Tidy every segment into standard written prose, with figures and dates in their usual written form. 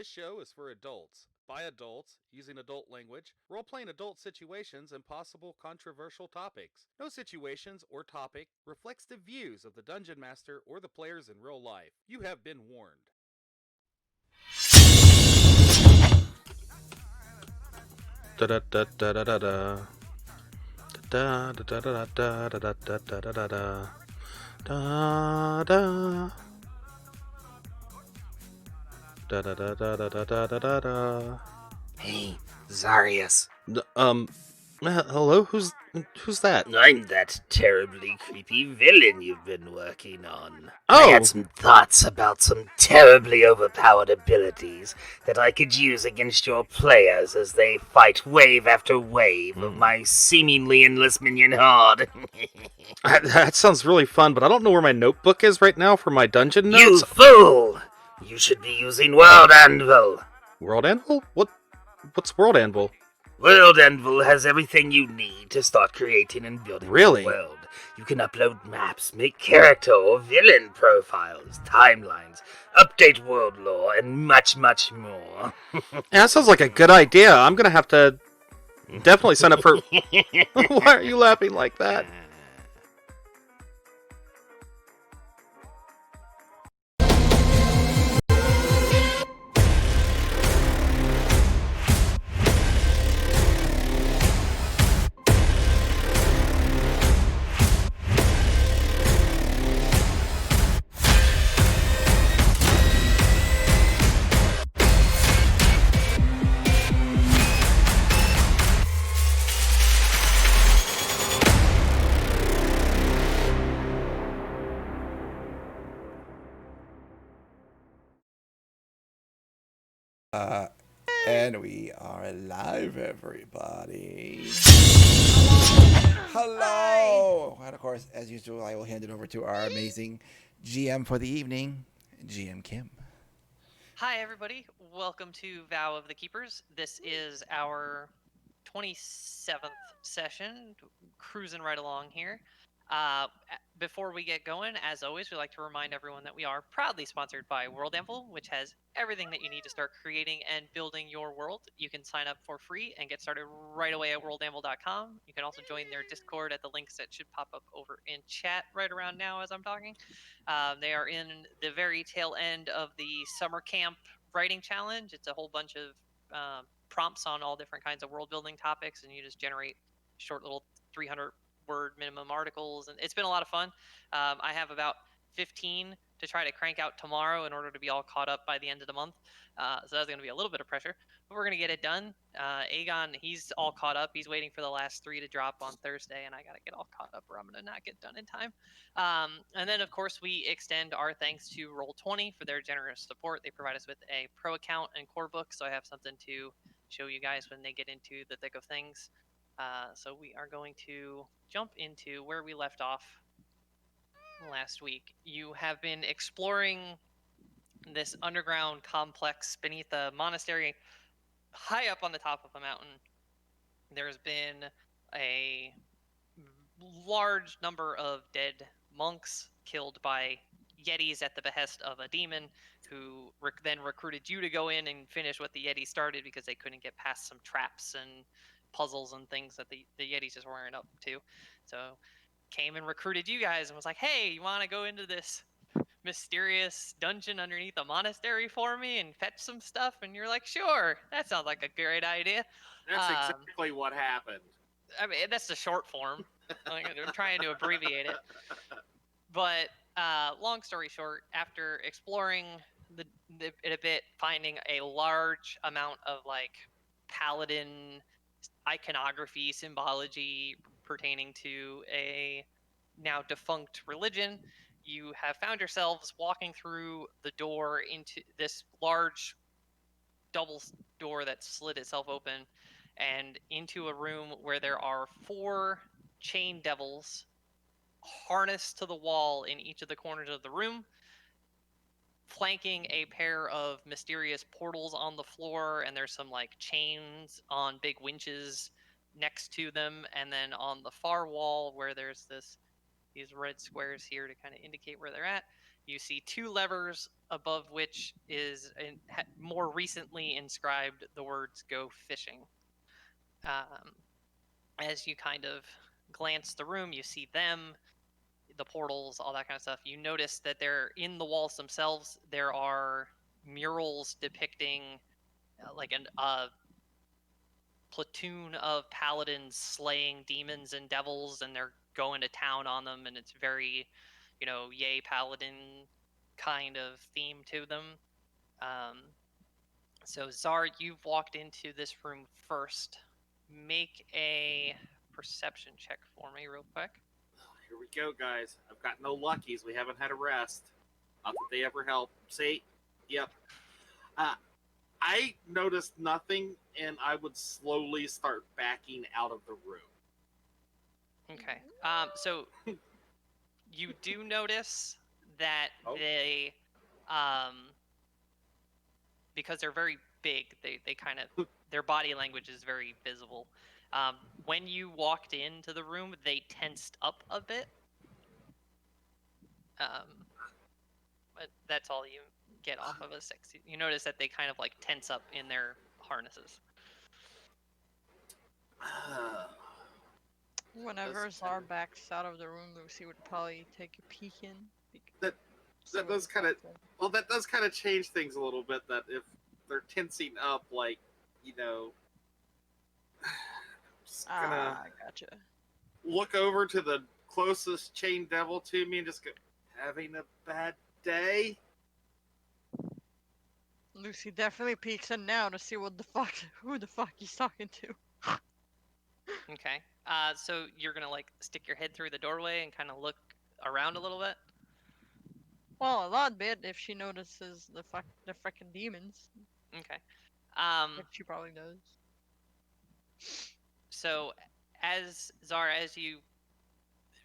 This show is for adults, by adults, using adult language, role playing adult situations, and possible controversial topics. No situations or topic reflects the views of the dungeon master or the players in real life. You have been warned. Da da da da da da da. Da da da da da da da da da da da da da. Da da da da da da da da da. Hey, Zarius. Hello. Who's that? I'm that terribly creepy villain you've been working on. I Oh, had some thoughts about some terribly overpowered abilities that I could use against your players as they fight wave after wave of my seemingly endless minion horde. that sounds really fun, but I don't know where my notebook is right now for my dungeon You notes. fool! You should be using World Anvil. World Anvil? What's World Anvil? World Anvil has everything you need to start creating and building Really? your world. You can upload maps, make character or villain profiles, timelines, update world lore, and much, much more. Yeah, that sounds like a good idea. I'm gonna have to definitely sign up for. Why are you laughing like that? And we are live, everybody. Hello! And of course, as usual, I will hand it over to our amazing GM for the evening, GM Kim. Hi, everybody. Welcome to Vow of the Keepers. This is our 27th session, cruising right along here. Before we get going, as always, we'd like to remind everyone that we are proudly sponsored by World Anvil, which has everything that you need to start creating and building your world. You can sign up for free and get started right away at worldanvil.com. You can also join their Discord at the links that should pop up over in chat right around now as I'm talking. They are in the very tail end of the summer camp writing challenge. It's a whole bunch of prompts on all different kinds of world building topics, and you just generate short little 300 word minimum articles, and it's been a lot of fun. I have about 15 to try to crank out tomorrow in order to be all caught up by the end of the month. So that's going to be a little bit of pressure, but we're going to get it done. Aegon, he's all caught up. He's waiting for the last 3 to drop on Thursday, and I got to get all caught up or I'm going to not get done in time. And then, of course, we extend our thanks to Roll20 for their generous support. They provide us with a pro account and core book, so I have something to show you guys when they get into the thick of things. So we are going to jump into where we left off last week. You have been exploring this underground complex beneath a monastery high up on the top of a mountain. There's been a large number of dead monks killed by yetis at the behest of a demon who then recruited you to go in and finish what the yeti started because they couldn't get past some traps and puzzles and things that the yetis just weren't up to. So came and recruited you guys and was like, hey, you want to go into this mysterious dungeon underneath a monastery for me and fetch some stuff? And you're like, sure, that sounds like a great idea. That's exactly what happened. I mean, that's the short form. I'm trying to abbreviate it. But long story short, after exploring it a bit, finding a large amount of like paladin iconography, symbology pertaining to a now defunct religion, you have found yourselves walking through the door into this large double door that slid itself open and into a room where there are 4 chain devils harnessed to the wall in each of the corners of the room, flanking a pair of mysterious portals on the floor, and there's some like chains on big winches next to them, and then on the far wall where there's these red squares here to kind of indicate where they're at, You see 2 levers above which is more recently inscribed the words "Go fishing." As you kind of glance the room, you see them, the portals, all that kind of stuff. You notice that they're in the walls themselves. There are murals depicting like a platoon of paladins slaying demons and devils, and they're going to town on them, and it's very, yay paladin kind of theme to them. So Zar, you've walked into this room first. Make a perception check for me real quick. Here we go, guys. I've got no luckies. We haven't had a rest. Not that they ever help. See? Yep. I noticed nothing, and I would slowly start backing out of the room. Okay. So you do notice that Oh. they, because they're very big, they kind of, their body language is very visible. When you walked into the room, they tensed up a bit. But that's all you get off of a 6. You notice that they kind of like tense up in their harnesses. Whenever That's Zar better. backs out of the room, Lucy would probably take a peek in. That does kind of that does kind of change things a little bit. That if they're tensing up, like, just gonna I gotcha. look over to the closest chain devil to me and just go, having a bad day. Lucy definitely peeks in now to see who the fuck he's talking to. Okay. So you're gonna like stick your head through the doorway and kind of look around a little bit. Well, a lot bit if she notices the frickin' demons, Okay. which she probably does. So as Zara, as you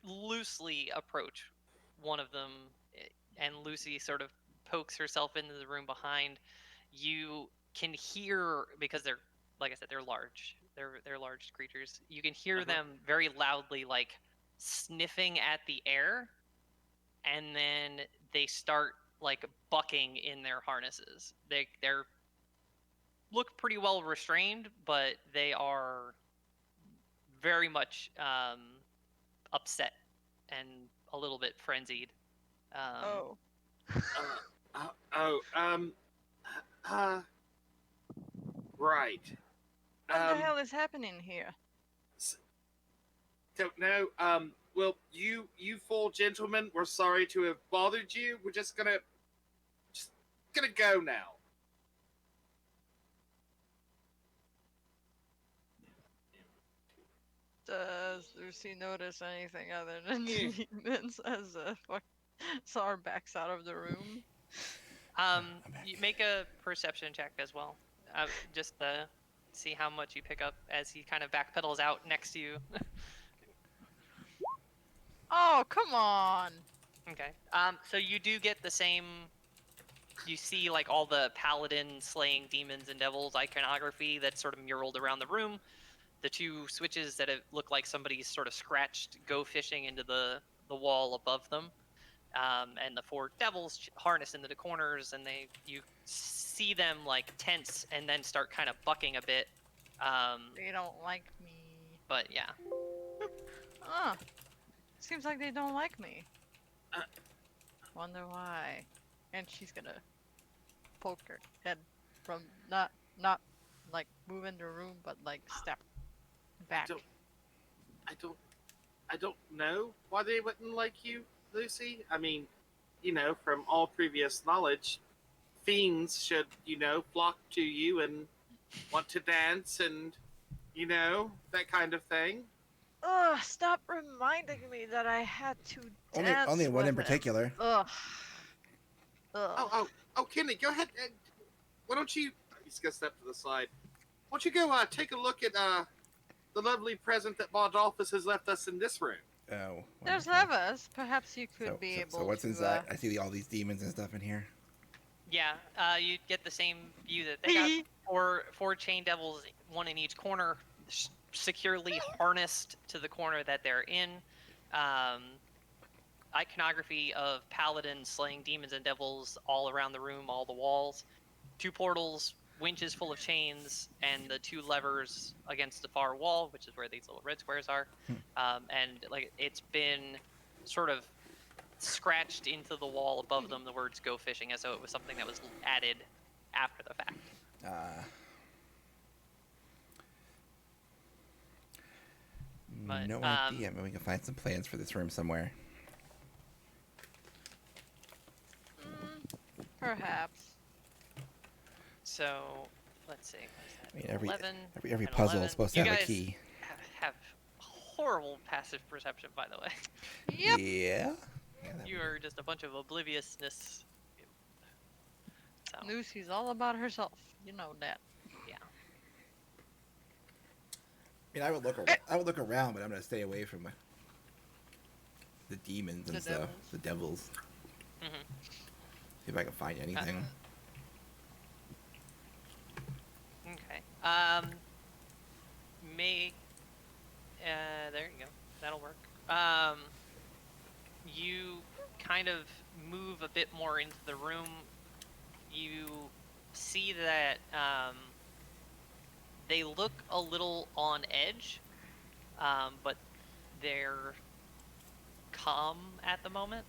loosely approach one of them, and Lucy sort of pokes herself into the room behind, you can hear, because they're, like I said, they're large. They're large creatures. You can hear them very loudly, like sniffing at the air, and then they start like bucking in their harnesses. They're look pretty well restrained, but they are very much upset and a little bit frenzied. Oh. Right. What the hell is happening here? Don't know. Well, you four gentlemen, we're sorry to have bothered you. We're just gonna go now. Does Lucy notice anything other than demons as Zar backs out of the room? You make a perception check as well, just to see how much you pick up as he kind of backpedals out next to you. Oh, come on! Okay. So you do get the same. You see like all the paladin slaying demons and devils iconography that's sort of muraled around the room. The 2 switches that look like somebody's sort of scratched "Go fishing" into the wall above them, and the 4 devils harnessed into the corners, and you see them like tense and then start kind of bucking a bit. They don't like me. But yeah. Seems like they don't like me. Wonder why. And she's gonna poke her head from not like move in the room, but like step back. I don't know why they wouldn't like you, Lucy. I mean, from all previous knowledge, fiends should, flock to you and want to dance and, that kind of thing. Ugh, stop reminding me that I had to dance Only one with in him. particular. Ugh. Oh, Kenny, go ahead. Why don't you? He's gonna step to the side. Why don't you go take a look at the lovely present that Baldolphus has left us in this room? Oh. There's wonderful. levers. Perhaps you could be able to. So what's inside? I see all these demons and stuff in here. Yeah, you get the same view that they got four chain devils, one in each corner, securely harnessed to the corner that they're in. iconography of paladins slaying demons and devils all around the room, all the walls. 2 portals, winches full of chains, and the 2 levers against the far wall, which is where these little red squares are. And like it's been sort of scratched into the wall above them the words "go fishing" as though it was something that was added after the fact. But, No idea. Maybe we can find some plans for this room somewhere. Perhaps. So let's see. I mean, every 11, every and puzzle 11. is supposed You to have a guys key. Have horrible passive perception, by the way. Yep. Yeah. You are just a bunch of obliviousness. So, Lucy's all about herself. You know that. yeah. I mean, I would look around, but I'm gonna stay away from the demons and The stuff, devils. the devils. Mhm. See if I can find anything. Okay. Make. There you go. That'll work. You kind of move a bit more into the room. You see that they look a little on edge, but they're calm at the moment.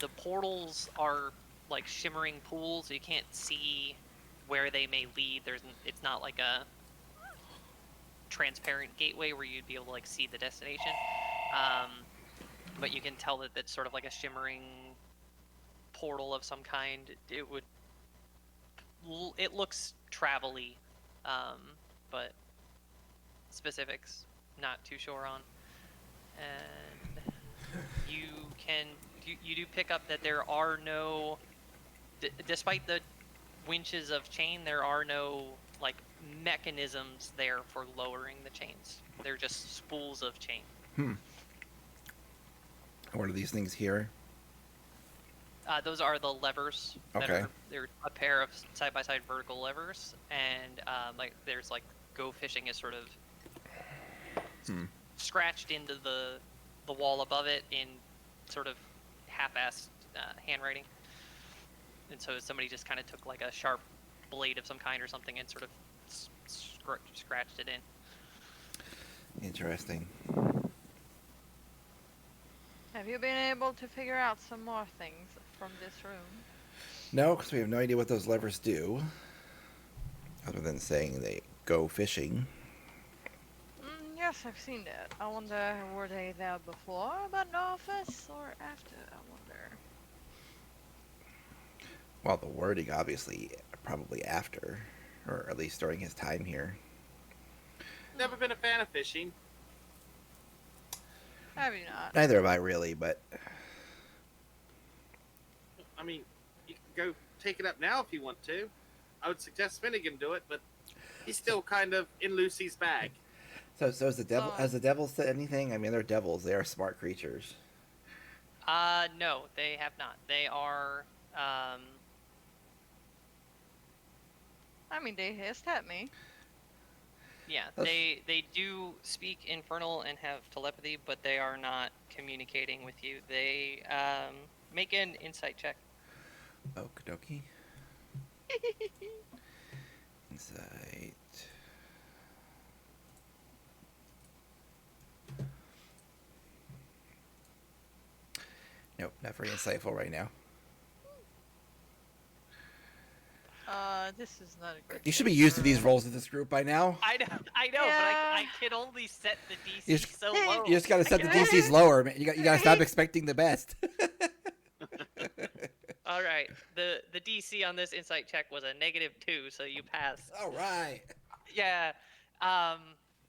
The portals are like shimmering pools, so you can't see where they may lead. It's not like a transparent gateway where you'd be able to like see the destination. But you can tell that it's sort of like a shimmering portal of some kind. It looks travel-y, but specifics not too sure on. And you do pick up that there are no, despite the winches of chain, there are no like mechanisms there for lowering the chains. They're just spools of chain. What are these things here? Those are the levers. Okay. They're a pair of side-by-side vertical levers, and like there's like "go fishing" is sort of scratched into the wall above it in sort of half-assed handwriting. And so somebody just kind of took like a sharp blade of some kind or something and sort of scratched it in. Interesting. Have you been able to figure out some more things from this room? No, because we have no idea what those levers do, other than saying they go fishing. Yes, I've seen that. I wonder, were they there before Button Office or after? I wonder. Well, the wording obviously probably after, or at least during his time here. Never been a fan of fishing. Have you not? Neither have I really, but I mean, you can go take it up now if you want to. I would suggest Finnegan do it, but he's still kind of in Lucy's bag. so is the devil? Has the devil said anything? I mean, they're devils. They are smart creatures. No, they have not. They are, I mean, they hissed at me. yeah, That's- they do speak Infernal and have telepathy, but they are not communicating with you. They make an insight check. Okie dokie. Insight. Nope, not very insightful right now. This is not a good. You should be used to these roles of this group by now. I know, but Yeah. I can only set the DC You just- so low. You just gotta set the I can- DCs lower, man. You gotta stop expecting the best. All right, the DC on this insight check was a -2, so you passed. All right, Yeah. God,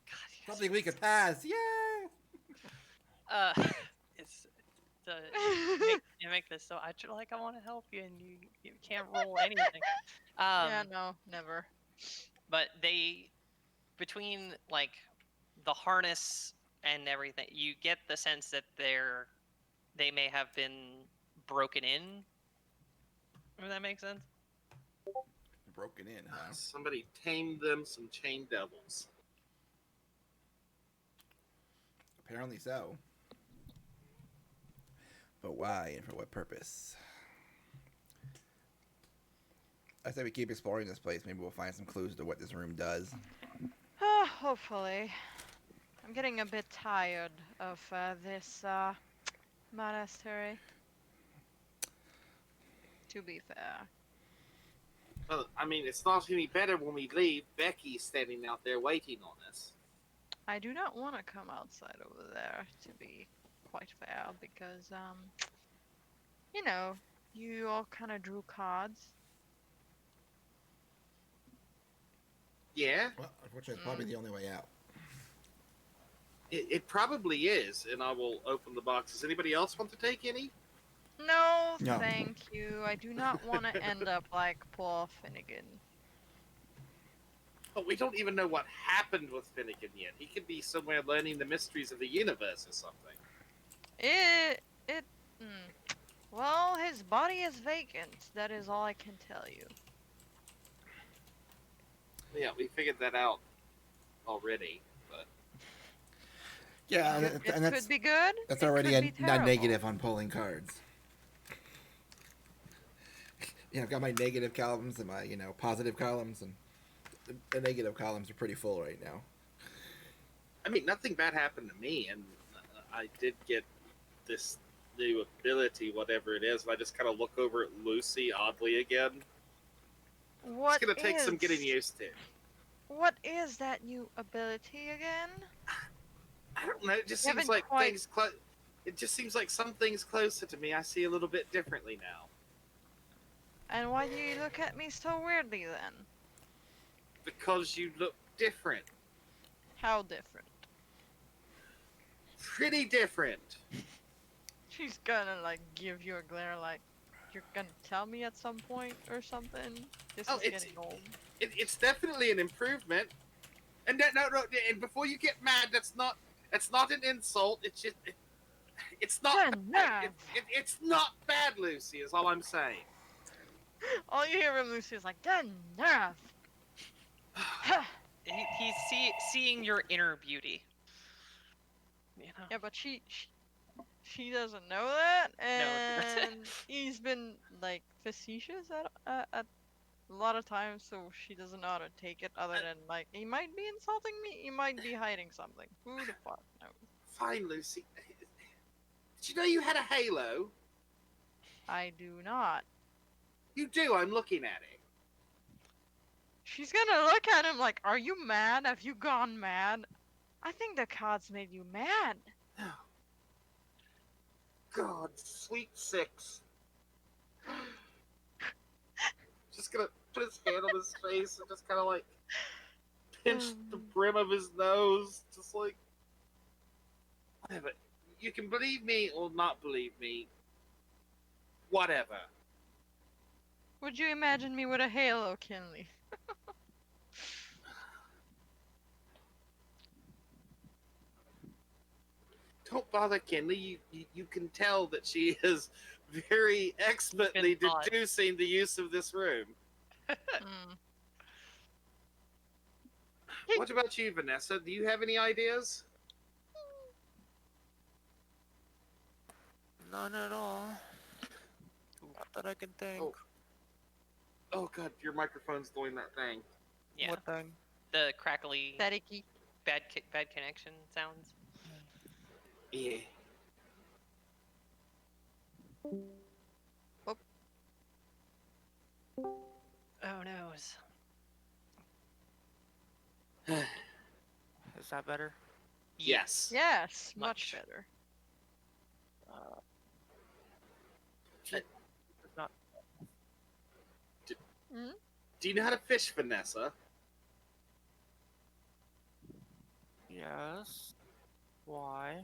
yes. something we could pass. Yay! It's you make this so I want to help you and you can't roll anything. Yeah, no, never. But they, between like the harness and everything, you get the sense that they may have been broken in. If that makes sense. Broken in, huh? Somebody tamed them some chain devils. Apparently so. But why and for what purpose? I say we keep exploring this place. Maybe we'll find some clues to what this room does. Hopefully. I'm getting a bit tired of this monastery. To be fair. Well, I mean, it's not any better when we leave. Becky's standing out there waiting on us. I do not want to come outside over there, to be quite fair, because, you know, you all kind of drew cards. Yeah, Well, unfortunately, it's probably the only way out. it probably is, and I will open the box. Does anybody else want to take any? No, No. thank you. I do not want to end up like poor Finnegan. But we don't even know what happened with Finnegan yet. He could be somewhere learning the mysteries of the universe or something. Well, his body is vacant. That is all I can tell you. Yeah, we figured that out already. But Yeah, It and that's could be good. that's it already could be a terrible. negative on pulling cards. I've got my negative columns and my positive columns, and the negative columns are pretty full right now. I mean, nothing bad happened to me, and I did get this new ability, whatever it is. And I just kind of look over at Lucy oddly again. What It's gonna take some is- getting used to. What is that new ability again? I don't know. It just You seems haven't like quite- things. It just seems like some things closer to me I see a little bit differently now. And why do you look at me so weirdly then? Because you look different. How different? Pretty different. She's gonna like give you a glare like you're gonna tell me at some point or something. This Oh, is it's- getting old. It's definitely an improvement. And no, and before you get mad, that's not an insult. It's just, it's not. Jen, Bad. yeah. It's not bad, Lucy. Is all I'm saying. All you hear from Lucy is like, "The nerve!" He's seeing your inner beauty. You know. Yeah, but she doesn't know that, that's it. and he's been like facetious at a lot of times, so she doesn't know how to take it. Other than like, he might be insulting me, he might be hiding something. Who the fuck knows? Fine, Lucy. Did you know you had a halo? I do not. You do. I'm looking at it. She's gonna look at him like, "Are you mad? Have you gone mad?" I think the cards made you mad. God, sweet six. Just gonna put his hand on his face and just kind of like pinch the brim of his nose, just like whatever. You can believe me or not believe me. Whatever. Would you imagine me with a halo, Kinley? Don't bother, Kenley. You can tell that she is very expertly thought. deducing the use of this room. Hmm. What about you, Vanessa? Do you have any ideas? None at all. Not that I can think. Oh God, your microphone's doing that thing. Yeah. What thing? The crackly Staticky. bad connection sounds. Yeah. Oh noes. Is that better? Yes. Yes, much Much. better. It's not. Do you know how to fish, Vanessa? Yes. Why?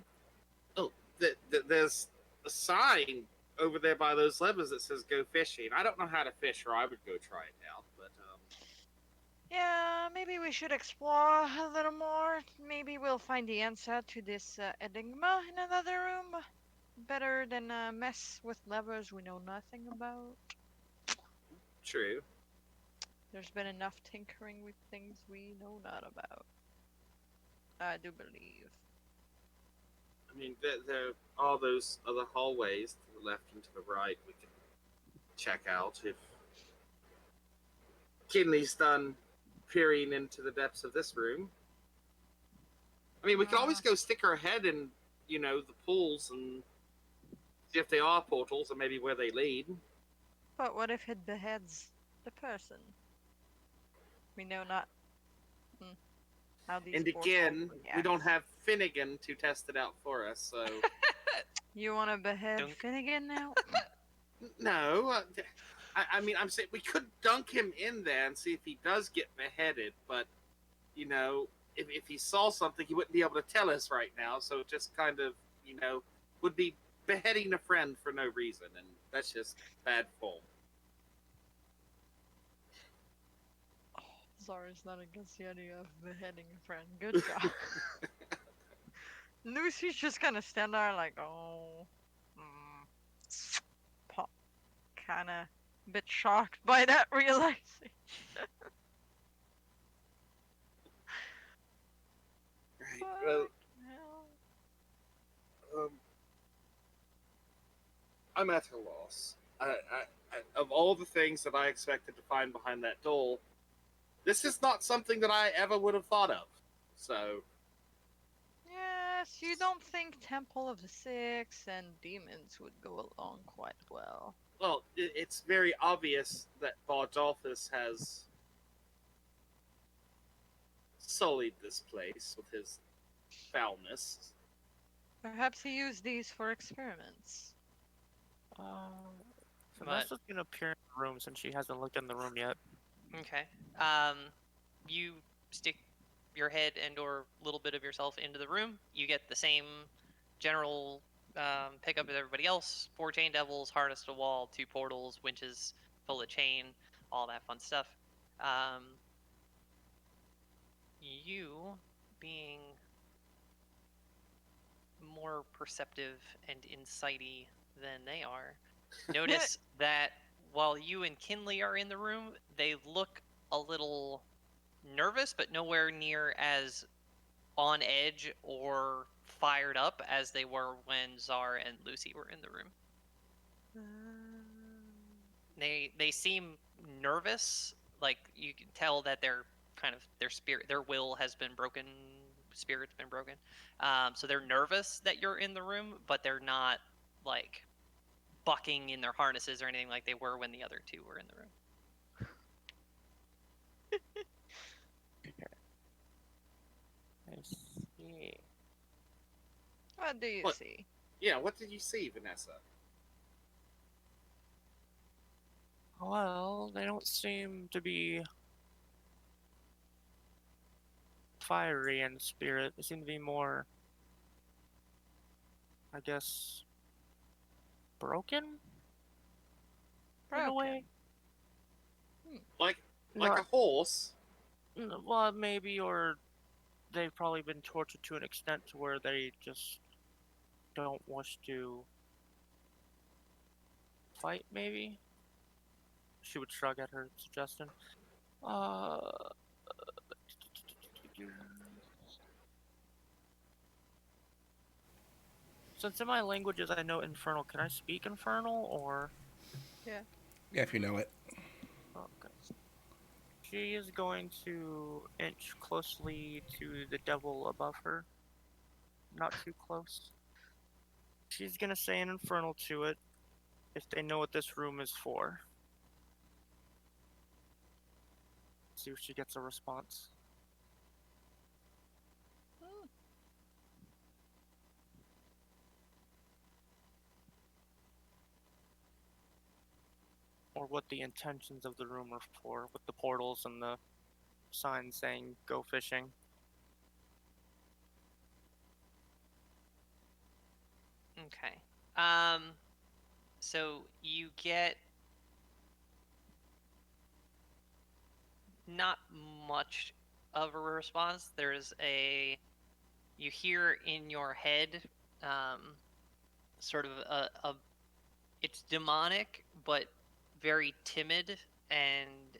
There's a sign over there by those levers that says "Go fishing." I don't know how to fish, or I would go try it out. But Yeah, maybe we should explore a little more. Maybe we'll find the answer to this enigma in another room. Better than mess with levers we know nothing about. true. There's been enough tinkering with things we know not about. I do believe. I mean, there all those other hallways to the left and to the right we can check out if Kinley's done peering into the depths of this room. I mean, we could always go stick our head in, the pools and see if they are portals and maybe where they lead. But what if it beheads the person? We know not how these And portals again, we react. don't have Finnegan to test it out for us, so. You want to behead Dunk. Finnegan now? No. I mean, I'm saying we could dunk him in there and see if he does get beheaded, but, if he saw something, he wouldn't be able to tell us right now, so it just kind of, would be beheading a friend for no reason, and that's just bad form. Zara's not against the idea of beheading a friend. Good job. Lucy's just gonna stand there like, oh, kinda a bit shocked by that realization. Right. Well, Hell. I'm at a loss. Of all the things that I expected to find behind that door, this is not something that I ever would have thought of. So, Yes, you don't think Temple of the Six and demons would go along quite well. well, it's very obvious that Bardolphus has sullied this place with his foulness. Perhaps he used these for experiments. Vanessa's gonna appear in the room since she hasn't looked in the room yet. Okay. You stick your head and/or a little bit of yourself into the room. You get the same general pickup as everybody else: 4 chain devils, harness to wall, 2 portals, winches full of chain, all that fun stuff. You, being more perceptive and insighty than they are, notice that while you and Kinley are in the room, they look a little nervous, but nowhere near as on edge or fired up as they were when Czar and Lucy were in the room. They seem nervous, like you can tell that they're kind of their will has been broken, spirit's been broken. So they're nervous that you're in the room, but they're not like bucking in their harnesses or anything like they were when the other 2 were in the room. I see. What do you What? see? Yeah, what did you see, Vanessa? Well, they don't seem to be fiery in spirit. They seem to be more, I guess, broken in a way. Like Not- a horse? Well, maybe, or they've probably been tortured to an extent to where they just don't wish to fight, maybe? She would shrug at her suggestion. Since in my languages I know Infernal, can I speak Infernal, or...? Yeah, if you know it. Okay. She is going to inch closely to the devil above her. Not too close. She's gonna say an Infernal to it, if they know what this room is for. See if she gets a response. Or what the intentions of the room are for, with the portals and the sign saying "Go fishing." Okay. So you get not much of a response. You hear in your head, sort of it's demonic, but very timid, and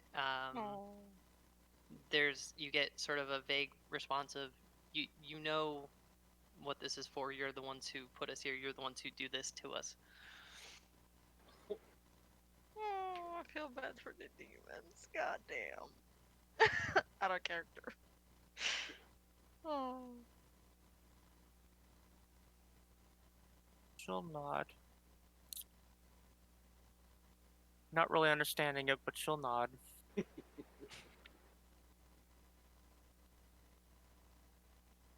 you get sort of a vague response of, you know what this is for. You're the ones who put us here. You're the ones who do this to us. Oh, I feel bad for the demons. God damn. Out of character. Oh. She'll nod. Not really understanding it, but she'll nod.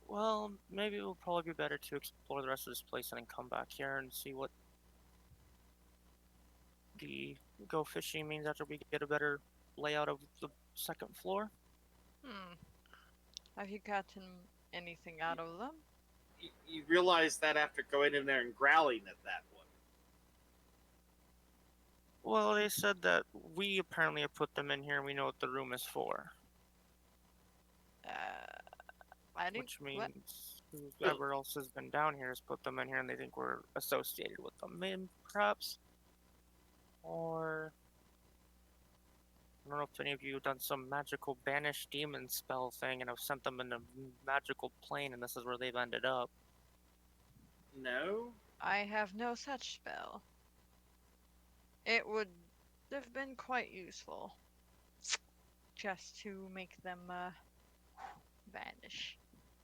Well, maybe it will probably be better to explore the rest of this place and then come back here and see what the go fishing means after we get a better layout of the second floor. Have you gotten anything out of them? You realize that after going in there and growling at that one. Well, they said that we apparently have put them in here and we know what the room is for. I didn't. Which means whoever else has been down here has put them in here and they think we're associated with them. Maybe, perhaps. Or I don't know if any of you have done some magical banish demon spell thing and have sent them in a magical plane and this is where they've ended up. No? I have no such spell. It would have been quite useful. Just to make them vanish.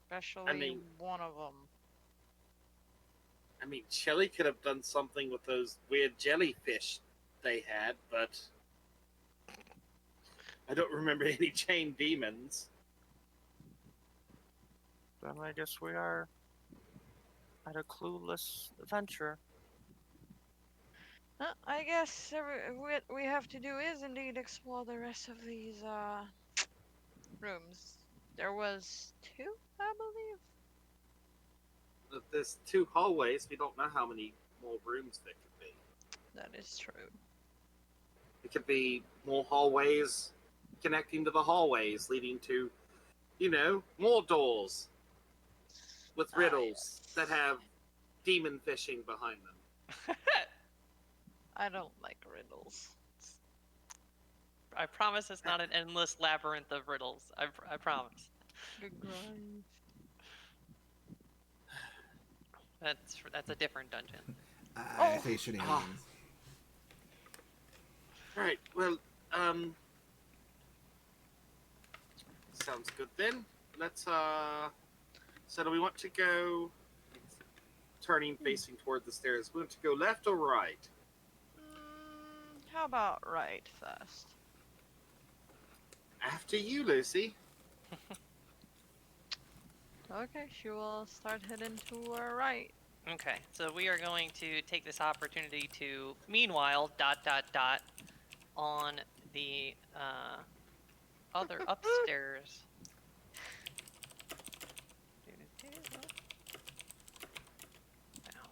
Especially one of them. I mean, Shelly could have done something with those weird jellyfish they had, but I don't remember any chained demons. Then I guess we are at a clueless adventure. I guess what we have to do is indeed explore the rest of these rooms. There was 2, I believe. There's 2 hallways. We don't know how many more rooms there could be. That is true. It could be more hallways connecting to the hallways, leading to, more doors with riddles that have demon fishing behind them. I don't like riddles. I promise it's not an endless labyrinth of riddles. I promise. Good grief. That's a different dungeon. I say shenanigans. Right. Well, sounds good then. Let's so do we want to go turning facing toward the stairs? We want to go left or right? How about right first? After you, Lucy. Okay, she will start heading to her right. Okay, so we are going to take this opportunity to, meanwhile, ... on the other upstairs. Now,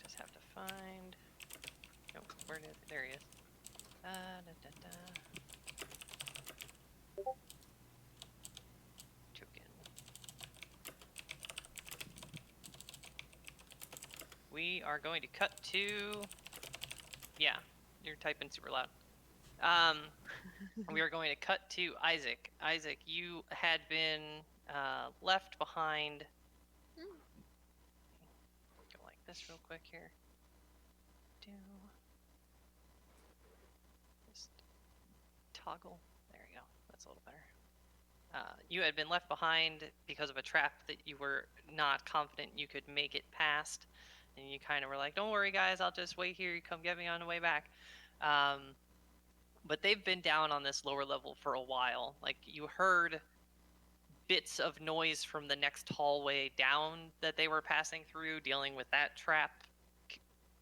just have to find. Oh, where did? There he is. Token. We are going to cut to. Yeah, you're typing super loud. We are going to cut to Isaac. Isaac, you had been left behind. Go like this real quick here. Just toggle. There you go. That's a little better. You had been left behind because of a trap that you were not confident you could make it past. And you kind of were like, don't worry, guys, I'll just wait here. You come get me on the way back. But they've been down on this lower level for a while. Like, you heard bits of noise from the next hallway down that they were passing through, dealing with that trap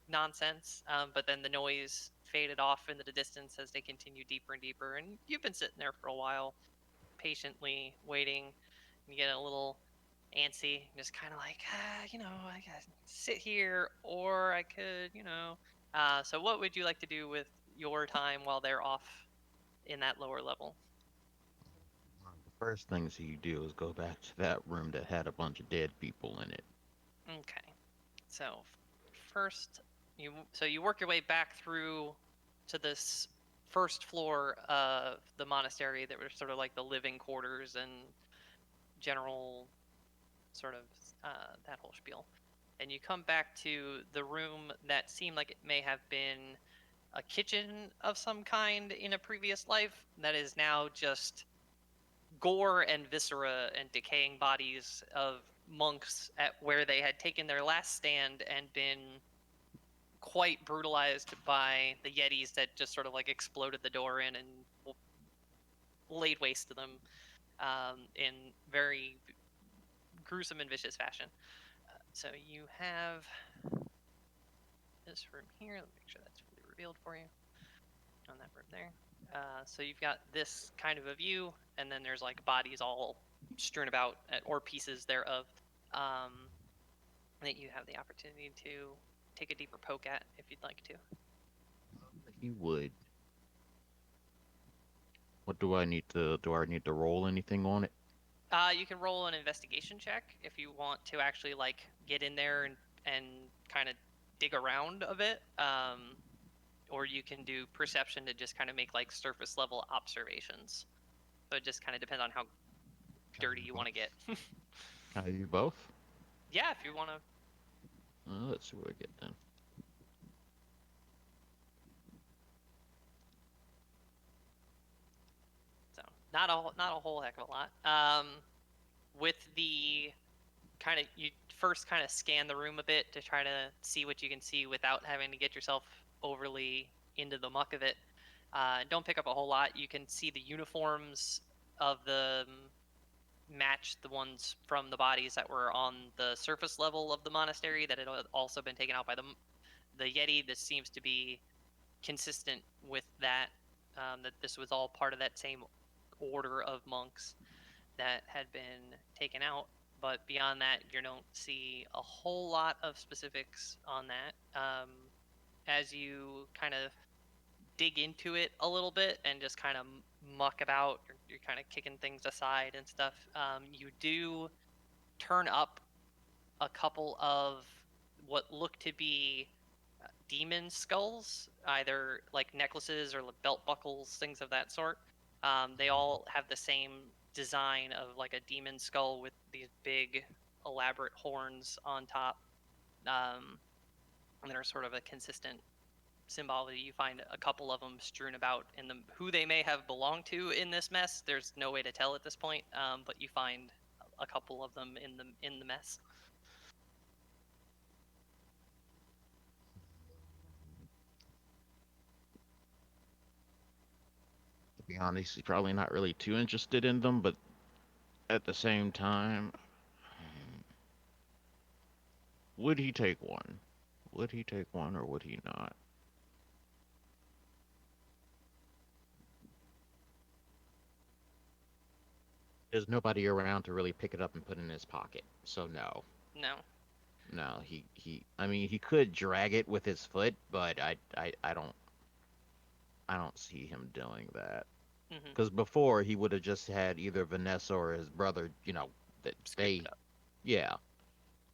nonsense. But then the noise faded off into the distance as they continued deeper and deeper. And you've been sitting there for a while, patiently waiting. You get a little antsy, just kind of like, I gotta sit here, or I could, So what would you like to do with your time while they're off in that lower level? The first things you do is go back to that room that had a bunch of dead people in it. Okay. So first, you work your way back through to this first floor of the monastery that were sort of like the living quarters and general sort of that whole spiel. And you come back to the room that seemed like it may have been a kitchen of some kind in a previous life that is now just gore and viscera and decaying bodies of monks at where they had taken their last stand and been quite brutalized by the yetis that just sort of like exploded the door in and laid waste to them in very gruesome and vicious fashion. So you have this room here. Let me make sure that's fully revealed for you. On that room there. So you've got this kind of a view, and then there's like bodies all strewn about, or pieces thereof, that you have the opportunity to take a deeper poke at if you'd like to. He would. What do I need to? Do I need to roll anything on it? You can roll an investigation check if you want to actually like get in there and kind of dig around a bit. Or you can do perception to just kind of make like surface level observations. So it just kind of depends on how dirty you want to get. Can I do both? Yeah, if you want to. Let's see what I get then. So not a whole heck of a lot. With the kind of you first kind of scan the room a bit to try to see what you can see without having to get yourself overly into the muck of it. Don't pick up a whole lot. You can see the uniforms of the match the ones from the bodies that were on the surface level of the monastery that had also been taken out by the Yeti. This seems to be consistent with that, that this was all part of that same order of monks that had been taken out. But beyond that, you don't see a whole lot of specifics on that. As you kind of dig into it a little bit and just kind of muck about, you're kind of kicking things aside and stuff, you do turn up a couple of what look to be demon skulls, either like necklaces or belt buckles, things of that sort. They all have the same design of like a demon skull with these big elaborate horns on top, and they're sort of a consistent symbology. You find a couple of them strewn about in the who they may have belonged to in this mess. There's no way to tell at this point, but you find a couple of them in the mess. To be honest, he's probably not really too interested in them, but at the same time, would he take one? Would he take one or would he not? There's nobody around to really pick it up and put in his pocket, so no. No. No, I mean, he could drag it with his foot, but I don't see him doing that. Because before he would have just had either Vanessa or his brother, that they, yeah.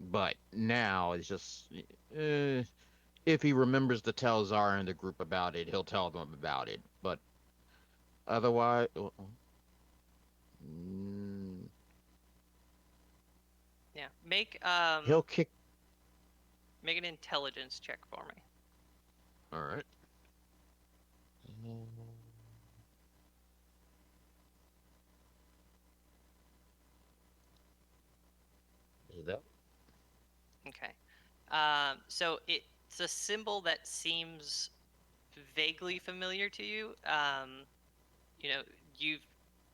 But now it's just, if he remembers to tell Zara and the group about it, he'll tell them about it. But otherwise, yeah. he'll kick. Make an intelligence check for me. All right. Is that? Okay. So it's a symbol that seems vaguely familiar to you. You've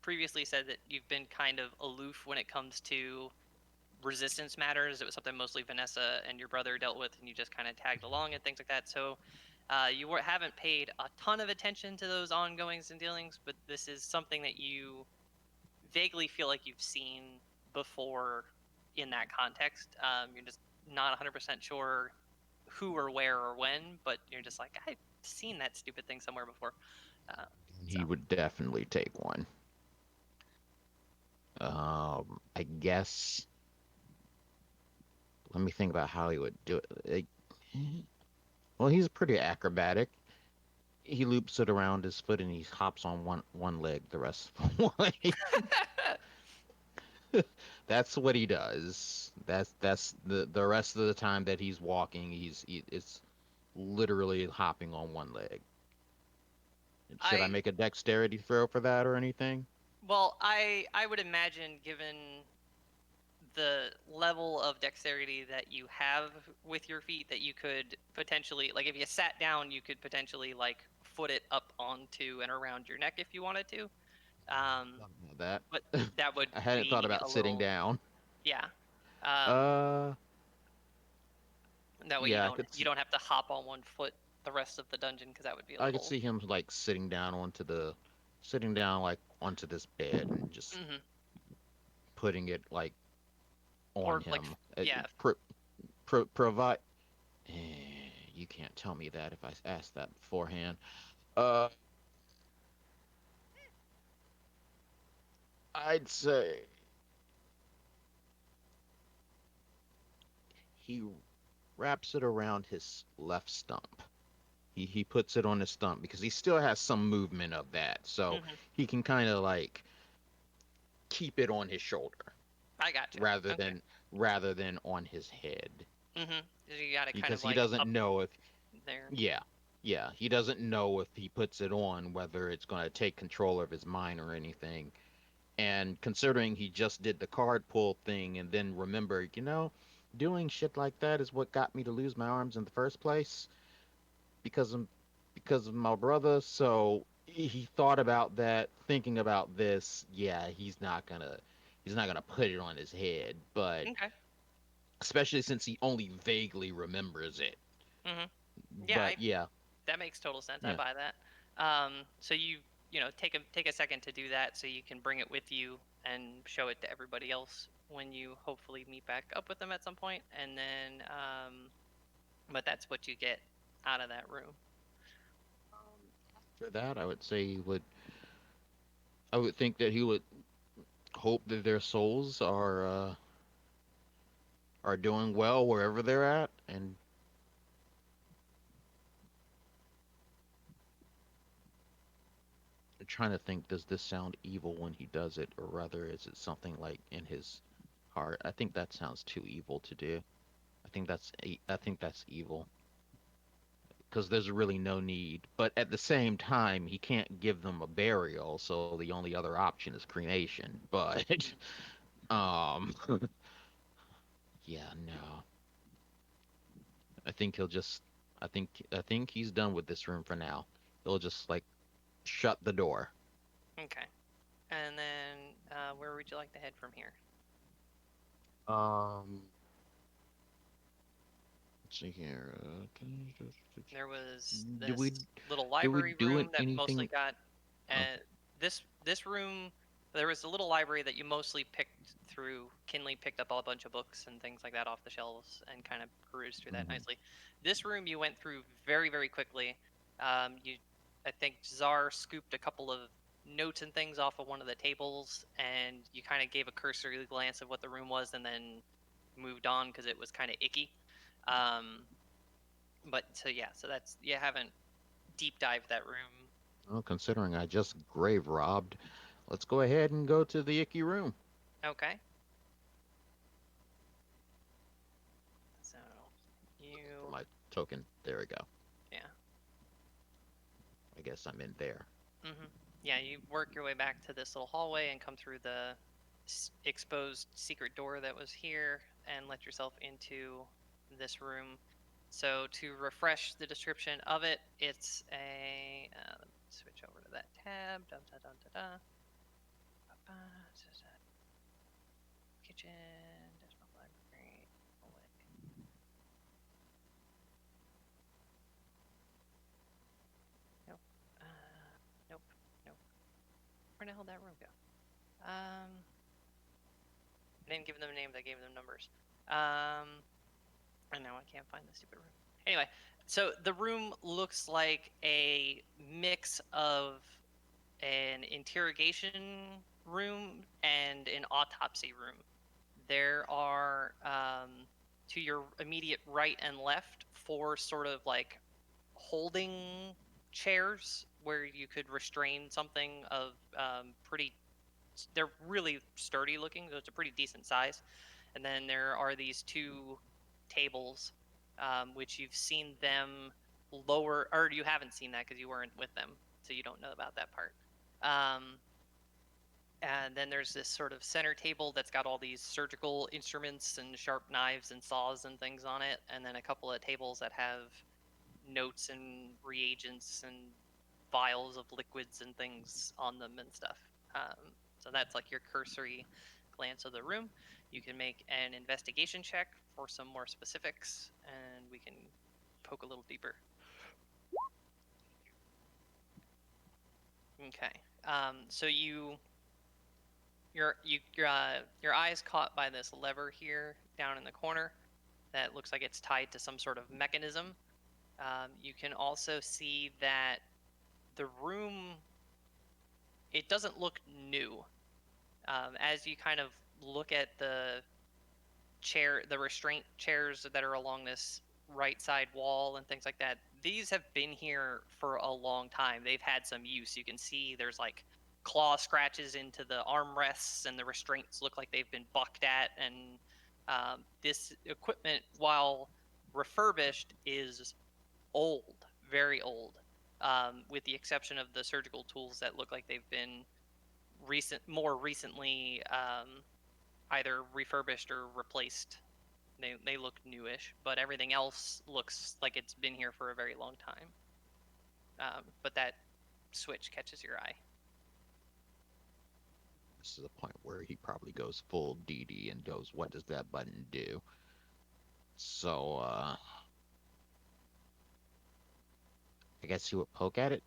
previously said that you've been kind of aloof when it comes to resistance matters. It was something mostly Vanessa and your brother dealt with, and you just kind of tagged along and things like that. So you haven't paid a ton of attention to those ongoings and dealings, but this is something that you vaguely feel like you've seen before in that context. You're just not 100% sure who or where or when, but you're just like, I've seen that stupid thing somewhere before. He would definitely take one. I guess. Let me think about how he would do it. Well, he's pretty acrobatic. He loops it around his foot and he hops on one leg the rest of the way. That's what he does. That's the rest of the time that he's walking, it's literally hopping on one leg. Should I I make a dexterity throw for that or anything? well, I would imagine, given the level of dexterity that you have with your feet, that you could potentially, like, if you sat down, you could potentially like foot it up onto and around your neck if you wanted to. Um, Don't know that. but that would I hadn't thought be about a sitting little, down. yeah. Um, Uh, that way yeah, you don't have to hop on one foot the rest of the dungeon, because that would be a I could little. see him like sitting down like onto this bed and just Hmm. putting it like on Or like, him. yeah. Provide. You can't tell me that if I asked that beforehand. Uh, I'd say he wraps it around his left stump. He puts it on his stump because he still has some movement of that, so Hmm. he can kind of like keep it on his shoulder I gotcha. rather Okay. than rather than on his head Hmm. You got it kind because of he like doesn't up know if there. yeah, yeah, he doesn't know if he puts it on whether it's going to take control of his mind or anything. And considering he just did the card pull thing and then remembered, doing shit like that is what got me to lose my arms in the first place because of my brother. So he thought about that, thinking about this. Yeah, he's not gonna put it on his head, but Okay. especially since he only vaguely remembers it. Hmm. Yeah, But yeah, that makes total sense. I yeah. buy that. So take a second to do that, so you can bring it with you and show it to everybody else when you hopefully meet back up with them at some point, and then but that's what you get out of that room. For that, I would think that he would hope that their souls are doing well wherever they're at, and I'm trying to think, does this sound evil when he does it, or rather, is it something like in his heart? I think that sounds too evil to do. I think that's evil because there's really no need. But at the same time, he can't give them a burial, so the only other option is cremation. But um, yeah, no. I think he'll just. I think he's done with this room for now. He'll just like shut the door. Okay. And then where would you like to head from here? Um, let's see here. There was Do we this little do we library do room that mostly anything? got, Oh, this room. There was a little library that you mostly picked through. Kinley picked up a bunch of books and things like that off the shelves and kind of perused through that mhm. nicely. This room you went through very, very quickly. I think Czar scooped a couple of notes and things off of one of the tables, and you kind of gave a cursory glance of what the room was, and then moved on because it was kind of icky. Um, but so yeah, so that's, you haven't deep dived that room. Well, considering I just grave robbed, let's go ahead and go to the icky room. Okay. So For you, my token. There we go. yeah. I guess I'm in there. Yeah, you work your way back to this little hallway and come through the exposed secret door that was here and let yourself into this room. So to refresh the description of it, it's a let me switch over to that tab. Dun, dun, dun, dun, dun. Kitchen, desktop library, hallway. Nope. Nope. Nope. Where the hell did that room go? I didn't give them names. I gave them numbers. I know I can't find the stupid room. Anyway, so the room looks like a mix of an interrogation room and an autopsy room. There are, to your immediate right and left, four sort of like holding chairs where you could restrain something of pretty they're really sturdy looking, so it's a pretty decent size. And then there are these 2 tables, which you've seen them lower, or you haven't seen that because you weren't with them, so you don't know about that part. And then there's this sort of center table that's got all these surgical instruments and sharp knives and saws and things on it, and then a couple of tables that have notes and reagents and vials of liquids and things on them and stuff. So that's like your cursory glance of the room. You can make an investigation check for some more specifics, and we can poke a little deeper. Okay. So your eyes caught by this lever here down in the corner that looks like it's tied to some sort of mechanism. You can also see that the room, it doesn't look new. As you kind of look at the restraint chairs that are along this right side wall and things like that, these have been here for a long time. They've had some use. You can see there's like claw scratches into the armrests, and the restraints look like they've been bucked at. And this equipment, while refurbished, is old, very old, with the exception of the surgical tools that look like they've been more recently either refurbished or replaced. They look newish, but everything else looks like it's been here for a very long time. But that switch catches your eye. This is a point where he probably goes full DD and goes, "What does that button do?" So, I guess he would poke at it.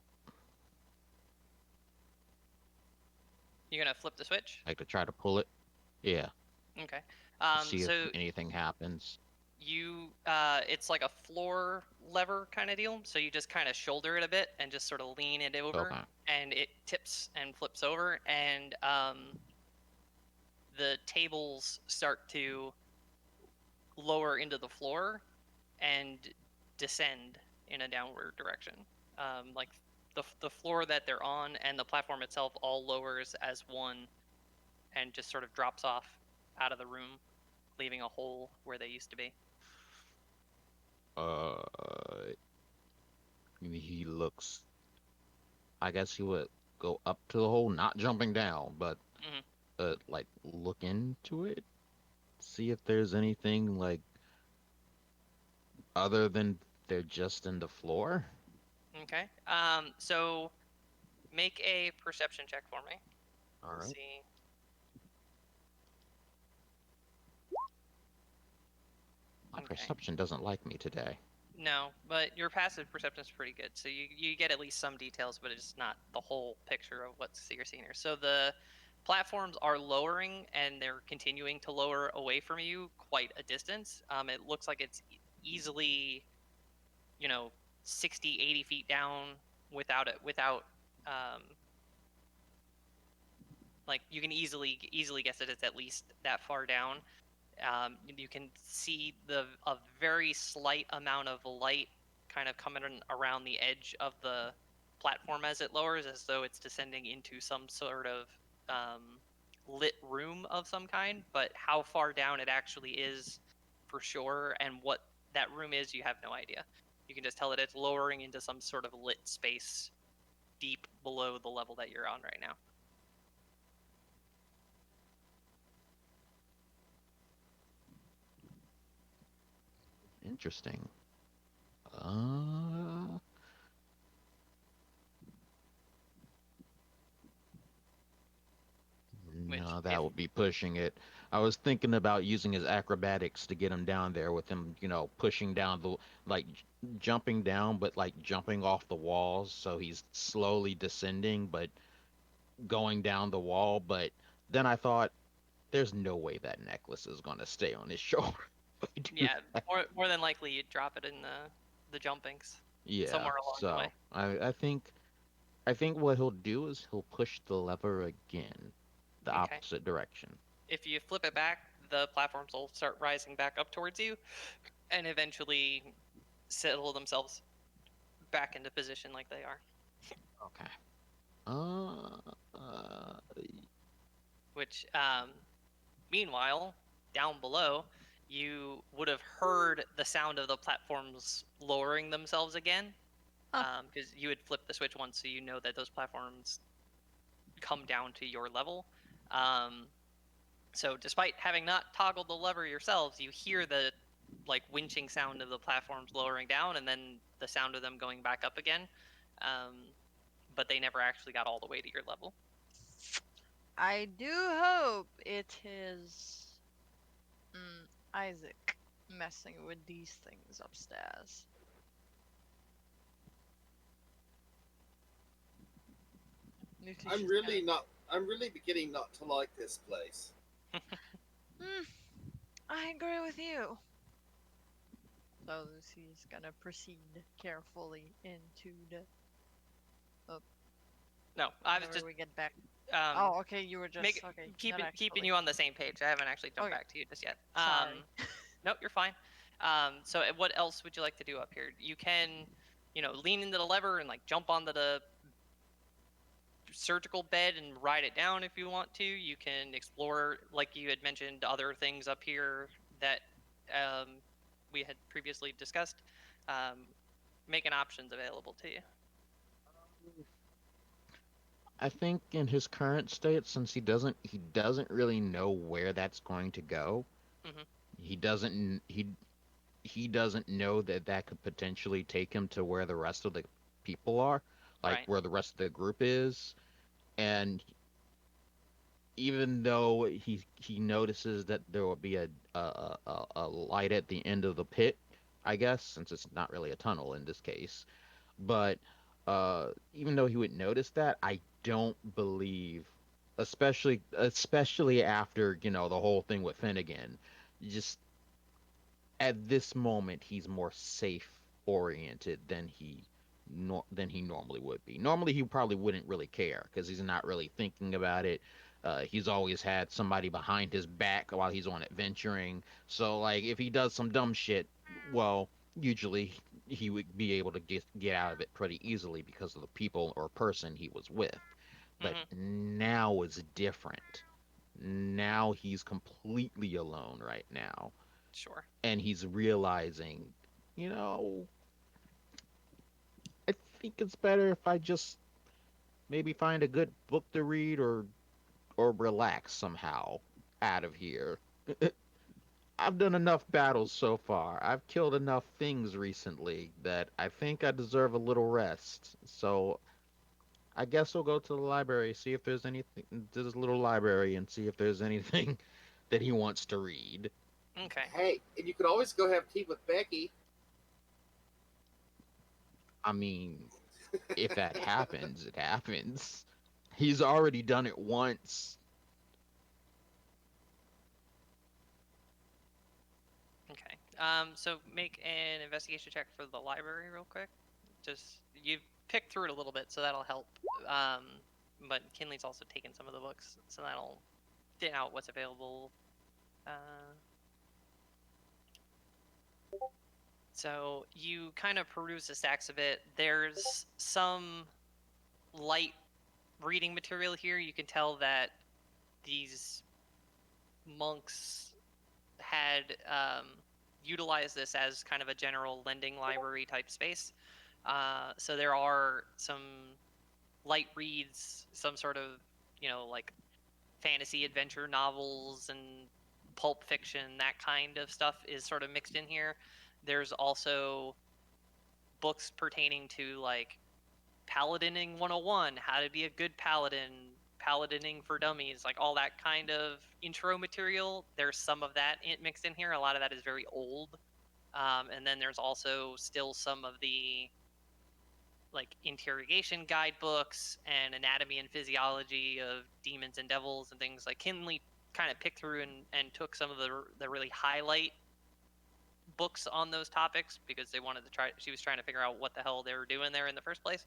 You're gonna flip the switch? Like to try to pull it. Yeah. Okay. See So if anything happens. it's like a floor lever kind of deal. So you just kind of shoulder it a bit and just sort of lean it over, Okay. and it tips and flips over, and the tables start to lower into the floor and descend in a downward direction. Like the floor that they're on and the platform itself all lowers as one, and just sort of drops off out of the room, leaving a hole where they used to be. He looks. I guess he would go up to the hole, not jumping down, but like look into it, see if there's anything like other than they're just in the floor. Okay. So make a perception check for me. All right. See. My perception doesn't like me today. No, but your passive perception is pretty good. So you get at least some details, but it's not the whole picture of what you're seeing here. So the platforms are lowering, and they're continuing to lower away from you quite a distance. It looks like it's easily, 60, 80 feet down without like you can easily guess that it's at least that far down. You can see a very slight amount of light kind of coming around the edge of the platform as it lowers, as though it's descending into some sort of lit room of some kind. But how far down it actually is for sure, and what that room is, you have no idea. You can just tell that it's lowering into some sort of lit space deep below the level that you're on right now. Interesting. No, that would be pushing it. I was thinking about using his acrobatics to get him down there with him, pushing down jumping down, but like jumping off the walls. So he's slowly descending, but going down the wall. But then I thought, there's no way that necklace is going to stay on his shoulder. Yeah, more than likely you'd drop it in the jumpings. Yeah, somewhere along the way. I think what he'll do is he'll push the lever again, the opposite direction. If you flip it back, the platforms will start rising back up towards you, and eventually settle themselves back into position like they are. Okay. which, meanwhile, down below, you would have heard the sound of the platforms lowering themselves again, Oh. because you had flipped the switch once, so you know that those platforms come down to your level. So despite having not toggled the lever yourselves, you hear the winching sound of the platforms lowering down, and then the sound of them going back up again. But they never actually got all the way to your level. I do hope it is Isaac messing with these things upstairs. I'm really beginning not to like this place. I agree with you. So Lucy's gonna proceed carefully into the. No, I was whenever just we get back. um, Okay, you were just okay. keeping not keeping actually. you on the same page. I haven't actually jumped Okay. back to you just yet. Sorry. Nope, you're fine. So what else would you like to do up here? You can, lean into the lever and jump onto the surgical bed and ride it down if you want to. You can explore, like you had mentioned, other things up here that we had previously discussed, making options available to you. I think in his current state, since he doesn't really know where that's going to go, Mhm. he doesn't know that that could potentially take him to where the rest of the people are, like Right. where the rest of the group is. And even though he notices that there will be a light at the end of the pit, I guess, since it's not really a tunnel in this case, but even though he would notice that, I don't believe, especially after the whole thing with Finnegan, just at this moment he's more safe oriented than he normally would be. Normally he probably wouldn't really care because he's not really thinking about it. He's always had somebody behind his back while he's on adventuring. So like if he does some dumb shit, well, usually he would be able to get out of it pretty easily because of the people or person he was with. But Mhm. now it's different. Now he's completely alone right now, Sure. and he's realizing, you know, I think it's better if I just maybe find a good book to read or relax somehow out of here. I've done enough battles so far. I've killed enough things recently that I think I deserve a little rest. So I guess we'll go to the library, see if there's anything to this little library and see if there's anything that he wants to read. Okay. Hey, and you could always go have tea with Becky. I mean, if that happens, it happens. He's already done it once. Okay. So make an investigation check for the library real quick. Just you've picked through it a little bit, so that'll help. But Kinley's also taken some of the books, so that'll thin out what's available. So you kind of peruse the stacks of it. There's some light reading material here. You can tell that these monks had utilized this as kind of a general lending library type space. So there are some light reads, some sort of, like fantasy adventure novels and pulp fiction, that kind of stuff is sort of mixed in here. There's also books pertaining to like Paladining 101, how to be a good paladin, paladining for dummies, like all that kind of intro material. There's some of that mixed in here. A lot of that is very old. And then there's also still some of the like interrogation guidebooks and anatomy and physiology of demons and devils and things. Like Kinley kind of picked through and took some of the really highlight books on those topics because she was trying to figure out what the hell they were doing there in the first place.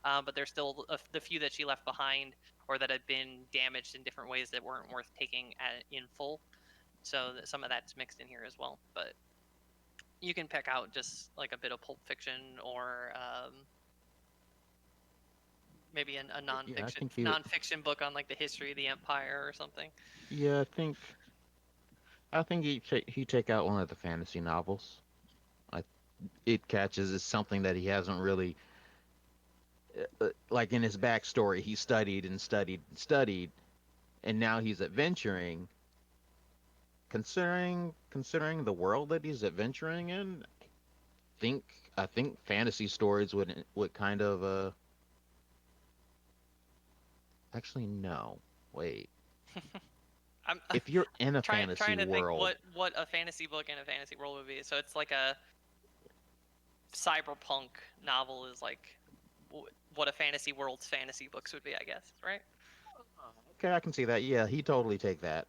But there's still the few that she left behind or that had been damaged in different ways that weren't worth taking in full. So some of that's mixed in here as well. But you can pick out just like a bit of Pulp Fiction or Maybe a Yeah, I nonfiction think he. nonfiction book on like the history of the Empire or something. Yeah, I think he take out one of the fantasy novels. I it catches is something that he hasn't really like in his backstory. He studied and studied and studied, and now he's adventuring. Considering the world that he's adventuring in, think I think fantasy stories would kind of actually no. Wait. I'm If you're in a trying fantasy to think world, what a fantasy book in a fantasy world would be. So it's like a cyberpunk novel is like what a fantasy world's fantasy books would be, I guess, right? okay, I can see that. Yeah, he totally take that.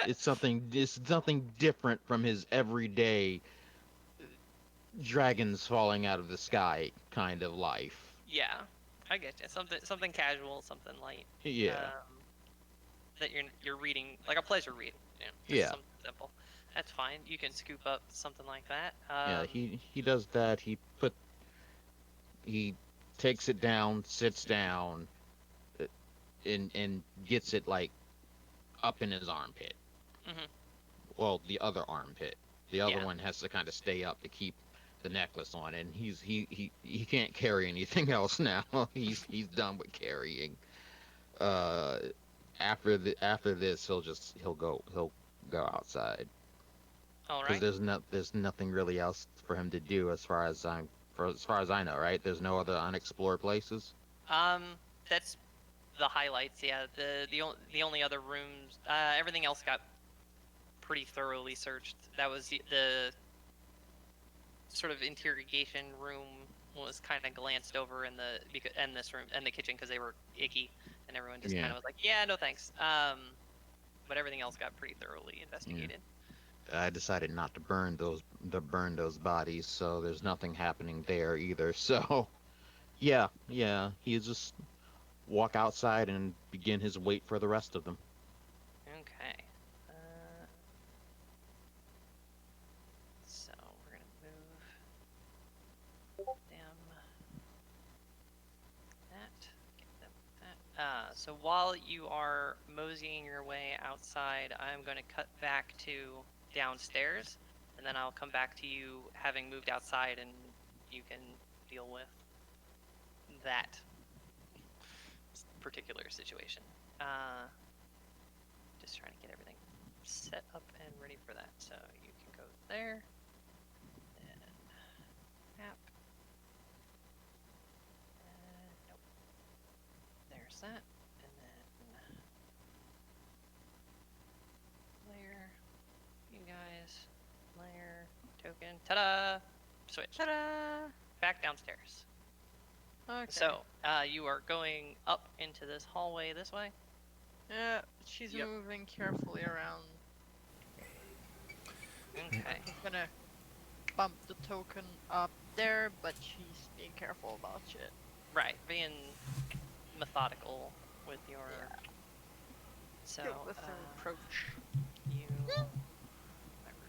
It's something different from his everyday dragons falling out of the sky kind of life. Yeah, I get you. Something casual, something light. Yeah. That you're reading like a pleasure read. You know, just Yeah. something simple. That's fine. You can scoop up something like that. Yeah, he does that. He takes it down, sits down, uh, and gets it like up in his armpit. Mhm. Well, the other armpit. The other Yeah. one has to kind of stay up to keep the necklace on, and he can't carry anything else now. he's done with carrying. Uh, after this, he'll go outside All because right. there's nothing really else for him to do as far as I know, right? There's no other unexplored places. That's the highlights. Yeah. The only other rooms. Everything else got pretty thoroughly searched. That was the sort of interrogation room was kind of glanced over in and this room and the kitchen because they were icky and everyone just kind Yeah. of was like, yeah, no thanks. But everything else got pretty thoroughly investigated. I decided not to burn those bodies, so there's nothing happening there either. So yeah, he just walk outside and begin his wait for the rest of them. Okay. So we're gonna move them that, get them that. So while you are moseying your way outside, I'm going to cut back to downstairs, and then I'll come back to you having moved outside, and you can deal with that particular situation. Just trying to get everything set up and ready for that. So you can go there, and map. Nope. There's that, and then layer. You guys, layer, token. Ta-da! Switch. Ta-da! Back downstairs. Okay. So, you are going up into this hallway this way. Yeah, she's Yep. moving carefully around. Okay. She's gonna bump the token up there, but she's being careful about shit. Right, being methodical with your. So, With her approach. you. My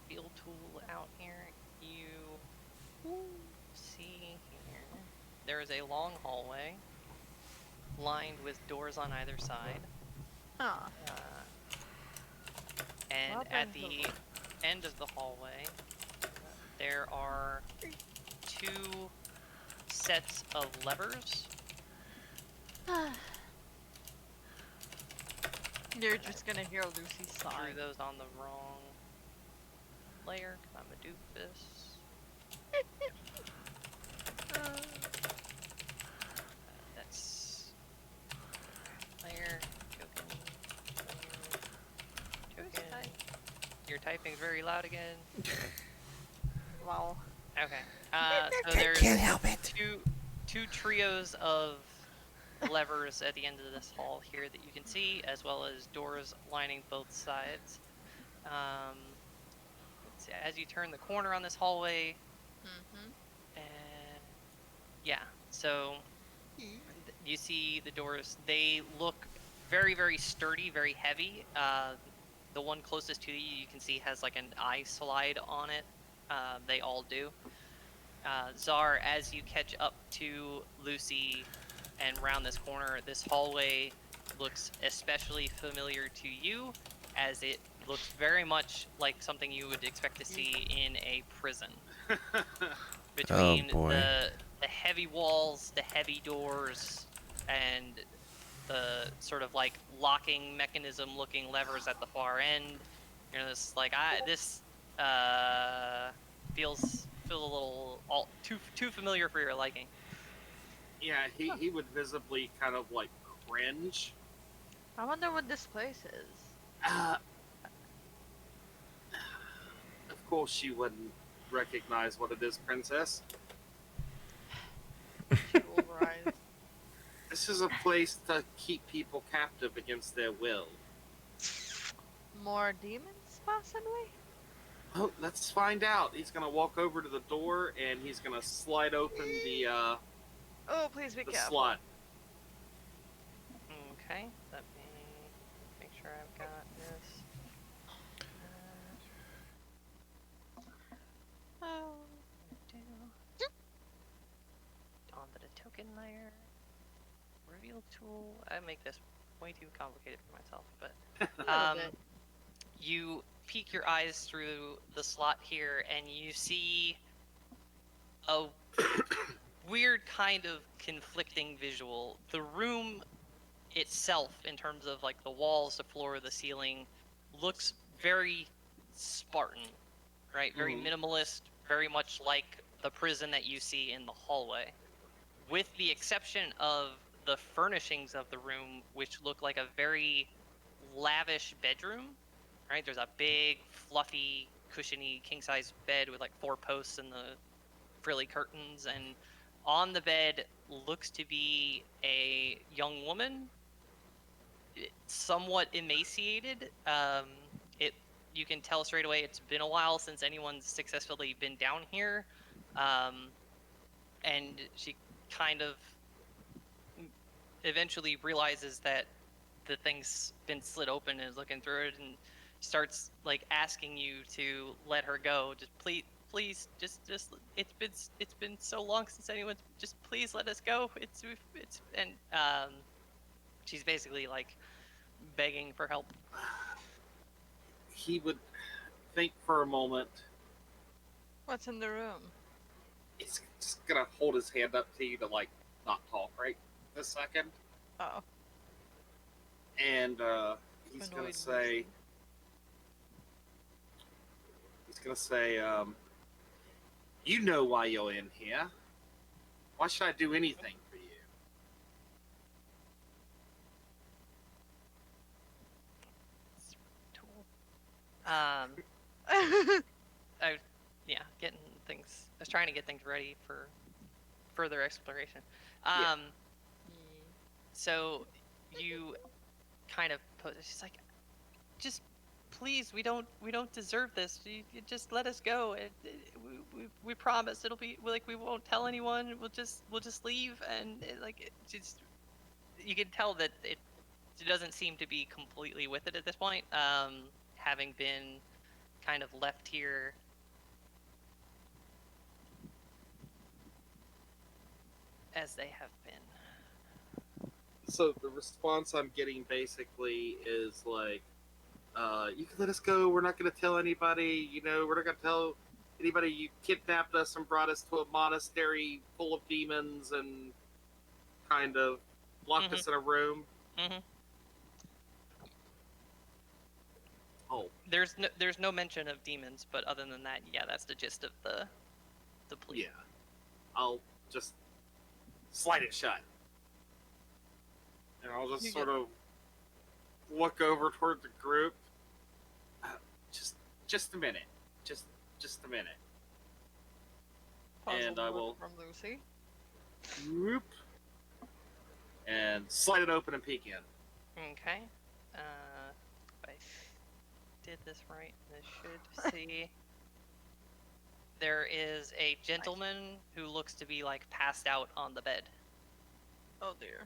reveal tool out here. You see here. There is a long hallway lined with doors on either side. Huh. And Well, at then the end of the hallway, there are two sets of levers. You're just gonna hear Lucy sigh. Threw those on the wrong layer because I'm a doofus. That's layer, token, layer, token. Your typing's very loud again. Wow. Okay. So there's Can't help it. two trios of levers at the end of this hall here that you can see, as well as doors lining both sides. Let's see, as you turn the corner on this hallway, Mm-hmm. and yeah, so you see the doors. They look very, very sturdy, very heavy. The one closest to you, you can see has like an eye slide on it. They all do. Czar, as you catch up to Lucy, and round this corner, this hallway looks especially familiar to you, as it looks very much like something you would expect to see in a prison. Between boy. the heavy walls, the heavy doors, and the sort of like locking mechanism looking levers at the far end, this like this feels a little too familiar for your liking. Yeah, he would visibly kind of like cringe. I wonder what this place is. Of course you wouldn't recognize what it is, Princess. Pulverized. This is a place to keep people captive against their will. More demons, possibly? Oh, let's find out. He's gonna walk over to the door and he's gonna slide open the Oh, please be careful. slot. Okay, let me make sure I've got this. Onto the token layer. Reveal tool. I make this way too complicated for myself, but you peek your eyes through the slot here and you see a weird kind of conflicting visual. The room itself, in terms of like the walls, the floor, the ceiling, looks very Spartan, right? Very minimalist, very much like the prison that you see in the hallway, with the exception of the furnishings of the room, which look like a very lavish bedroom, right? There's a big, fluffy, cushiony, king-size bed with like 4 posts and the frilly curtains, and on the bed looks to be a young woman, somewhat emaciated. You can tell straight away it's been a while since anyone's successfully been down here, and she kind of eventually realizes that the thing's been slit open and is looking through it and starts like asking you to let her go. Just please, just it's been so long since anyone's, just please let us go. And she's basically like begging for help. He would think for a moment. What's in the room? He's just gonna hold his hand up to you to like not talk right this second. Oh. And he's Annoyed gonna say, you know why you're in here. Why should I do anything for you? I was trying to get things ready for further exploration. So you kind of pose. She's like, just please, we don't deserve this. You just let us go. We promise it'll be like, we won't tell anyone. We'll just leave. And you can tell that it doesn't seem to be completely with it at this point. Having been kind of left here as they have been. So the response I'm getting basically is like, you can let us go. We're not going to tell anybody. We're not going to tell anybody you kidnapped us and brought us to a monastery full of demons and kind of locked us in a room. Oh. There's no mention of demons, but other than that, yeah, that's the gist of the plea. Yeah. I'll just slide it shut. And I'll just sort of look over toward the group. Just a minute. Just a minute. And I will from Lucy. Whoop, and slide it open and peek in. Okay. If I did this right, this should see. There is a gentleman who looks to be like passed out on the bed. Oh dear.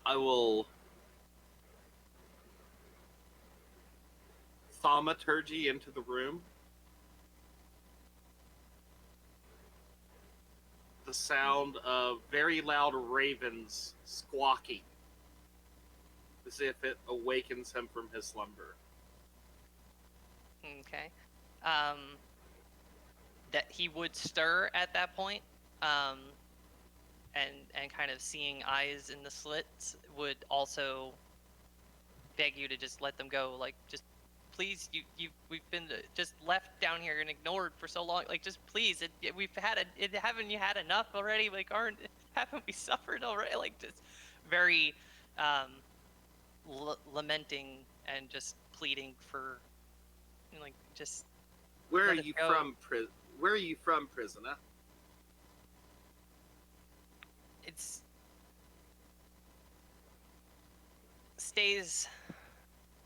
I will thaumaturgy into the room the sound of very loud ravens squawking, as if it awakens him from his slumber. Okay. That he would stir at that point, and kind of seeing eyes in the slits would also beg you to just let them go. Like, just please, we've been just left down here and ignored for so long. Like, just please, haven't you had enough already? Like, haven't we suffered already? Like, just very lamenting and just pleading for, like, just. Where are let us you go. from, Where are you from, prisoner? It's stays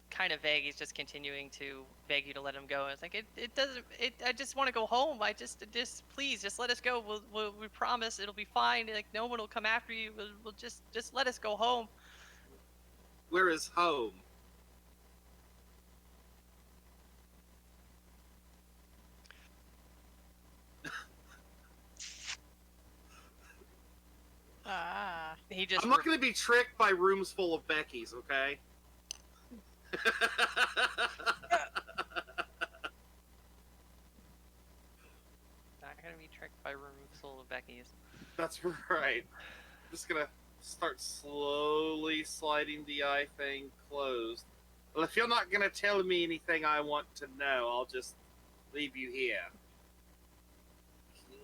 kind of vague. He's just continuing to beg you to let him go. It's like it doesn't. I just want to go home. Just please, just let us go. We promise it'll be fine. Like, no one will come after you. We'll just let us go home. Where is home? Ah. He just. I'm not going to be tricked by rooms full of Beckys, okay? Not gonna be tricked by rooms full of Becky's. That's right. I'm just going to start slowly sliding the eye thing closed. Well, if you're not going to tell me anything I want to know, I'll just leave you here.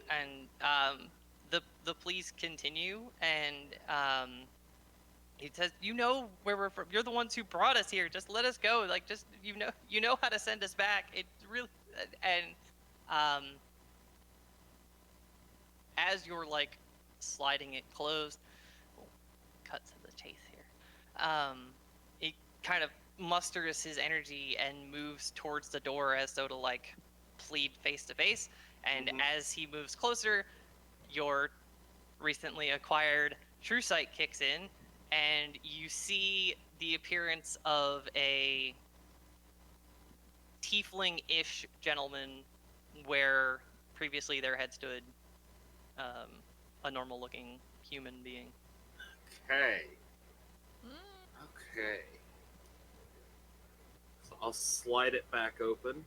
And the police continue, and he says, "You know where we're from. You're the ones who brought us here. Just let us go. Like, just you know how to send us back. It really." And as you're like sliding it closed, cut to the chase here. He kind of musters his energy and moves towards the door as though to like plead face to face. And as he moves closer, your recently acquired True Sight kicks in, and you see the appearance of a tiefling-ish gentleman where previously there had stood a normal-looking human being. Okay. Okay. So I'll slide it back open.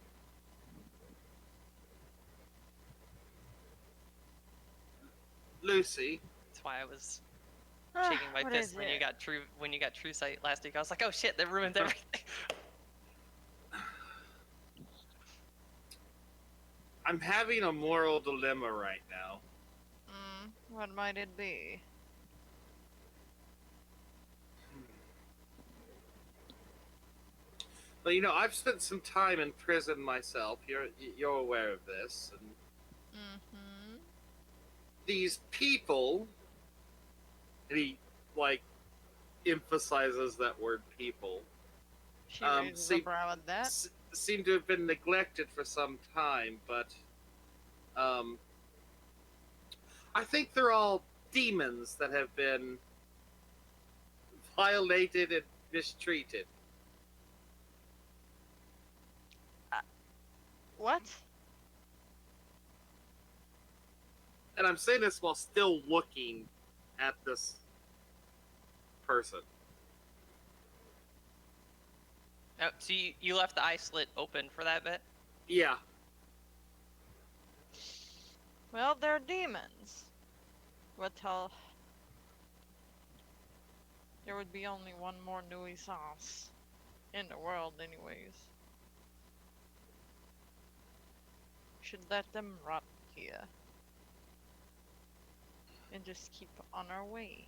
Lucy. That's why I was shaking my What fist is when it? you got True Sight last week. I was like, oh shit, that ruins everything. I'm having a moral dilemma right now. What might it be? Well, I've spent some time in prison myself. You're aware of this. And these people, and he, like, emphasizes that word people, She raises a brow at that. seem to have been neglected for some time, but I think they're all demons that have been violated and mistreated. What? And I'm saying this while still looking at this person. Oh, so you left the eye slit open for that bit? Yeah. Well, they're demons. What hell? There would be only one more Nuisance in the world, anyways. Should let them rot here. And just keep on our way.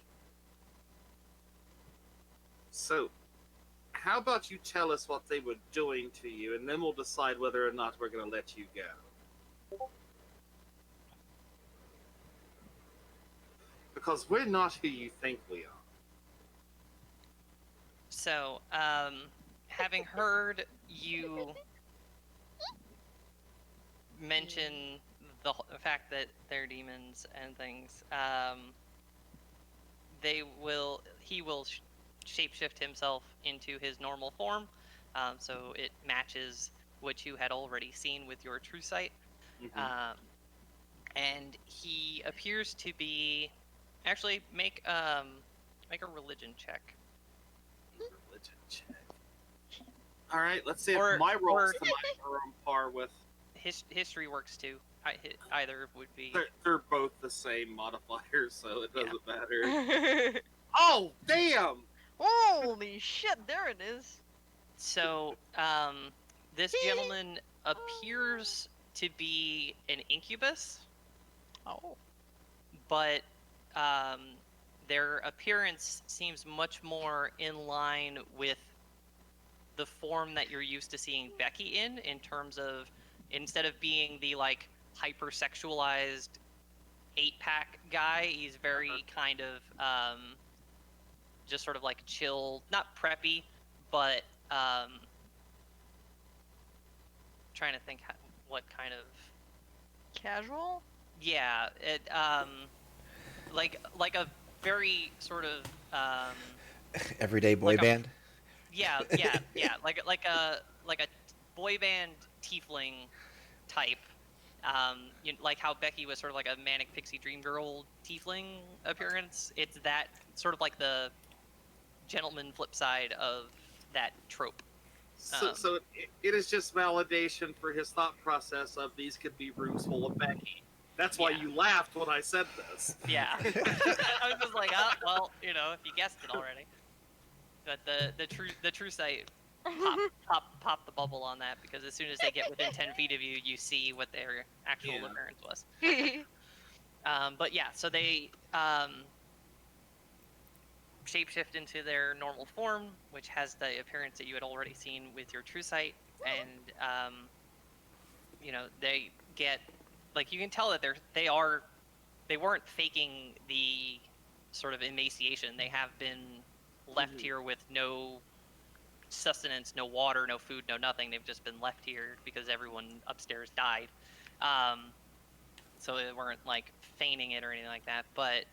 So, how about you tell us what they were doing to you, and then we'll decide whether or not we're going to let you go. Because we're not who you think we are. So, having heard you mention the fact that they're demons and things, he will shapeshift himself into his normal form, so it matches what you had already seen with your True Sight. and he appears to be. Actually, make a religion check. Religion check. All right, let's see Or- if my rolls or- tonight are on par with. History works too. Either would be. They're both the same modifiers, so it Yeah. doesn't matter. Oh, damn! Holy shit! There it is. So, this gentleman appears to be an incubus, Oh. but their appearance seems much more in line with the form that you're used to seeing Becky in terms of instead of being the like hypersexualized 8-pack guy, he's very kind of just sort of like chill, not preppy, but trying to think what kind of Casual? yeah, it like a very sort of Everyday boy Like a- band. yeah, like a boy band tiefling type. Like how Becky was sort of like a manic pixie dream girl tiefling appearance. It's that sort of like the gentleman flip side of that trope. So it is just validation for his thought process of these could be rooms full of Becky. That's why Yeah. you laughed when I said this. Yeah, I was just like, oh well, if you guessed it already. But the true sight pop the bubble on that, because as soon as they get within 10 feet of you, you see what their actual Yeah. appearance was. But yeah, so they shapeshift into their normal form, which has the appearance that you had already seen with your true sight, and they get like you can tell that they weren't faking the sort of emaciation. They have been left here with no sustenance, no water, no food, no nothing. They've just been left here because everyone upstairs died. So they weren't like feigning it or anything like that. But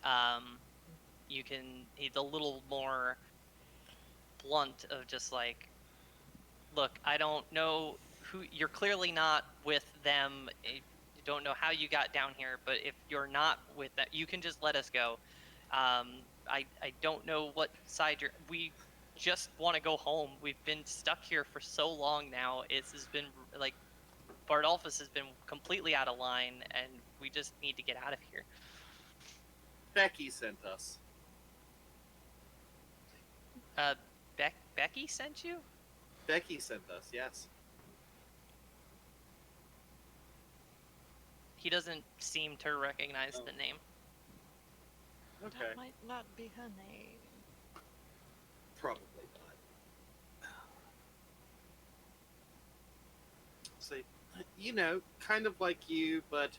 he's a little more blunt of just like, look, I don't know who you're clearly not with them. You don't know how you got down here, but if you're not with that, you can just let us go. I don't know what side we just want to go home. We've been stuck here for so long now. Has been like Bardolphus has been completely out of line, and we just need to get out of here. Becky sent us. Becky sent you? Becky sent us, yes. He doesn't seem to recognize the name. Okay. That might not be her name. Probably not. See, kind of like you, but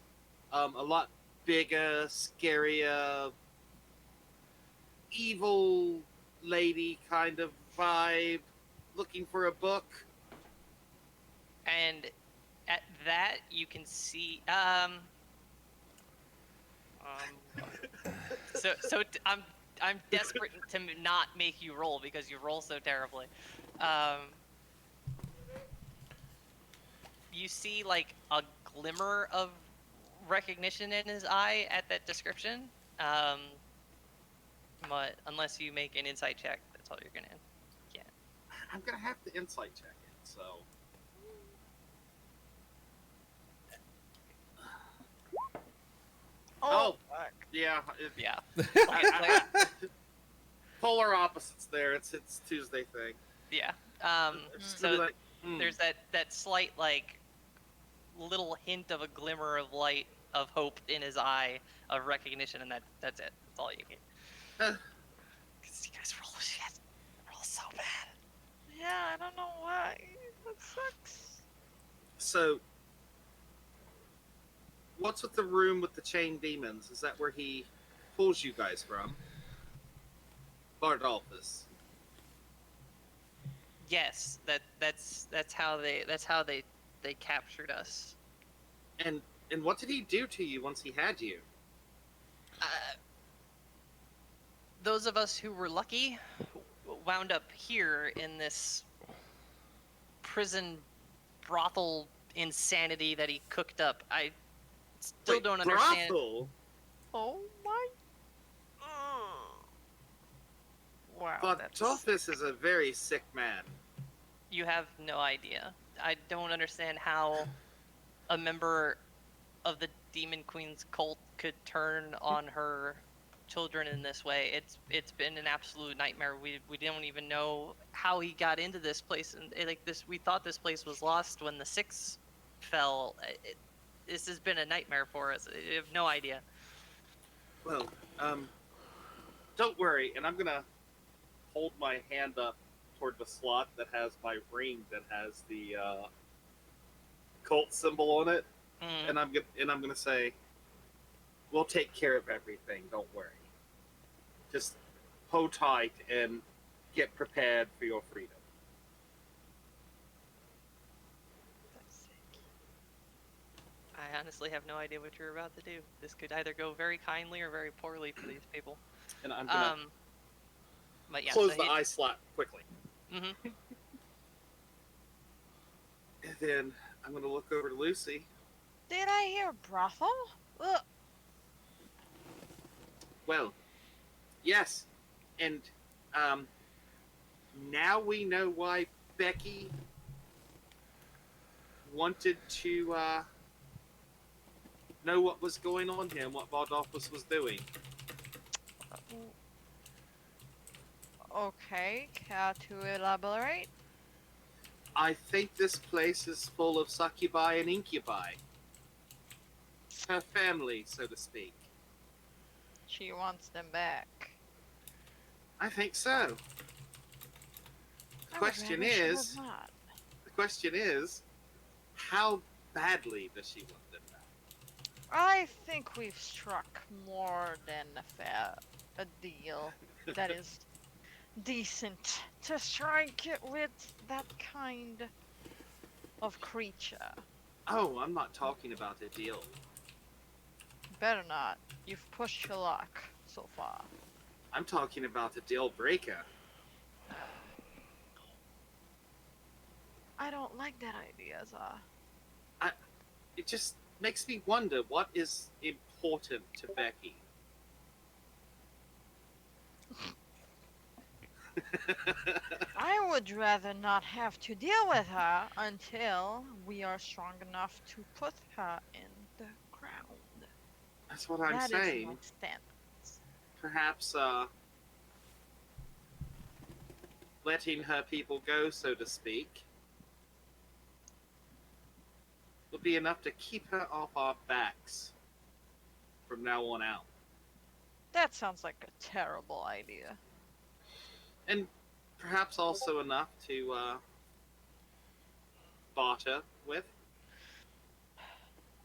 a lot bigger, scarier, evil lady kind of vibe. Looking for a book. And at that, you can see. I'm desperate to not make you roll because you roll so terribly. You see like a glimmer of recognition in his eye at that description. But unless you make an insight check, that's all you're gonna get. I'm gonna have to insight check it. So. Oh, yeah. Yeah. Polar opposites there. It's Tuesday thing. Yeah. It's So gonna be like, there's that slight like little hint of a glimmer of light of hope in his eye of recognition, and that's it. That's all you get. Because you guys roll shit. Roll so bad. Yeah, I don't know why. That sucks. So, what's with the room with the chained demons? Is that where he pulls you guys from? Bardolphus. Yes, that's how they captured us. And what did he do to you once he had you? Those of us who were lucky wound up here in this prison brothel insanity that he cooked up. Still Wait, don't understand. brothel? Oh my. Wow. Vardothus is a very sick man. You have no idea. I don't understand how a member of the Demon Queen's cult could turn on her children in this way. It's been an absolute nightmare. We don't even know how he got into this place, and like this, we thought this place was lost when the Six fell. This has been a nightmare for us. I have no idea. Well, don't worry, and I'm gonna hold my hand up toward the slot that has my ring that has the cult symbol on it, Mm. and I'm gonna say, we'll take care of everything. Don't worry. Just hold tight and get prepared for your freedom. I honestly have no idea what you're about to do. This could either go very kindly or very poorly for these people. And I'm gonna But yeah, close so the he- eye slot quickly. Mhm. And then I'm gonna look over to Lucy. Did I hear brothel? Ugh. Well, yes, and now we know why Becky wanted to know what was going on here and what Vardothus was doing. Okay, care to elaborate? I think this place is full of succubi and incubi. Her family, so to speak. She wants them back. I think so. The I would question rather she is, was not. how badly does she want them back? I think we've struck more than a deal that is decent to strike it with that kind of creature. Oh, I'm not talking about a deal. Better not. You've pushed your luck so far. I'm talking about a deal breaker. I don't like that idea, Zah. It just makes me wonder what is important to Becky. I would rather not have to deal with her until we are strong enough to put her in the ground. That's what I'm That is saying. my stance. Perhaps letting her people go, so to speak, will be enough to keep her off our backs from now on out. That sounds like a terrible idea. And perhaps also enough to barter with.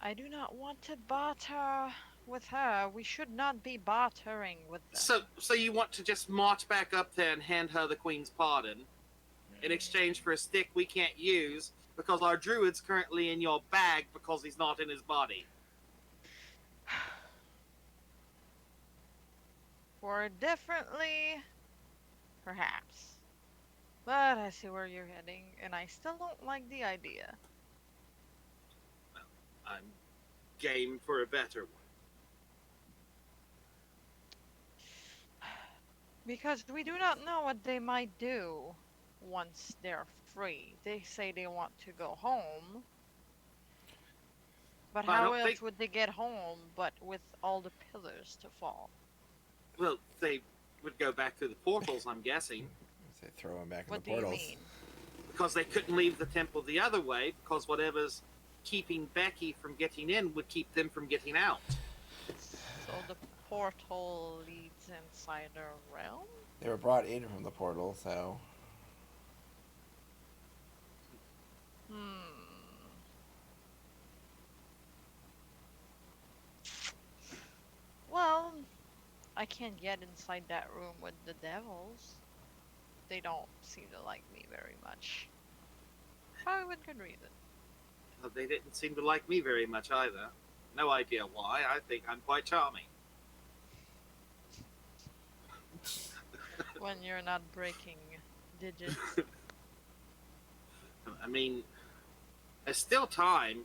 I do not want to barter with her. We should not be bartering with them. So you want to just march back up there and hand her the Queen's pardon in exchange for a stick we can't use because our druid's currently in your bag because he's not in his body. For differently, perhaps. But I see where you're heading, and I still don't like the idea. I'm game for a better one. Because we do not know what they might do once they're free. They say they want to go home. But I how don't else think- would they get home but with all the pillars to fall? Well, they would go back through the portals, I'm guessing, Say throw him back in What the do you portals. mean? because they couldn't leave the temple the other way because whatever's keeping Becky from getting in would keep them from getting out. So the portal leads inside a realm? They were brought in from the portal, so Well, I can't get inside that room with the devils. They don't seem to like me very much. Probably with good reason. Well, they didn't seem to like me very much either. No idea why. I think I'm quite charming. When you're not breaking digits. I mean, there's still time.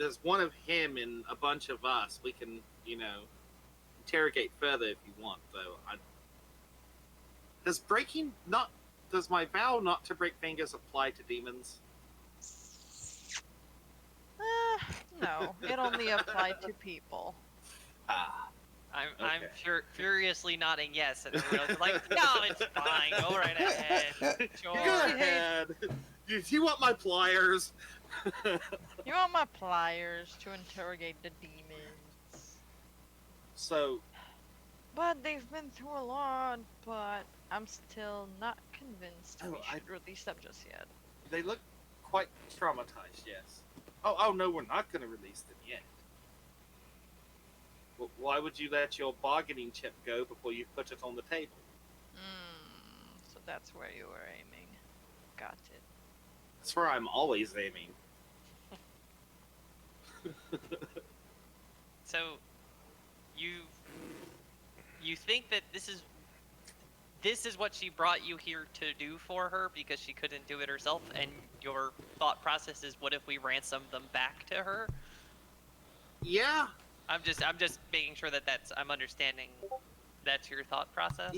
there's one of him and a bunch of us. We can, interrogate further if you want, though. Does my vow not to break fingers apply to demons? No, it only applied to people. Ah, I'm Okay. furiously nodding yes, and everyone else is like, no, it's fine. Go right ahead. Sure. go ahead. Do you want my pliers? You want my pliers to interrogate the demons. So, But they've been through a lot, but I'm still not convinced we should release them just yet. they look quite traumatized, yes. Oh no, we're not going to release them yet. Why would you let your bargaining chip go before you put it on the table? So that's where you were aiming. Got it. That's where I'm always aiming. So, you think that this is what she brought you here to do for her because she couldn't do it herself, and your thought process is, what if we ransom them back to her? Yeah, I'm just making sure that I'm understanding that's your thought process.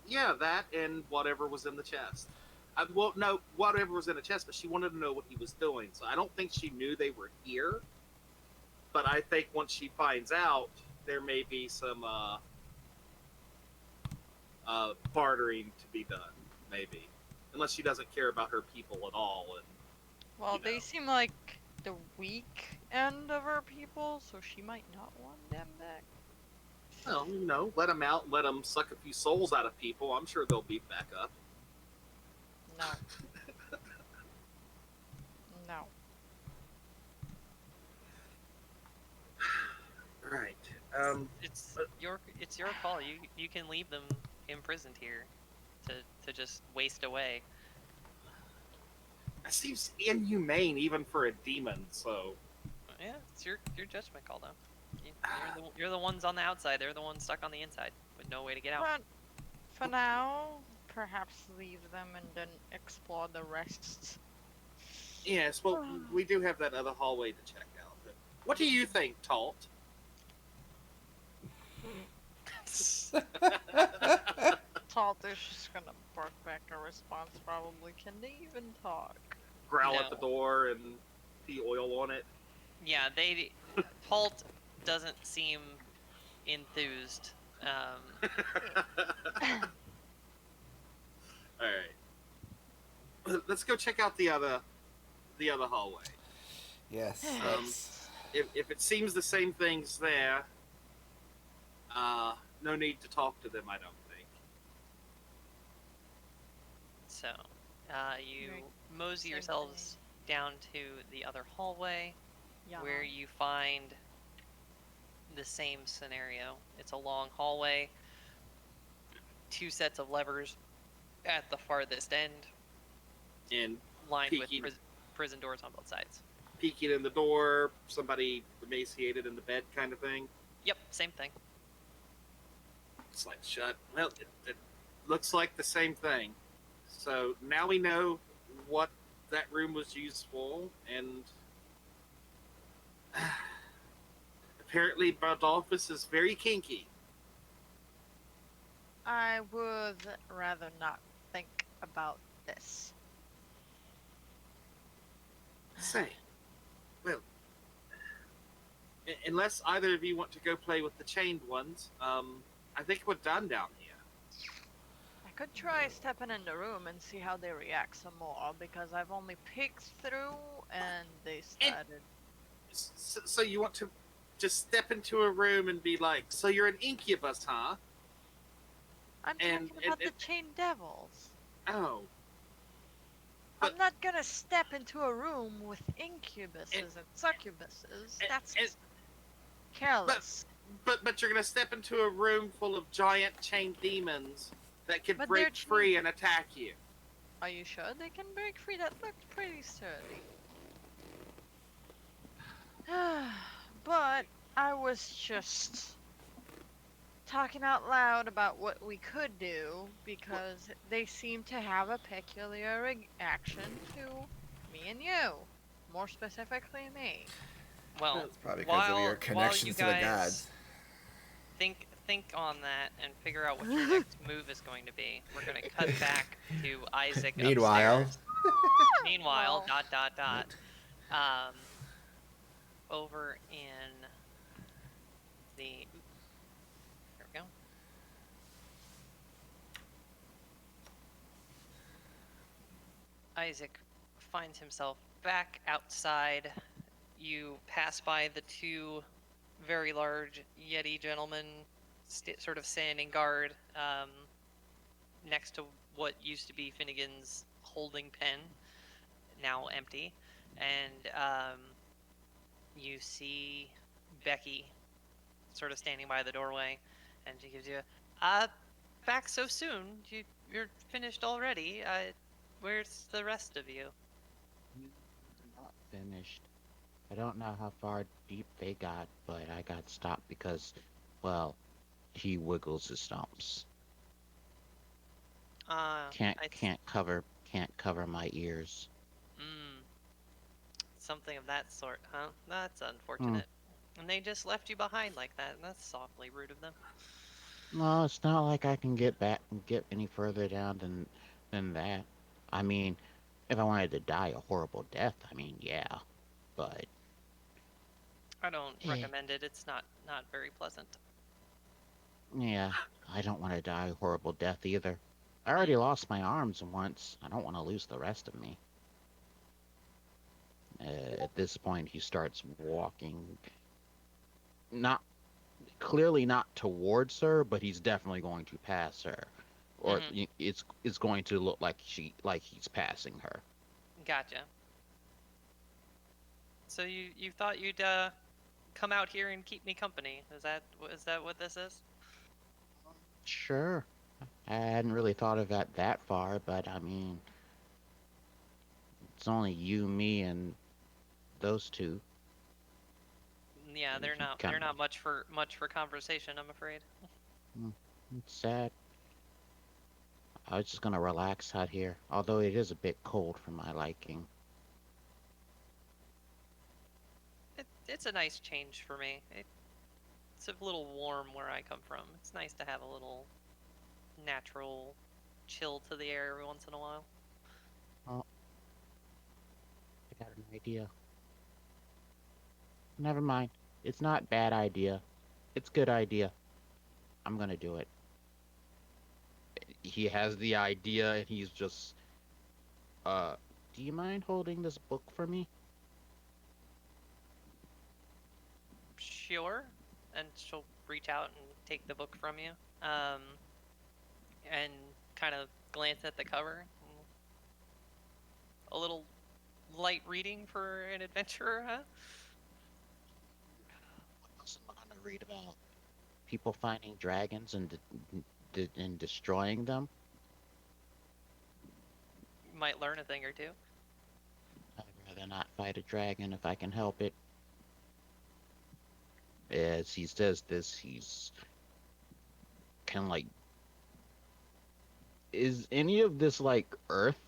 yeah, that and whatever was in the chest. Well, no, whatever was in the chest, but she wanted to know what he was doing. So I don't think she knew they were here. But I think once she finds out, there may be some bartering to be done, maybe. Unless she doesn't care about her people at all. And Well, they seem like the weak end of our people, so she might not want them back. well, let them out, let them suck a few souls out of people. I'm sure they'll beat back up. No. No. Right. It's your call. You can leave them imprisoned here to just waste away. That seems inhumane even for a demon, so... Yeah, it's your judgment call though. You're the ones on the outside. They're the ones stuck on the inside with no way to get out. But for now, perhaps leave them and then explore the rest. Yes, well, we do have that other hallway to check out. But what do you think, Talt? Talt is just gonna bark back a response probably. Can they even talk? Growl No. at the door and pee oil on it? Yeah, Halt doesn't seem enthused. Alright. Let's go check out the other hallway. Yes. If it seems the same things there, no need to talk to them, I don't think. So, you Right. mosey Same yourselves down to the other hallway, Yeah. where you find the same scenario. It's a long hallway, 2 sets of levers at the farthest end, And lined with peeking. prison doors on both sides. Peeking in the door, somebody emaciated in the bed kind of thing. Yep, same thing. It's like shut. Well, it looks like the same thing. So now we know what that room was used for, and apparently Bardolphus is very kinky. I would rather not think about this. Say, well, unless either of you want to go play with the chained ones, I think we're done down here. I could try stepping in the room and see how they react some more, because I've only peeked through and they started. So you want to just step into a room and be like, so you're an incubus, huh? I'm and- talking about and- the chained devils. Oh. I'm not gonna step into a room with incubuses and succubuses. That's careless. But you're gonna step into a room full of giant chained demons that could But break they're free and attack you. Are you sure they can break free? That looked pretty sturdy. But I was just talking out loud about what we could do because they seem to have a peculiar reaction to me and you. More specifically, me. Well, It's probably because of your while you connections to the guys gods. think on that and figure out what your next move is going to be, we're gonna cut back to Isaac Meanwhile. upstairs. Meanwhile, Well. um, over in the. There we go. Isaac finds himself back outside. You pass by the two very large Yeti gentlemen, sort of standing guard next to what used to be Finnegan's holding pen, now empty, and you see Becky sort of standing by the doorway, and she gives you back so soon? You're finished already? Where's the rest of you? Not finished. I don't know how far deep they got, but I got stopped because, well, he wiggles his stumps. Can't cover my ears. Something of that sort, huh? That's unfortunate. And they just left you behind like that. That's softly rude of them. No, it's not like I can get back and get any further down than that. I mean, if I wanted to die a horrible death, I mean, yeah, but I don't recommend it. It's not very pleasant. yeah, I don't want to die a horrible death either. I already lost my arms once. I don't want to lose the rest of me. At this point, he starts walking, clearly not towards her, but he's definitely going to pass her, or it's going to look like he's passing her. Gotcha. So you thought you'd come out here and keep me company? Is that what this is? Sure. I hadn't really thought of it that far, but I mean, it's only you, me, and those two. Yeah, they're not much for conversation, I'm afraid. It's sad. I was just gonna relax out here, although it is a bit cold for my liking. It's a nice change for me. It's a little warm where I come from. It's nice to have a little natural chill to the air every once in a while. Oh, I got an idea. Never mind. It's not bad idea. It's good idea. I'm gonna do it. He has the idea and he's just do you mind holding this book for me? Sure. And she'll reach out and take the book from you. And kind of glance at the cover. A little light reading for an adventurer, huh? What else am I gonna read about? People finding dragons and destroying them? You might learn a thing or two. I'd rather not fight a dragon if I can help it. As he says this, he's kind of like, is any of this like earth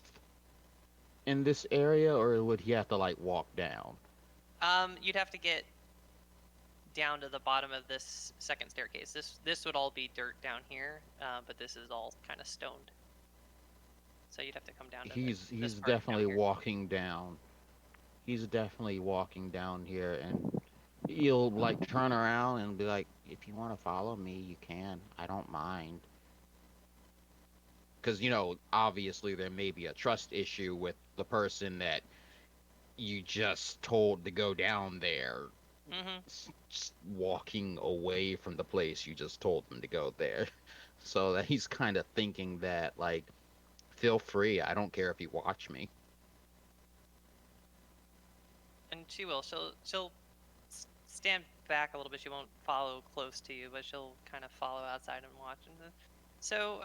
in this area, or would he have to like walk down? You'd have to get down to the bottom of this second staircase. This would all be dirt down here, but this is all kind of stoned. So you'd have to come down to He's this part definitely down here. walking down. He's definitely walking down here, and he'll like turn around and be like, if you want to follow me, you can. I don't mind. Because, you know, obviously there may be a trust issue with the person that you just told to go down there. Just walking away from the place you just told them to go there. So that he's kind of thinking that, like, feel free. I don't care if you watch me. And she will. She'll stand back a little bit. She won't follow close to you, but she'll kind of follow outside and watch. So,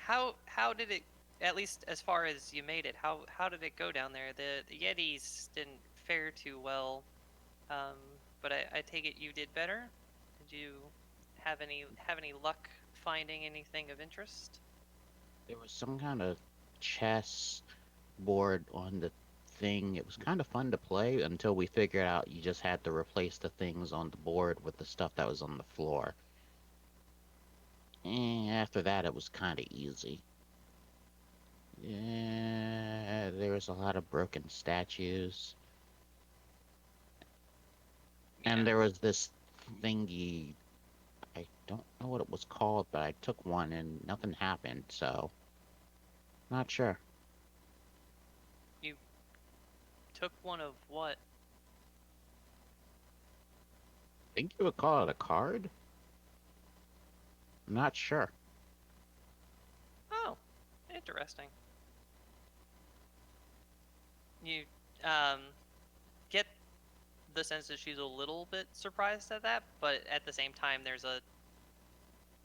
how did it? At least as far as you made it, how did it go down there? The Yetis didn't fare too well, but I take it you did better. Did you have any luck finding anything of interest? There was some kind of chess board on the thing. It was kind of fun to play until we figured out you just had to replace the things on the board with the stuff that was on the floor. And after that, it was kind of easy. Yeah, there was a lot of broken statues. And there was this thingy. I don't know what it was called, but I took one and nothing happened, so. Not sure. You took one of what? I think you would call it a card? I'm not sure. Oh, interesting. You get the sense that she's a little bit surprised at that, but at the same time, there's a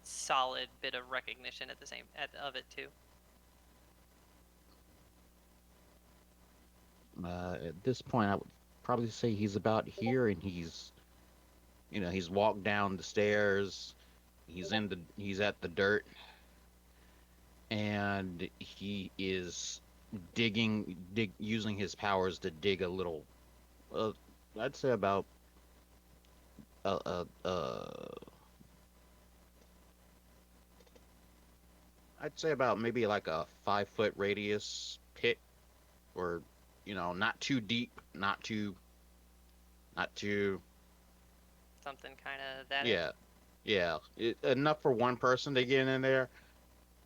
solid bit of recognition of it too. At this point, I would probably say he's about here, and he's walked down the stairs. He's at the dirt, and he is using his powers to dig a little. I'd say about maybe like a 5-foot radius pit, or not too deep, not too. Something kind of that. Yeah. Enough for one person to get in there.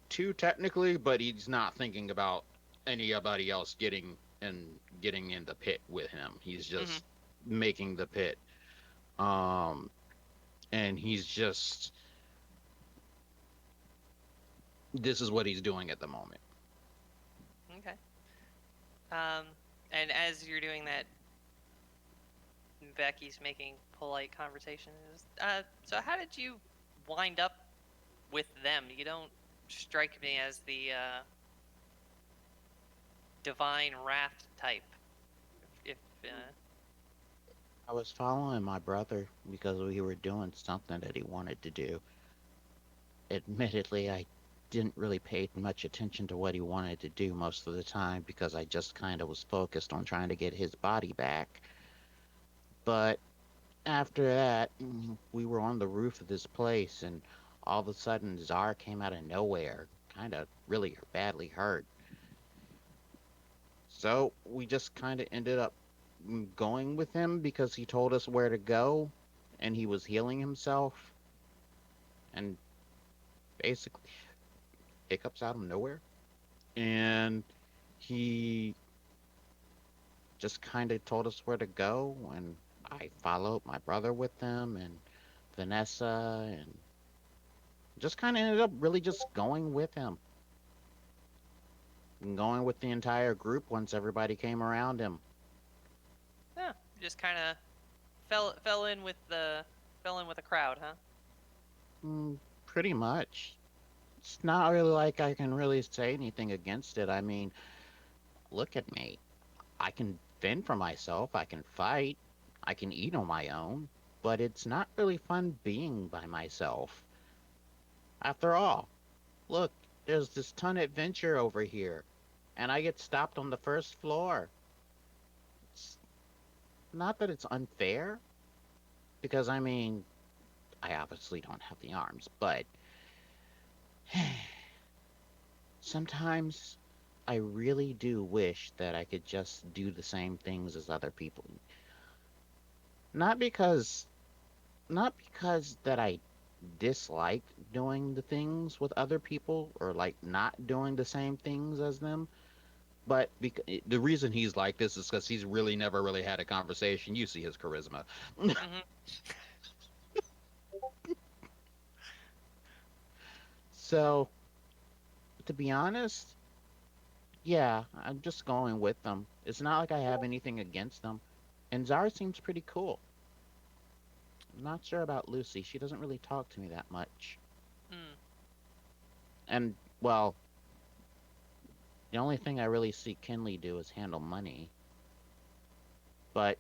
2 technically, but he's not thinking about anybody else getting in the pit with him. He's just making the pit. And he's just. This is what he's doing at the moment. Okay. And as you're doing that, Becky's making polite conversation. So how did you wind up with them? You don't strike me as the divine wrath type. If I was following my brother because we were doing something that he wanted to do. Admittedly, I didn't really pay much attention to what he wanted to do most of the time because I just kind of was focused on trying to get his body back. But after that, we were on the roof of this place, and all of a sudden Zar came out of nowhere, kind of really badly hurt. So we just kind of ended up going with him because he told us where to go, and he was healing himself. And basically, hiccups out of nowhere. And he just kind of told us where to go, and I followed my brother with them, and Vanessa, and just kind of ended up really just going with him. And going with the entire group once everybody came around him. Yeah, just kind of fell in with the crowd, huh? Pretty much. It's not really like I can really say anything against it. I mean, look at me. I can fend for myself. I can fight. I can eat on my own. But it's not really fun being by myself. After all, look, there's this ton of adventure over here, and I get stopped on the first floor. It's not that it's unfair, because I mean, I obviously don't have the arms, but sometimes I really do wish that I could just do the same things as other people. Not because that I dislike doing the things with other people or like not doing the same things as them, but the reason he's like this is because he's really never really had a conversation. You see his charisma. So, to be honest, yeah, I'm just going with them. It's not like I have anything against them. And Zara seems pretty cool. I'm not sure about Lucy. She doesn't really talk to me that much. And, well, the only thing I really see Kinley do is handle money. But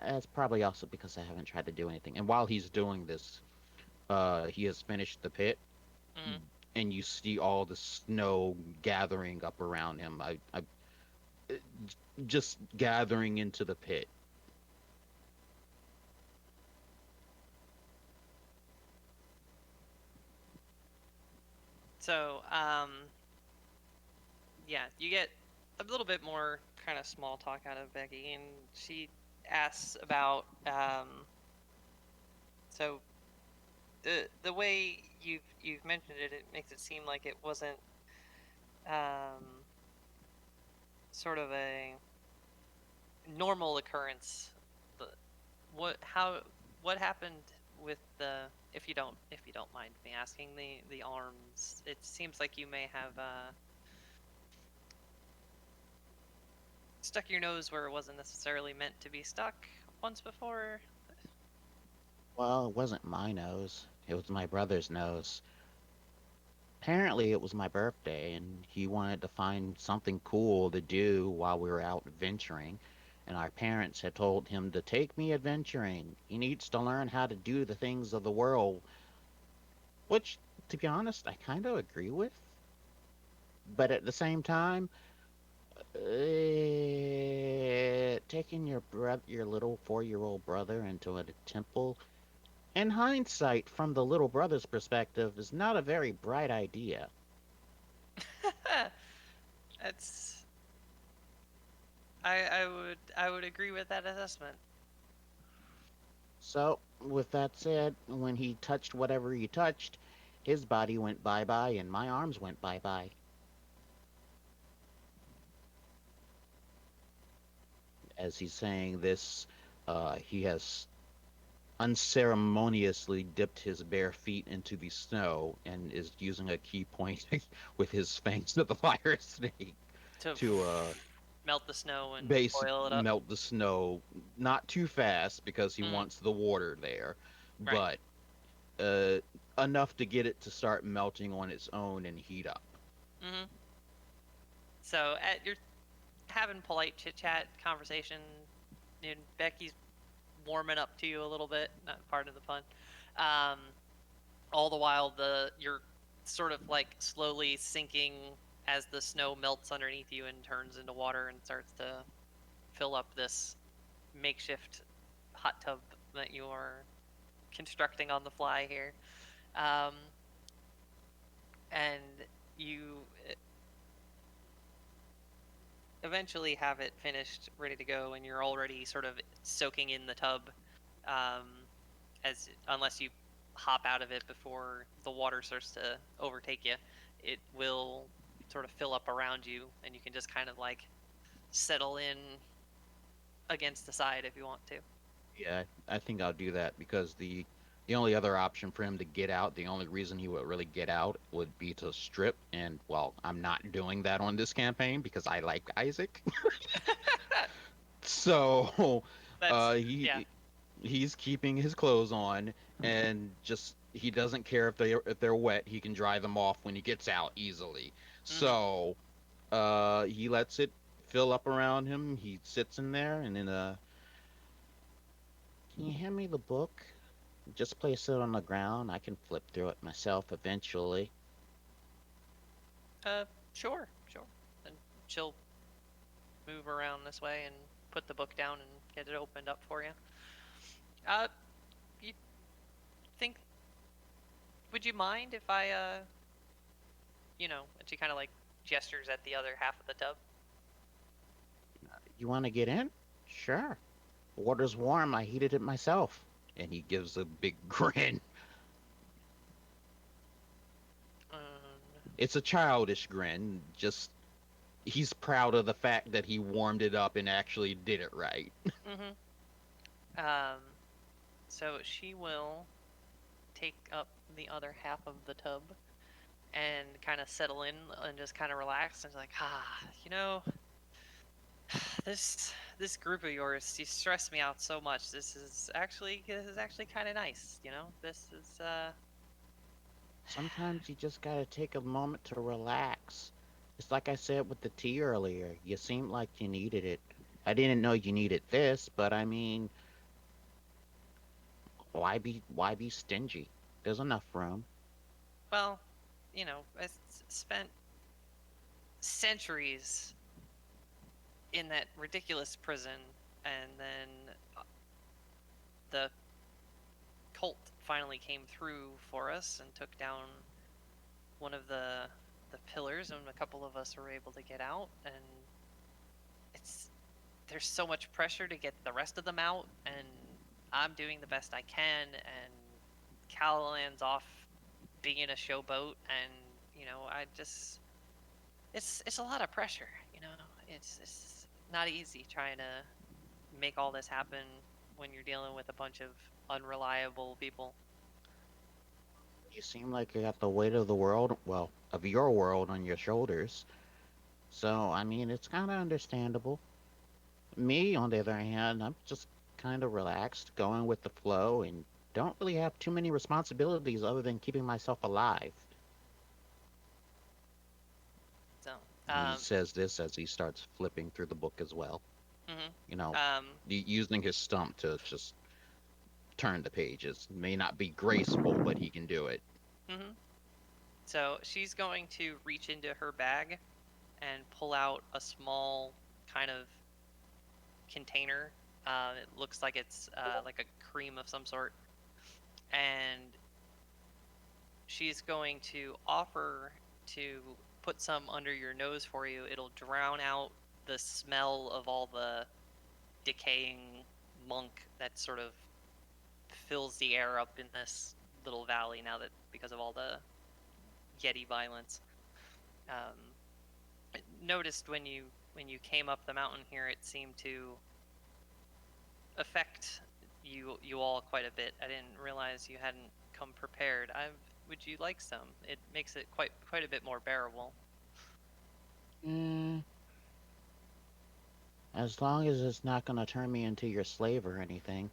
that's probably also because I haven't tried to do anything. And while he's doing this, he has finished the pit. And you see all the snow gathering up around him. just gathering into the pit. So, yeah, you get a little bit more kind of small talk out of Becky, and she asks about, so the way you've mentioned it, it makes it seem like it wasn't sort of a normal occurrence. The- what happened with the, if you don't mind me asking, the arms? It seems like you may have stuck your nose where it wasn't necessarily meant to be stuck once before. Well, it wasn't my nose. It was my brother's nose. Apparently, it was my birthday, and he wanted to find something cool to do while we were out adventuring. And our parents had told him to take me adventuring. He needs to learn how to do the things of the world, which, to be honest, I kind of agree with. But at the same time, taking your little 4-year-old brother into a temple, in hindsight, from the little brother's perspective, is not a very bright idea. That's I would agree with that assessment. So, with that said, when he touched whatever he touched, his body went bye bye and my arms went bye bye. As he's saying this, he has unceremoniously dipped his bare feet into the snow and is using a key point with his fangs of the fire snake to melt the snow and basic boil it up. melt the snow, not too fast because he wants the water there, Right. but enough to get it to start melting on its own and heat up. Mm-hmm. So you're having polite chit chat conversation, and Becky's warming up to you a little bit. Not part of the pun. All the while, you're sort of like slowly sinking as the snow melts underneath you and turns into water and starts to fill up this makeshift hot tub that you are constructing on the fly here. And you eventually have it finished, ready to go, and you're already sort of soaking in the tub, unless you hop out of it before the water starts to overtake you, it will sort of fill up around you, and you can just kind of like settle in against the side if you want to. Yeah, I think I'll do that because the only other option for him to get out, the only reason he would really get out would be to strip, and well, I'm not doing that on this campaign because I like Isaac. So he's keeping his clothes on, and just he doesn't care if they're wet. He can dry them off when he gets out easily. So he lets it fill up around him. He sits in there, and then can you hand me the book? Just place it on the ground. I can flip through it myself eventually. Sure. And she'll move around this way and put the book down and get it opened up for you. You think? Would you mind if I, and she kind of like gestures at the other half of the tub. You want to get in? Sure. Water's warm. I heated it myself. And he gives a big grin. It's a childish grin. Just he's proud of the fact that he warmed it up and actually did it right. So she will take up the other half of the tub and kind of settle in and just kind of relax and like, this group of yours, you stress me out so much. This is actually kind of nice, This is Sometimes you just gotta take a moment to relax. It's like I said with the tea earlier. You seemed like you needed it. I didn't know you needed this, but I mean, why be stingy? There's enough room. Well, I spent centuries in that ridiculous prison, and then the cult finally came through for us and took down one of the pillars, and a couple of us were able to get out. And there's so much pressure to get the rest of them out, and I'm doing the best I can, and Callahan's off being a showboat, and I just it's a lot of pressure. It's not easy trying to make all this happen when you're dealing with a bunch of unreliable people. You seem like you got the weight of the world, well, of your world on your shoulders. So, I mean, it's kind of understandable. Me, on the other hand, I'm just kind of relaxed, going with the flow, and don't really have too many responsibilities other than keeping myself alive. So, And he says this as he starts flipping through the book as well. mm-hmm. Using his stump to just turn the pages. May not be graceful, but he can do it. Mm-hmm. So she's going to reach into her bag and pull out a small kind of container. It looks like it's like a cream of some sort. And she's going to offer to put some under your nose for you. It'll drown out the smell of all the decaying monk that sort of fills the air up in this little valley now that because of all the Yeti violence. I noticed when you came up the mountain here, it seemed to affect you all quite a bit. I didn't realize you hadn't come prepared. Would you like some? It makes it quite a bit more bearable. As long as it's not gonna turn me into your slave or anything.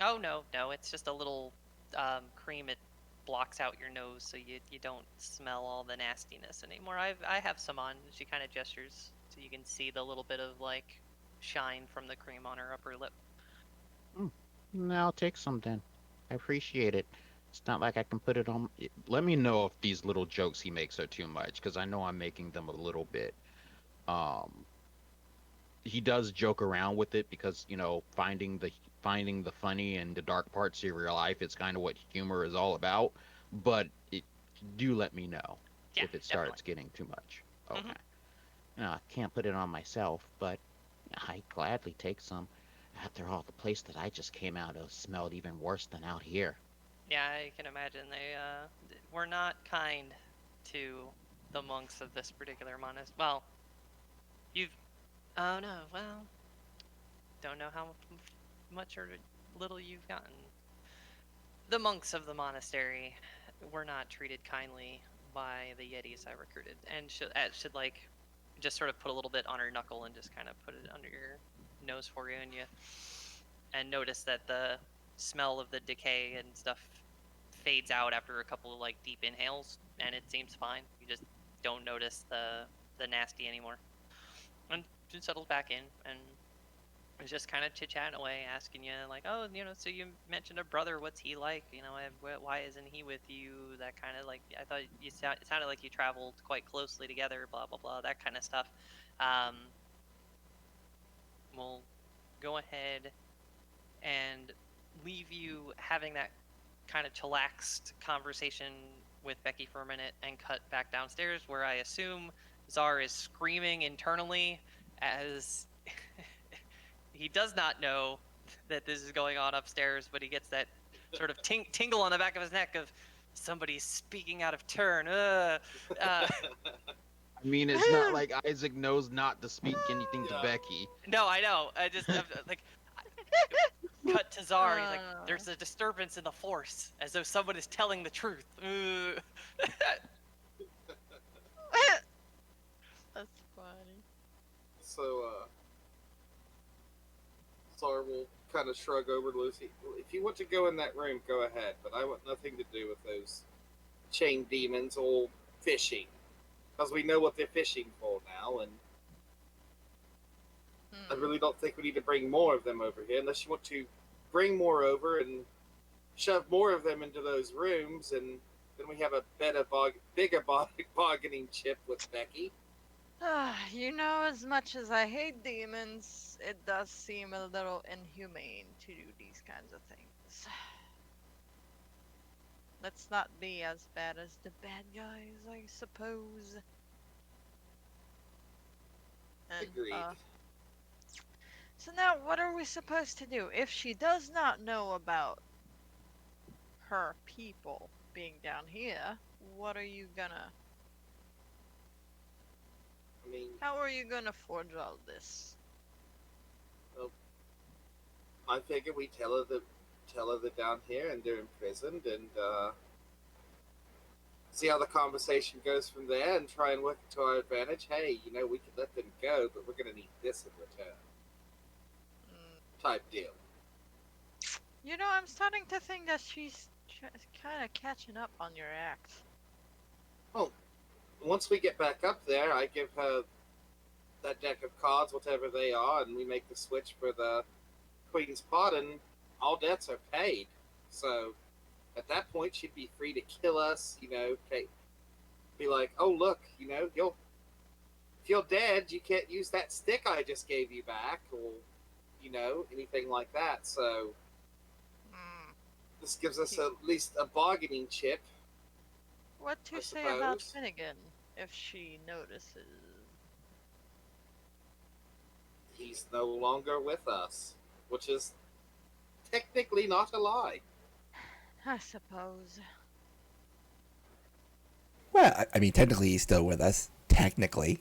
Oh no, it's just a little cream. It blocks out your nose so you don't smell all the nastiness anymore. I have some on. She kind of gestures so you can see the little bit of like shine from the cream on her upper lip. I'll take some then. I appreciate it. It's not like I can put it on. Let me know if these little jokes he makes are too much, because I know I'm making them a little bit. He does joke around with it because finding the funny and the dark parts of your life is kind of what humor is all about. But do let me know if it starts getting too much. Okay. Mm-hmm. I can't put it on myself, but I'd gladly take some. After all, the place that I just came out of smelled even worse than out here. Yeah, I can imagine. They were not kind to the monks of this particular monastery. Well, oh no, well, don't know how much or little you've gotten. The monks of the monastery were not treated kindly by the Yetis I recruited, and should like just sort of put a little bit on her knuckle and just kind of put it under your nose for you, and notice that the smell of the decay and stuff fades out after a couple of like deep inhales, and it seems fine. You just don't notice the nasty anymore, and she settles back in and is just kind of chit-chatting away, asking you like, oh, so you mentioned a brother, what's he like, why isn't he with you, that kind of like, I thought it sounded like you traveled quite closely together, blah blah blah, that kind of stuff. We'll go ahead and leave you having that kind of chillaxed conversation with Becky for a minute and cut back downstairs, where I assume Czar is screaming internally as he does not know that this is going on upstairs, but he gets that sort of tingle on the back of his neck of somebody speaking out of turn. I mean, it's not like Isaac knows not to speak anything to Becky. No, I know. I just like cut to Czar. He's like, "There's a disturbance in the force," as though someone is telling the truth. That's funny. So, Czar will kind of shrug over to Lucy. If you want to go in that room, go ahead, but I want nothing to do with those chain demons all fishing. Because we know what they're fishing for now, and I really don't think we need to bring more of them over here, unless you want to bring more over and shove more of them into those rooms, and then we have a bigger bargaining chip with Becky. You know, as much as I hate demons, it does seem a little inhumane to do these kinds of things. Let's not be as bad as the bad guys, I suppose. And, Agreed. So now, what are we supposed to do? If she does not know about her people being down here, what are you gonna... I mean, How are you gonna forge all this? I figure we tell her they're down here and they're imprisoned, and see how the conversation goes from there, and try and work it to our advantage. Hey, we could let them go, but we're gonna need this in return. Type deal. You know, I'm starting to think that she's kind of catching up on your act. Once we get back up there, I give her that deck of cards, whatever they are, and we make the switch for the Queen's Pot, and all debts are paid. So at that point, she'd be free to kill us. Be like, oh look, if you're dead, you can't use that stick I just gave you back, or anything like that. So this gives us at least a bargaining chip. What to I say about suppose. Finnegan if she notices? He's no longer with us, which is technically not a lie. I suppose. Well, I mean, technically he's still with us. Technically.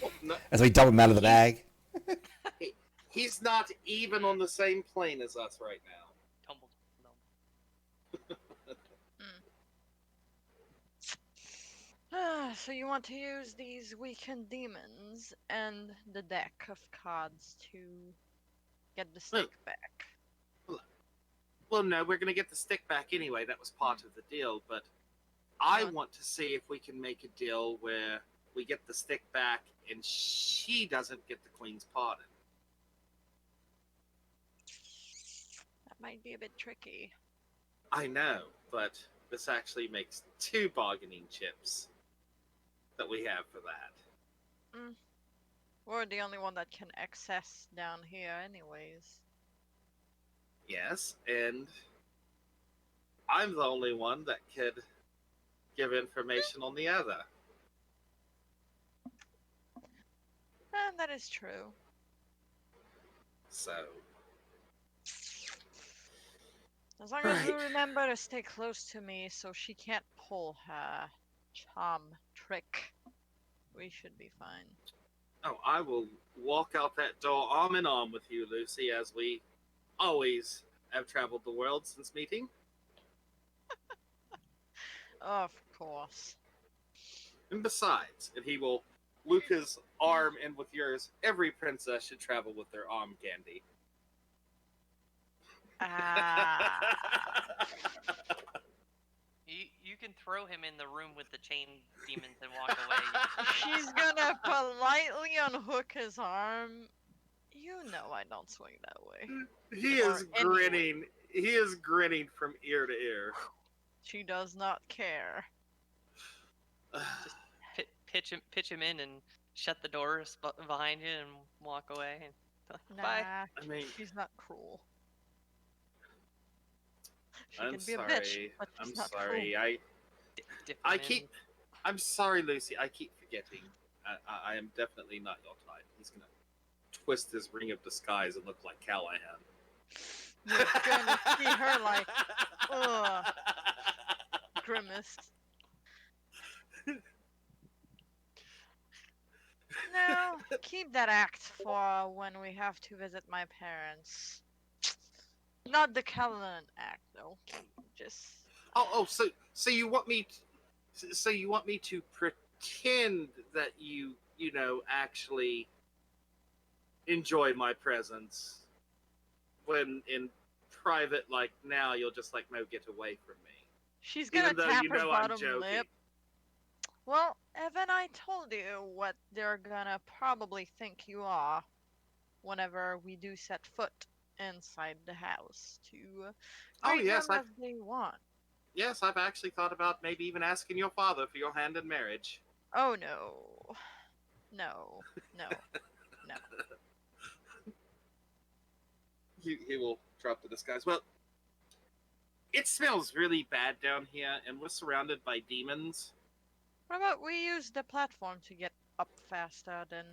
Well, no, As we dump him out of the bag. he's not even on the same plane as us right now. Tumble. So you want to use these weakened demons and the deck of cards to get the stick back. Well, no, we're going to get the stick back anyway. That was part of the deal. But I Yeah. want to see if we can make a deal where we get the stick back and she doesn't get the Queen's pardon. That might be a bit tricky. I know, but this actually makes 2 bargaining chips that we have for that. We're the only one that can access down here anyways. Yes, and I'm the only one that could give information on the other. And that is true. So, As long as you Right. remember to stay close to me so she can't pull her charm trick, we should be fine. I will walk out that door arm in arm with you, Lucy, as we always have traveled the world since meeting. Of course. And besides, and he will loop his arm in with yours, every princess should travel with their arm candy. Ah. You can throw him in the room with the chain demons and walk away. She's gonna politely unhook his arm. You know I don't swing that way. He Or is anyone. grinning. He is grinning from ear to ear. She does not care. Pitch him in and shut the doors behind you and walk away. And Nah, bye. I mean, she's not cruel. She I'm can be a bitch, sorry. but she's I'm not sorry. cruel. Dip I him in. keep. I'm sorry, Lucy. I keep forgetting. I am definitely not your type. He's gonna twist his ring of disguise and look like Callahan. You're gonna see her like, ugh, grimace. No, keep that act for when we have to visit my parents. Not the Callahan act, though. Just So you want me? So you want me to pretend that you actually enjoy my presence, when in private, like now, you'll just like, no, get away from me. she's gonna Even though tap you her know I'm bottom joking. lip. Well, Evan, I told you what they're gonna probably think you are whenever we do set foot inside the house to Oh treat yes, them as they want. yes, I've actually thought about maybe even asking your father for your hand in marriage. Oh no. No, no, no. He will drop the disguise. Well, it smells really bad down here, and we're surrounded by demons. What about we use the platform to get up faster than,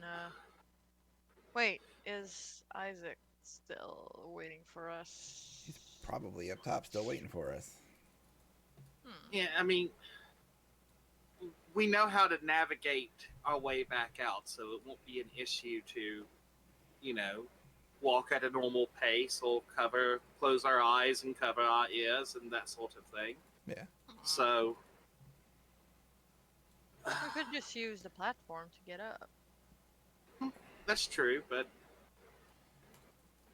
Wait, is Isaac still waiting for us? He's probably up top, still waiting for us. Yeah, I mean, we know how to navigate our way back out, so it won't be an issue to, walk at a normal pace or close our eyes and cover our ears and that sort of thing. Yeah. So. We could just use the platform to get up. That's true, but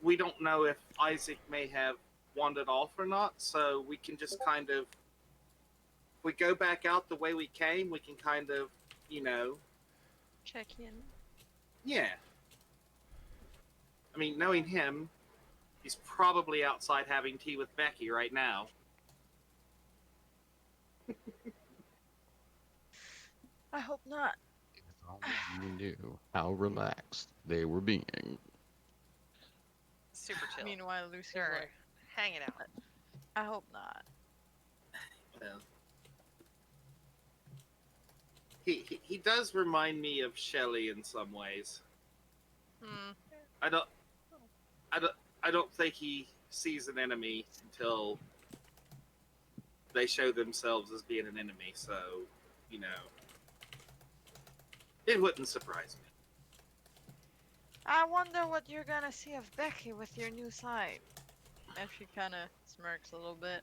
we don't know if Isaac may have wandered off or not, so we can just kind of, if we go back out the way we came, we can kind of, Check in. yeah. I mean, knowing him, he's probably outside having tea with Becky right now. I hope not. If only you knew how relaxed they were being. Super chill. Meanwhile, Lucy's They're like, hanging out. I hope not. Well, he does remind me of Shelley in some ways. Hmm. I don't think he sees an enemy until they show themselves as being an enemy. So, it wouldn't surprise me. I wonder what you're gonna see of Becky with your new side. And she kind of smirks a little bit.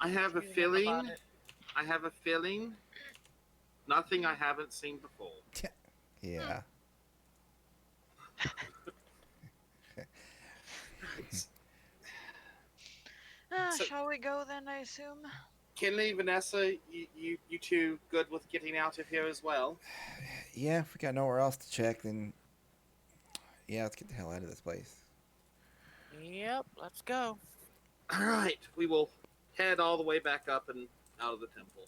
I have a Reading up feeling. about it. I have a feeling. Nothing I haven't seen before. Yeah. So- Shall we go then, I assume? Kinley, Vanessa, you two good with getting out of here as well? Yeah, if we got nowhere else to check, then yeah, let's get the hell out of this place. Yep, let's go. All right, we will head all the way back up and out of the temple.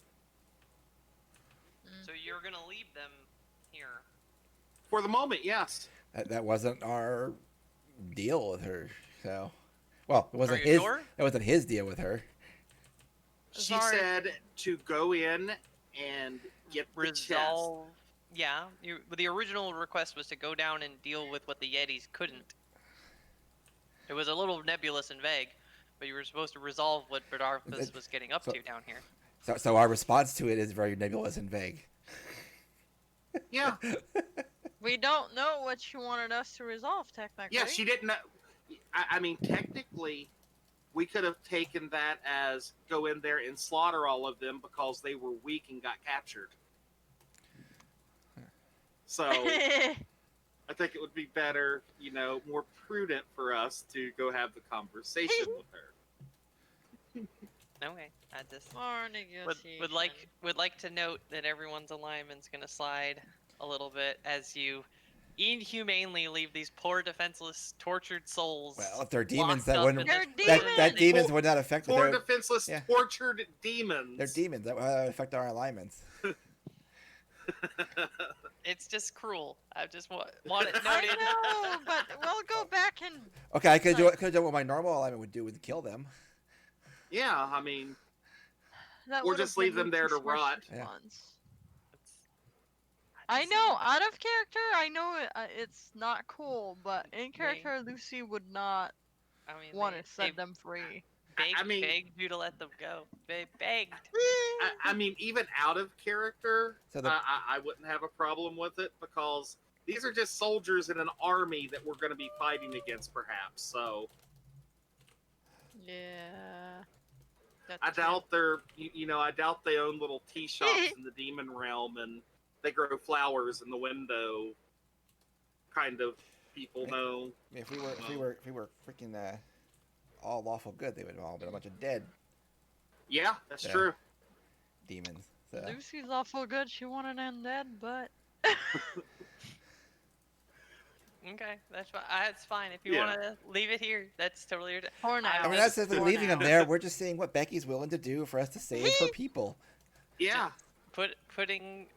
So you're gonna leave them here. For the moment, yes. That wasn't our deal with her. So, well, it wasn't Are you his. sure? That wasn't his deal with her. She Sorry. said to go in and get the chest. Resolve. Yeah, the original request was to go down and deal with what the Yetis couldn't. It was a little nebulous and vague, but you were supposed to resolve what Bernarthus was getting up so- to down here. So our response to it is very nebulous and vague. Yeah, We don't know what she wanted us to resolve, technically. yeah. She didn't know. I mean, technically, we could have taken that as go in there and slaughter all of them because they were weak and got captured. So I think it would be better, more prudent for us to go have the conversation with her. Okay, I just More would negotiation. would like to note that everyone's alignment's gonna slide a little bit as you inhumanely leave these poor defenseless tortured souls. Well, if they're demons, locked that up wouldn't. in They're this That demons! demons would not affect. Poor They're, defenseless, yeah. tortured demons. they're demons. That would affect our alignments. It's just cruel. I just want it I noted. know, but we'll go back and Okay, I could do it. Could do what my normal alignment would do, would kill them. Yeah, I mean, that Or would've just leave been them there to Lucy's first rot. Yeah. response. I know, out of character, I know it's not cool, but in character, Lucy would not I mean, want to they set them free. begged you to let them go. They begged. I mean, even out of character, So the- I wouldn't have a problem with it because these are just soldiers in an army that we're going to be fighting against, perhaps. So Yeah. That's I true. doubt they're, I doubt they own little tea shops in the demon realm and they grow flowers in the window. Kind of people know. I mean, if we were freaking all lawful good, they would have all been a bunch of dead Yeah, that's Yeah. true. demons. So. Lucy's awful good. She wanted undead, but Okay, that's fine. That's fine. If you Yeah. want to leave it here, that's totally your. for now. I mean, I that's just For leaving them now. there. We're just seeing what Becky's willing to do for us to save her people. Yeah. putting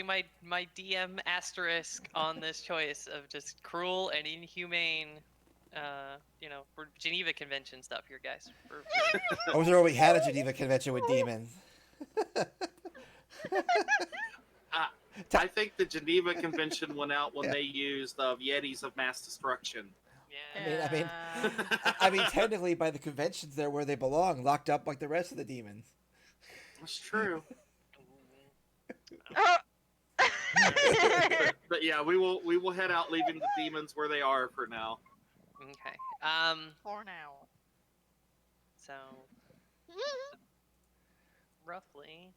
my DM asterisk on this choice of just cruel and inhumane. For Geneva Convention stuff here, guys. I was there. We had a Geneva Convention with demons. I think the Geneva Convention went out when they used Yetis of Mass Destruction. Yeah. I mean, technically, by the conventions, they're where they belong, locked up like the rest of the demons. That's true. Oh. But yeah, we will head out, leaving the demons where they are for now. Okay. For now. So roughly.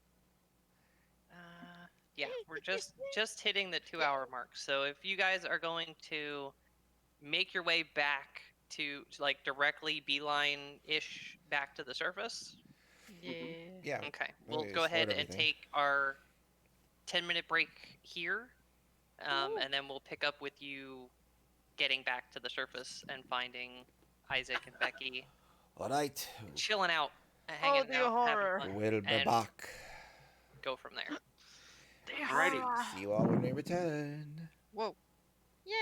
Yeah, we're just hitting the 2-hour mark. So if you guys are going to make your way back to like directly beeline-ish back to the surface. Yeah. Yeah. Okay. We'll Maybe go sort ahead and everything. take our 10-minute break here. And then we'll pick up with you getting back to the surface and finding Isaac and Becky All right. chilling out, hanging the out, having horror. fun, We'll be and back. go from there. Alrighty. See you all when we return. Whoa. Yeah.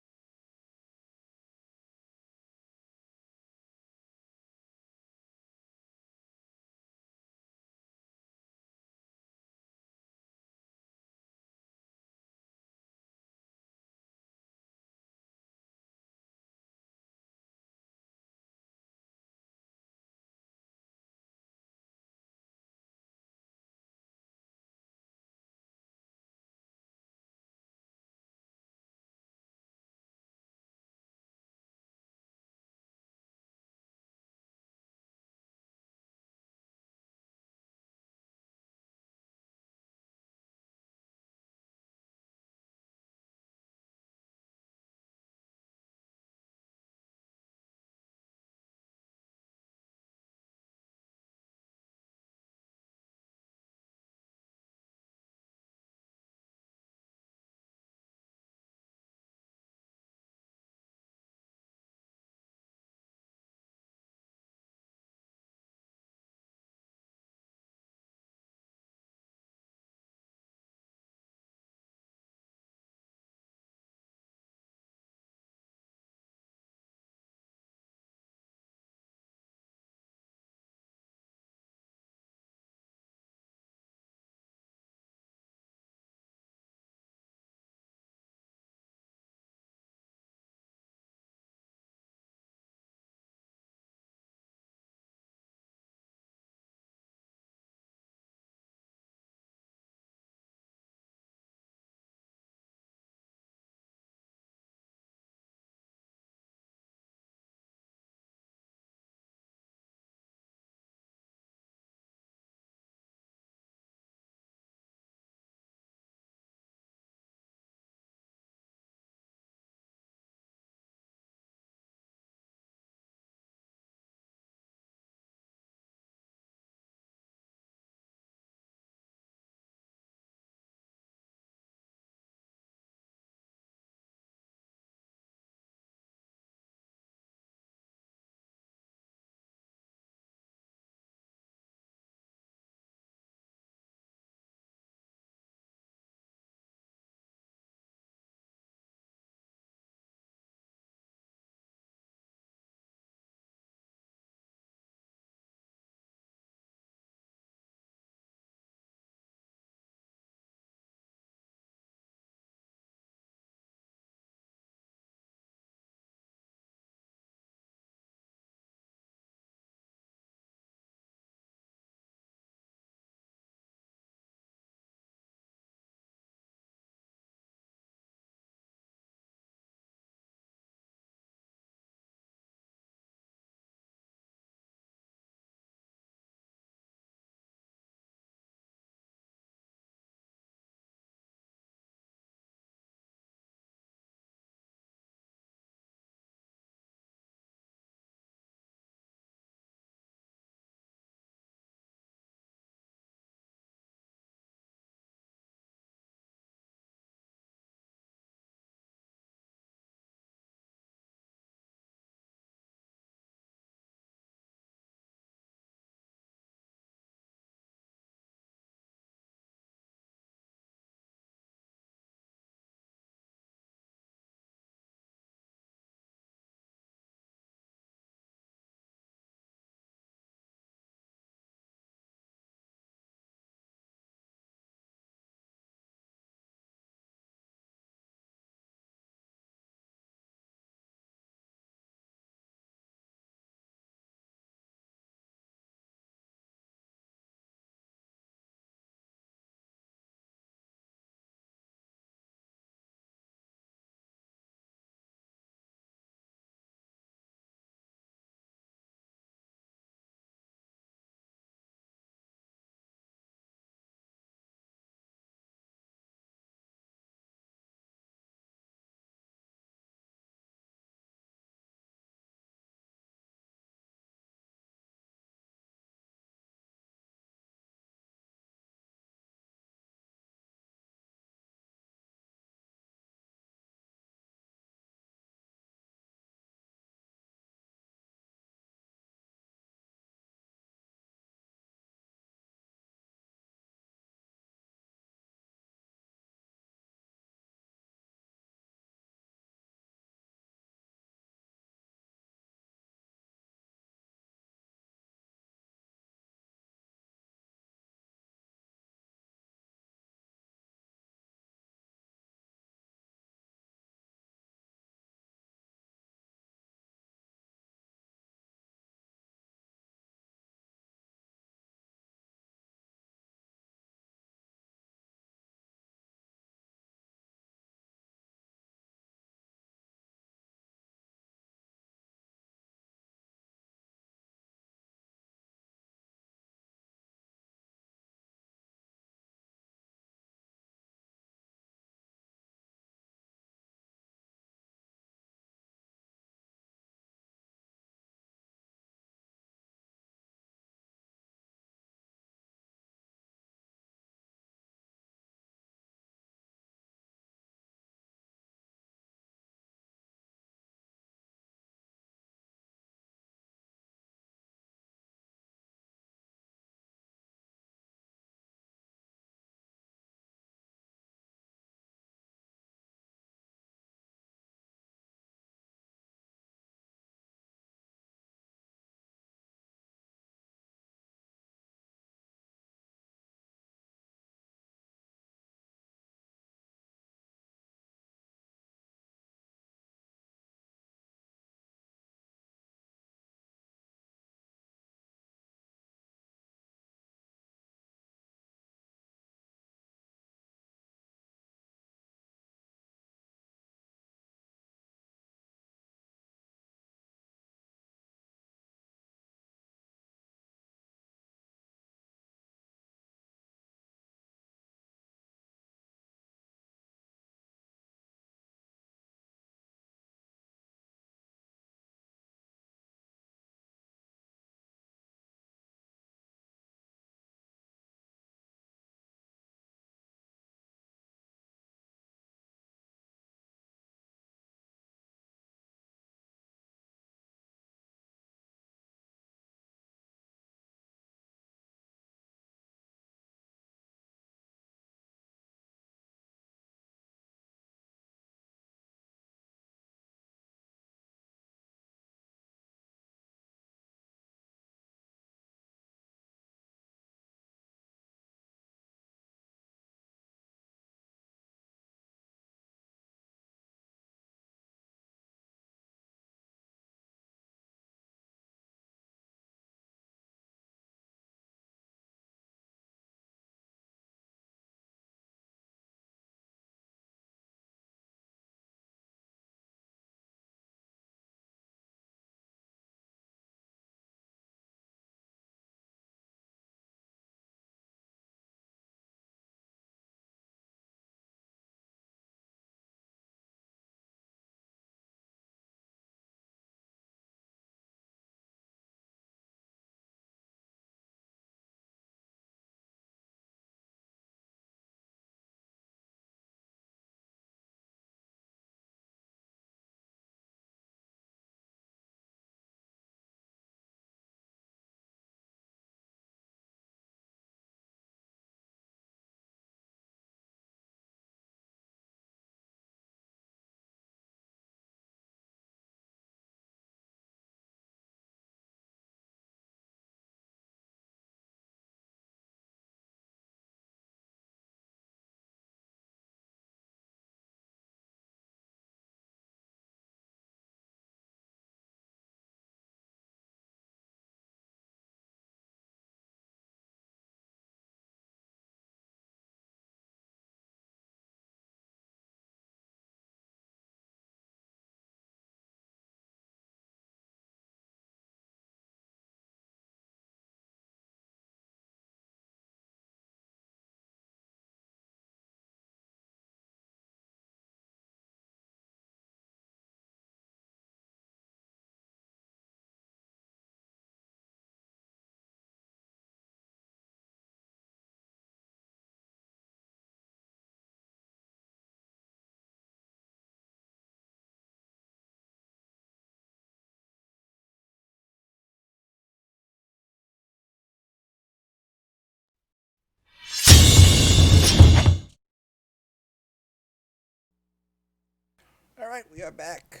right, we are back.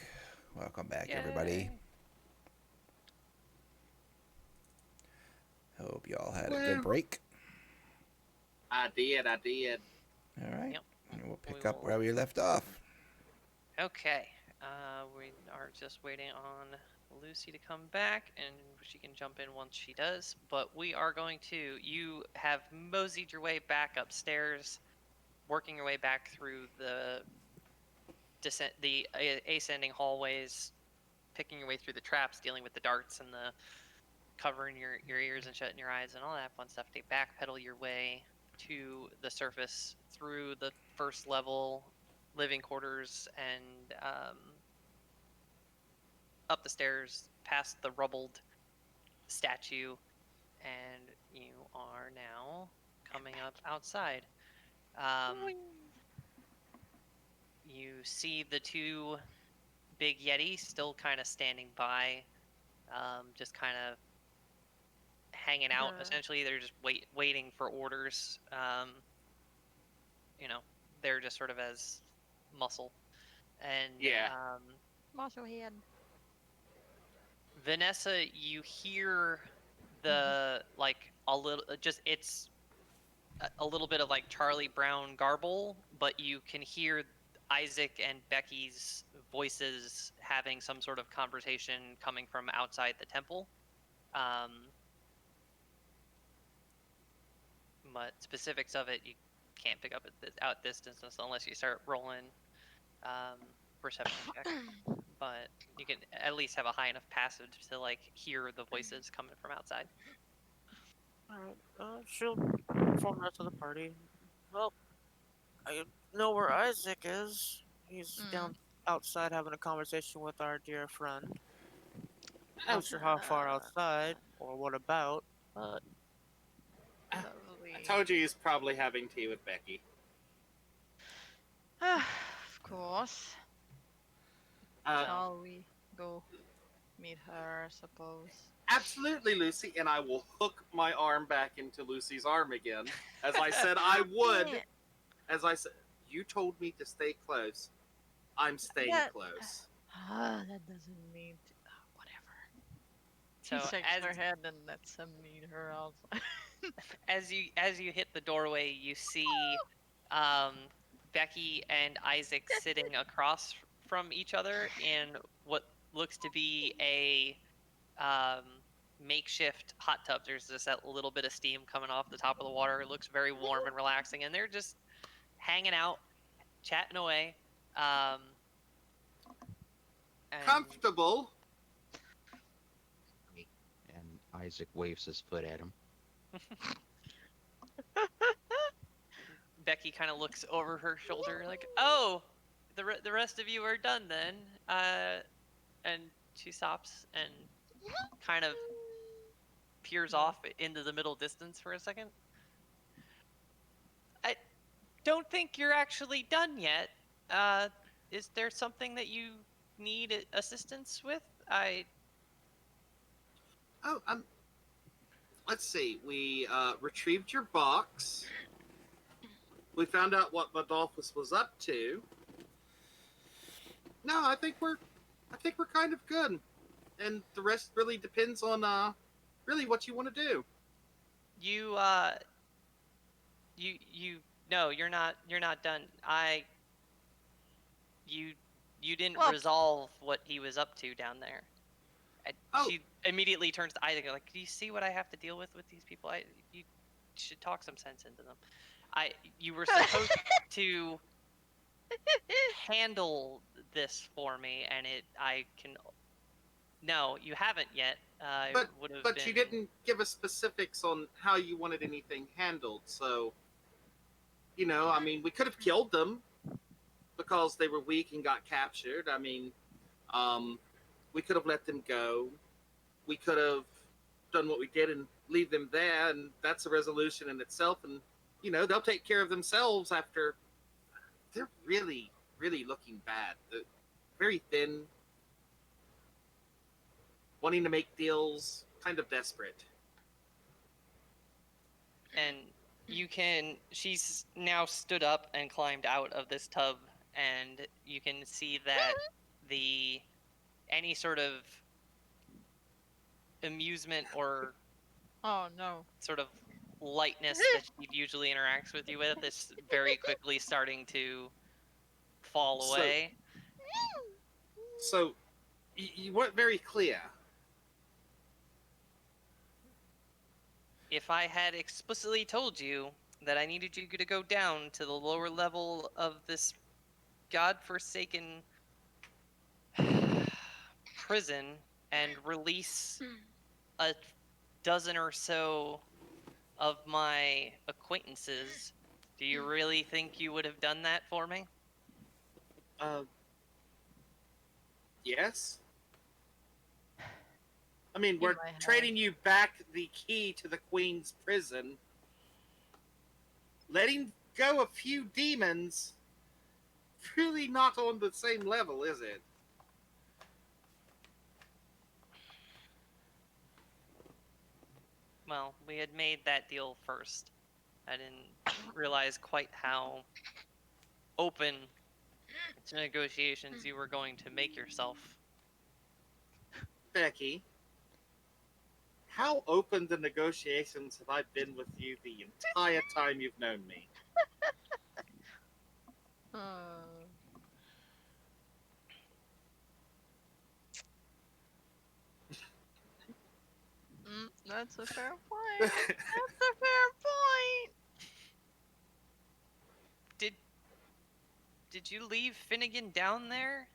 Welcome back, everybody. Yay. Hope y'all had a good break. I did. All right. Yep. And we'll We pick up will- where we left off. Okay. We are just waiting on Lucy to come back, and she can jump in once she does. But we are going to. You have moseyed your way back upstairs, working your way back through the ascending hallways, picking your way through the traps, dealing with the darts and the covering your ears and shutting your eyes and all that fun stuff. To backpedal your way to the surface through the first level living quarters and up the stairs past the rubbled statue, and you are now coming up outside. You see the two big Yeti still kind of standing by, just kind of hanging out. Essentially, they're just waiting for orders. They're just sort of as muscle. And Yeah. Muscle head. Vanessa, you hear the a little, just it's a little bit of like Charlie Brown garble, but you can hear Isaac and Becky's voices having some sort of conversation coming from outside the temple. But specifics of it you can't pick up at distance unless you start rolling perception check. But you can at least have a high enough passive to hear the voices coming from outside. Alright, she'll inform the rest of the party. Well, I know where Isaac is. He's down outside having a conversation with our dear friend. Not sure how far outside or what about, but Lovely. I told you he's probably having tea with Becky. Of course. Uh, Shall we go meet her, I suppose? Absolutely, Lucy, and I will hook my arm back into Lucy's arm again, as I said I would. Yeah. As I said, you told me to stay close. I'm staying Yeah. close. That doesn't mean to, whatever. So She shakes as her head and lets him meet her outside. as you hit the doorway, you see Becky and Isaac sitting across from each other in what looks to be a makeshift hot tub. There's just that little bit of steam coming off the top of the water. It looks very warm and relaxing, and they're just hanging out, chatting away. And Comfortable. And Isaac waves his foot at him. Becky kind of looks over her shoulder, like, "Oh, the rest of you are done then." And she stops and kind of peers off into the middle distance for a second. I don't think you're actually done yet. Is there something that you need assistance with? Let's see. We retrieved your box. We found out what Adolphus was up to. No, I think we're kind of good, and the rest really depends on really what you want to do. No, you're not done. You didn't Well- resolve what he was up to down there. Oh. She immediately turns to Isaac, like, "Do you see what I have to deal with these people? You should talk some sense into them. You were supposed to handle this for me, and No, you haven't yet. But you didn't give us specifics on how you wanted anything handled. So, I mean, we could have killed them because they were weak and got captured. I mean, we could have let them go. We could have done what we did and leave them there, and that's a resolution in itself. And they'll take care of themselves after. They're really, really looking bad. They're very thin, wanting to make deals, kind of desperate. And she's now stood up and climbed out of this tub and you can see that any sort of amusement or Oh no. sort of lightness that she usually interacts with you with is very quickly starting to fall So- away. So, you weren't very clear. If I had explicitly told you that I needed you to go down to the lower level of this godforsaken prison and release a dozen or so of my acquaintances, do you really think you would have done that for me? Yes? I mean, You we're might have. trading you back the key to the Queen's prison. Letting go a few demons, really not on the same level, is it? Well, we had made that deal first. I didn't realize quite how open to negotiations you were going to make yourself. Becky, how open to negotiations have I been with you the entire time you've known me? That's a fair point. That's a fair point. Did you leave Finnegan down there?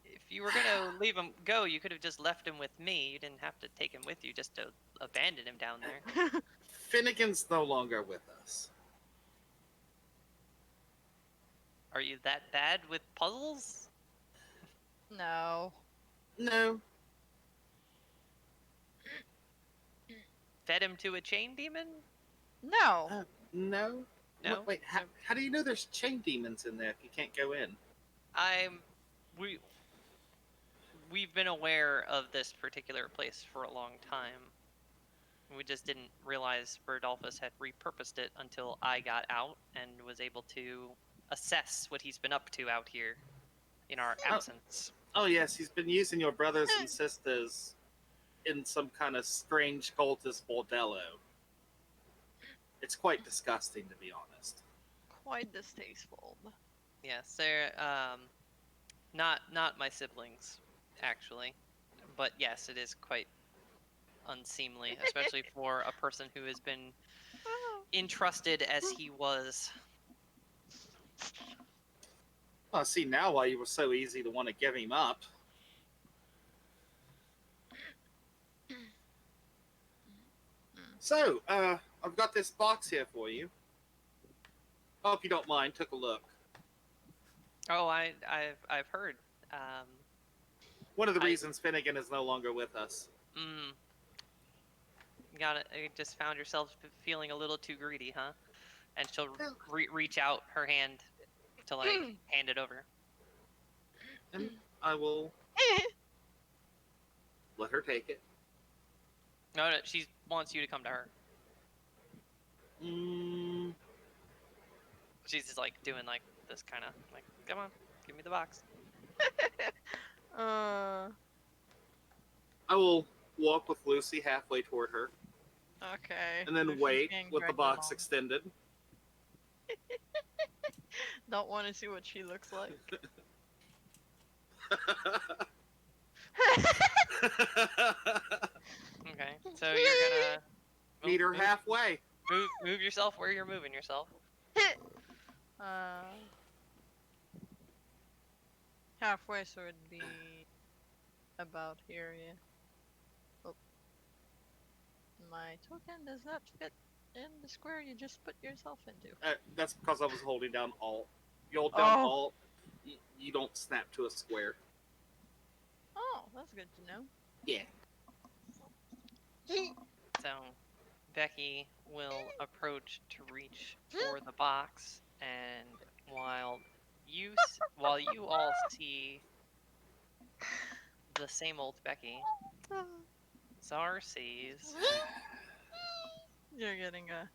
If you were gonna leave him go, you could have just left him with me. You didn't have to take him with you just to abandon him down there. Finnegan's no longer with us. Are you that bad with puzzles? No. No. Fed him to a chain demon? No. No? No. Wait, how do you know there's chain demons in there if you can't go in? We've been aware of this particular place for a long time. We just didn't realize Birdolphus had repurposed it until I got out and was able to assess what he's been up to out here in our absence. Oh yes, he's been using your brothers and sisters in some kind of strange cultist bordello. It's quite disgusting, to be honest. Quite distasteful. Yes, they're not my siblings, actually, but yes, it is quite unseemly, especially for a person who has been entrusted as he was. I see now why you were so easy to want to give him up. So, I've got this box here for you. Hope you don't mind. Took a look. Oh, I've heard. One of the reasons Finnegan is no longer with us. Got it. You just found yourself feeling a little too greedy, huh? And she'll reach out her hand to hand it over. And I will let her take it. No, she wants you to come to her. She's just doing this kind of come on, give me the box. I will walk with Lucy halfway toward her. Okay. And then so she's wait being with the dragged box along. extended. Don't want to see what she looks like. Okay, so you're gonna Meet her halfway. Move yourself where you're moving yourself. Halfway, so it'd be about here, yeah. Oh. My token does not fit in the square you just put yourself into. That's because I was holding down Alt. You hold down Oh. Alt, you don't snap to a square. Oh, that's good to know. Yeah. So Becky will approach to reach for the box, and while you all see the same old Becky, Czar sees You're getting a.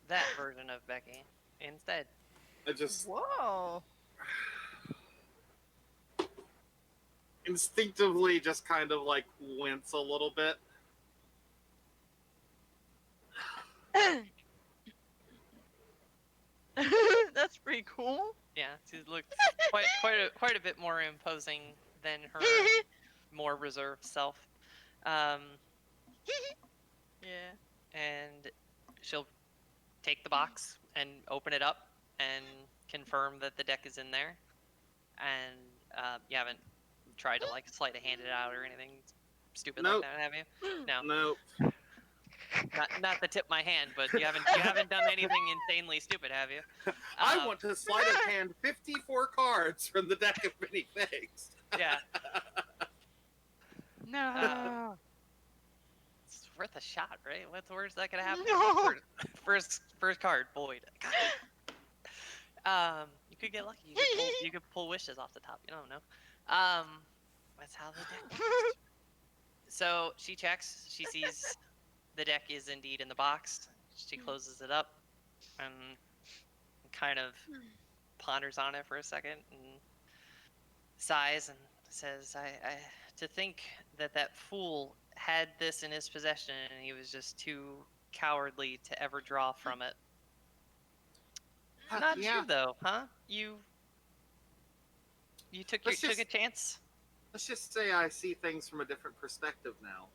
that version of Becky instead. I just Whoa. instinctively just kind of like wince a little bit. That's pretty cool. Yeah, she looks quite a bit more imposing than her more reserved self. Um, Yeah. and she'll take the box and open it up and confirm that the deck is in there. And you haven't tried to like sleight of hand it out or anything stupid Nope. like that, have you? No, No. not to tip my hand, but you haven't done anything insanely stupid, have you? I want to sleight of hand 54 cards from the deck of many things. Yeah, No. it's worth a shot, right? Where's that gonna happen? No. First card, void. You could get lucky. You could pull wishes off the top. You don't know. That's how the deck works. So she checks. She sees the deck is indeed in the box. She closes it up and kind of ponders on it for a second and sighs and says, "I to think that fool had this in his possession and he was just too cowardly to ever draw from it." Not Yeah. you though, huh? You took Let's took a just- chance. Let's just say I see things from a different perspective now.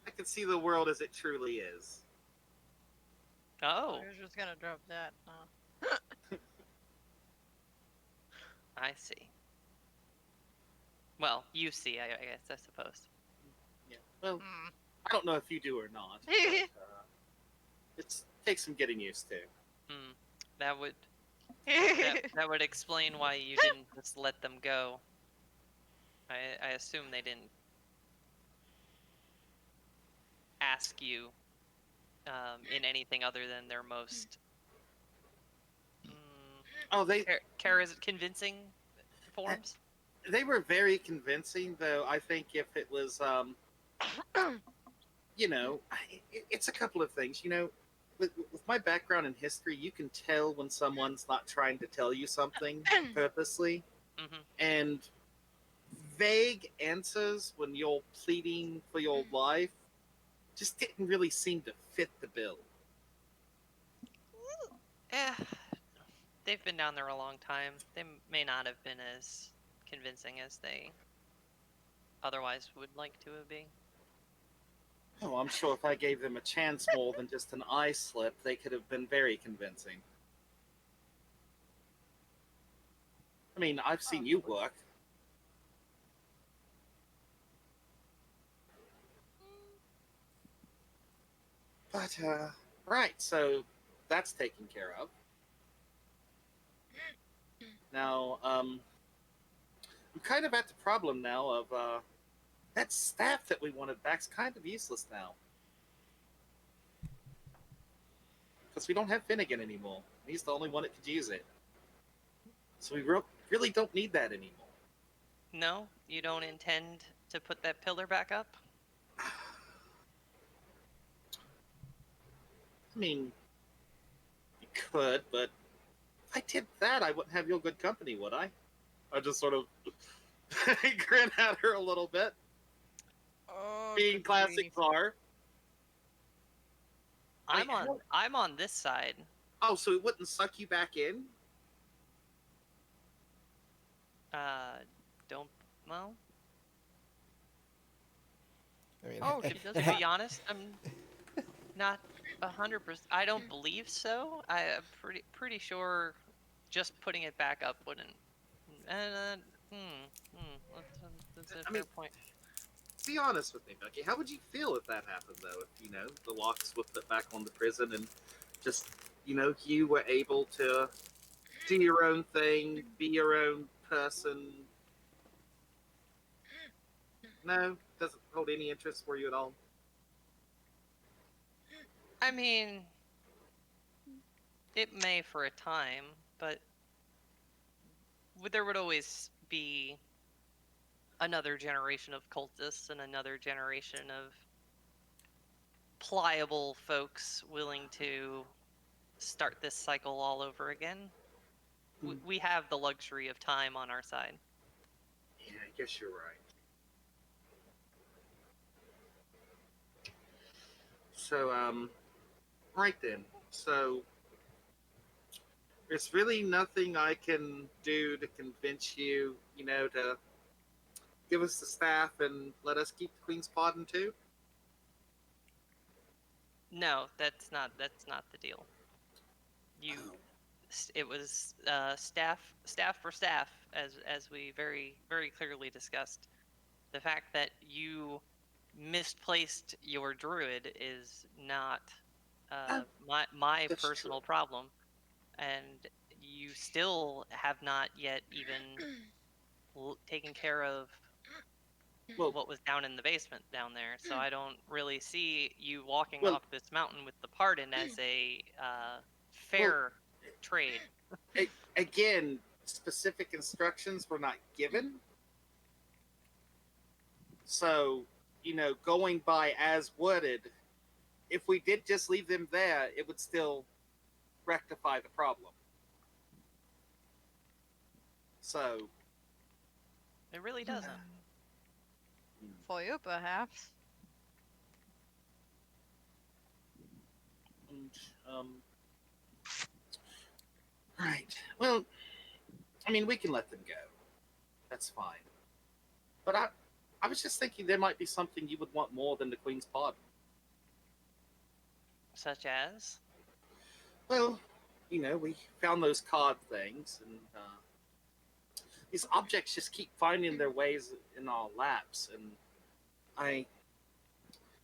I can see the world as it truly is. Oh, You're just gonna drop that. Huh? I see. Well, you see, I guess, I suppose. Yeah. Well, Mm. I don't know if you do or not. But, it takes some getting used to. Hmm. That would that would explain why you didn't just let them go. I assume they didn't ask you in anything other than their most Oh, they convincing forms. they were very convincing, though. I think if it was, you know, it's a couple of things. You know, with my background in history, you can tell when someone's not trying to tell you something purposely, Hmm. and vague answers when you're pleading for your life just didn't really seem to fit the bill. Eh, they've been down there a long time. They may not have been as convincing as they otherwise would like to have been. Oh, I'm sure if I gave them a chance more than just an eye slip, they could have been very convincing. I mean, I've seen you work. But, right, so that's taken care of. Now, I'm kind of at the problem now of, that staff that we wanted back's kind of useless now. Because we don't have Finnegan anymore. He's the only one that could use it. So we really don't need that anymore. No, you don't intend to put that pillar back up? I mean, you could, but if I did that, I wouldn't have your good company, would I? I just sort of grin at her a little bit, Oh, being good classic grief. Czar. I'm on this side. Oh, so it wouldn't suck you back in? Don't well. I mean, Oh, it- she does it To ha- be honest, I'm not 100%. I don't believe so. I'm pretty sure just putting it back up wouldn't. That's a I fair mean- point. Be honest with me, Becky. How would you feel if that happened, though? If, you know, the locks were put back on the prison and just, you know, you were able to do your own thing, be your own person. No? Doesn't hold any interest for you at all? I mean, it may for a time, but there would always be another generation of cultists and another generation of pliable folks willing to start this cycle all over again. We have the luxury of time on our side. Yeah, I guess you're right. So, right then. So, there's really nothing I can do to convince you, to give us the staff and let us keep the Queen's Pardon too? No, that's not the deal. It was staff for staff, as we very very clearly discussed. The fact that you misplaced your druid is not my That's personal true. problem, and you still have not yet even taken care of Well, what was down in the basement down there. So I don't really see you walking well, off this mountain with the pardon as a fair trade. again, specific instructions were not given. So, going by as wooded, if we did just leave them there, it would still rectify the problem. So, It really doesn't. For you, perhaps. right. Well, I mean, we can let them go. That's fine. But I was just thinking there might be something you would want more than the Queen's Pardon. Such as? Well, we found those card things, and these objects just keep finding their ways in our laps. And I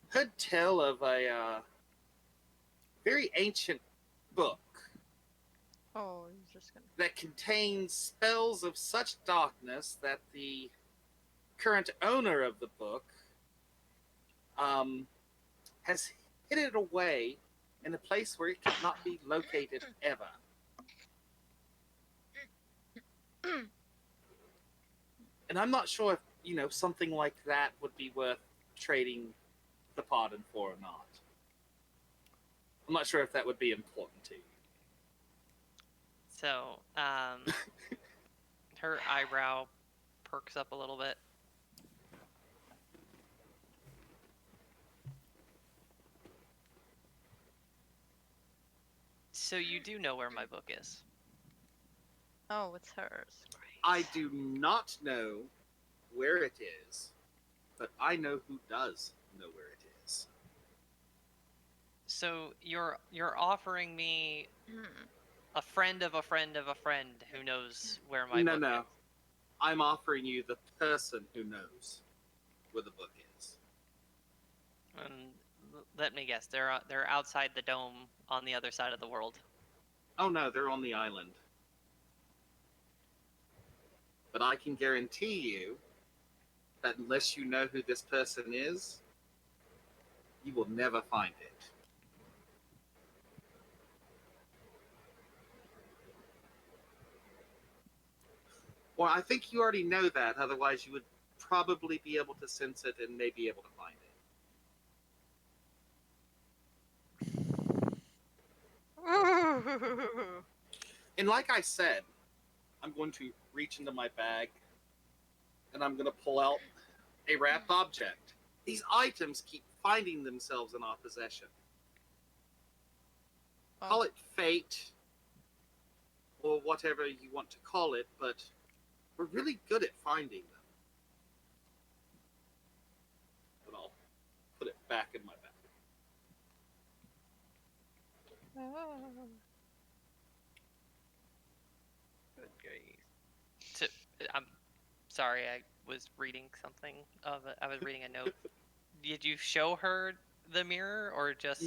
heard tell of a very ancient book Oh, you're just gonna. that contains spells of such darkness that the current owner of the book has hid it away in a place where it cannot be located ever. And I'm not sure if, something like that would be worth trading the pardon for or not. I'm not sure if that would be important to you. So, her eyebrow perks up a little bit. So you do know where my book is? Oh, it's hers. Great. I do not know where it is, but I know who does know where it is. So you're offering me a friend of a friend of a friend who knows where my book No. is. I'm offering you the person who knows where the book is. Let me guess, they're outside the dome on the other side of the world. Oh no, they're on the island. But I can guarantee you that unless you know who this person is, you will never find it. Well, I think you already know that, otherwise you would probably be able to sense it and may be able to find it. And like I said, I'm going to reach into my bag and I'm going to pull out a wrapped object. These items keep finding themselves in our possession. Call it fate or whatever you want to call it, but we're really good at finding them. But I'll put it back in my bag. Good grief. So, I'm sorry, I was reading something I was reading a note. Did you show her the mirror or just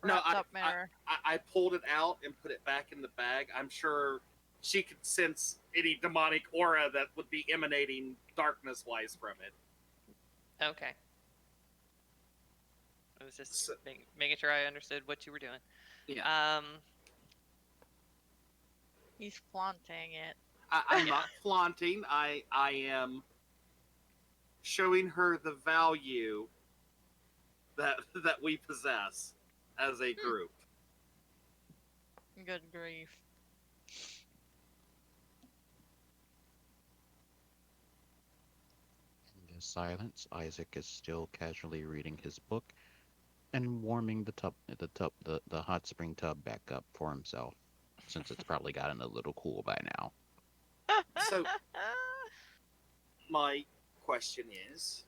No, Wrapped up mirror. I pulled it out and put it back in the bag. I'm sure she could sense any demonic aura that would be emanating darkness-wise from it. Okay. I was just making sure I understood what you were doing. Yeah. He's flaunting it. I'm not flaunting. I am showing her the value that we possess as a group. Good grief. In the silence, Isaac is still casually reading his book and warming the hot spring tub back up for himself, since it's probably gotten a little cool by now. So, my question is,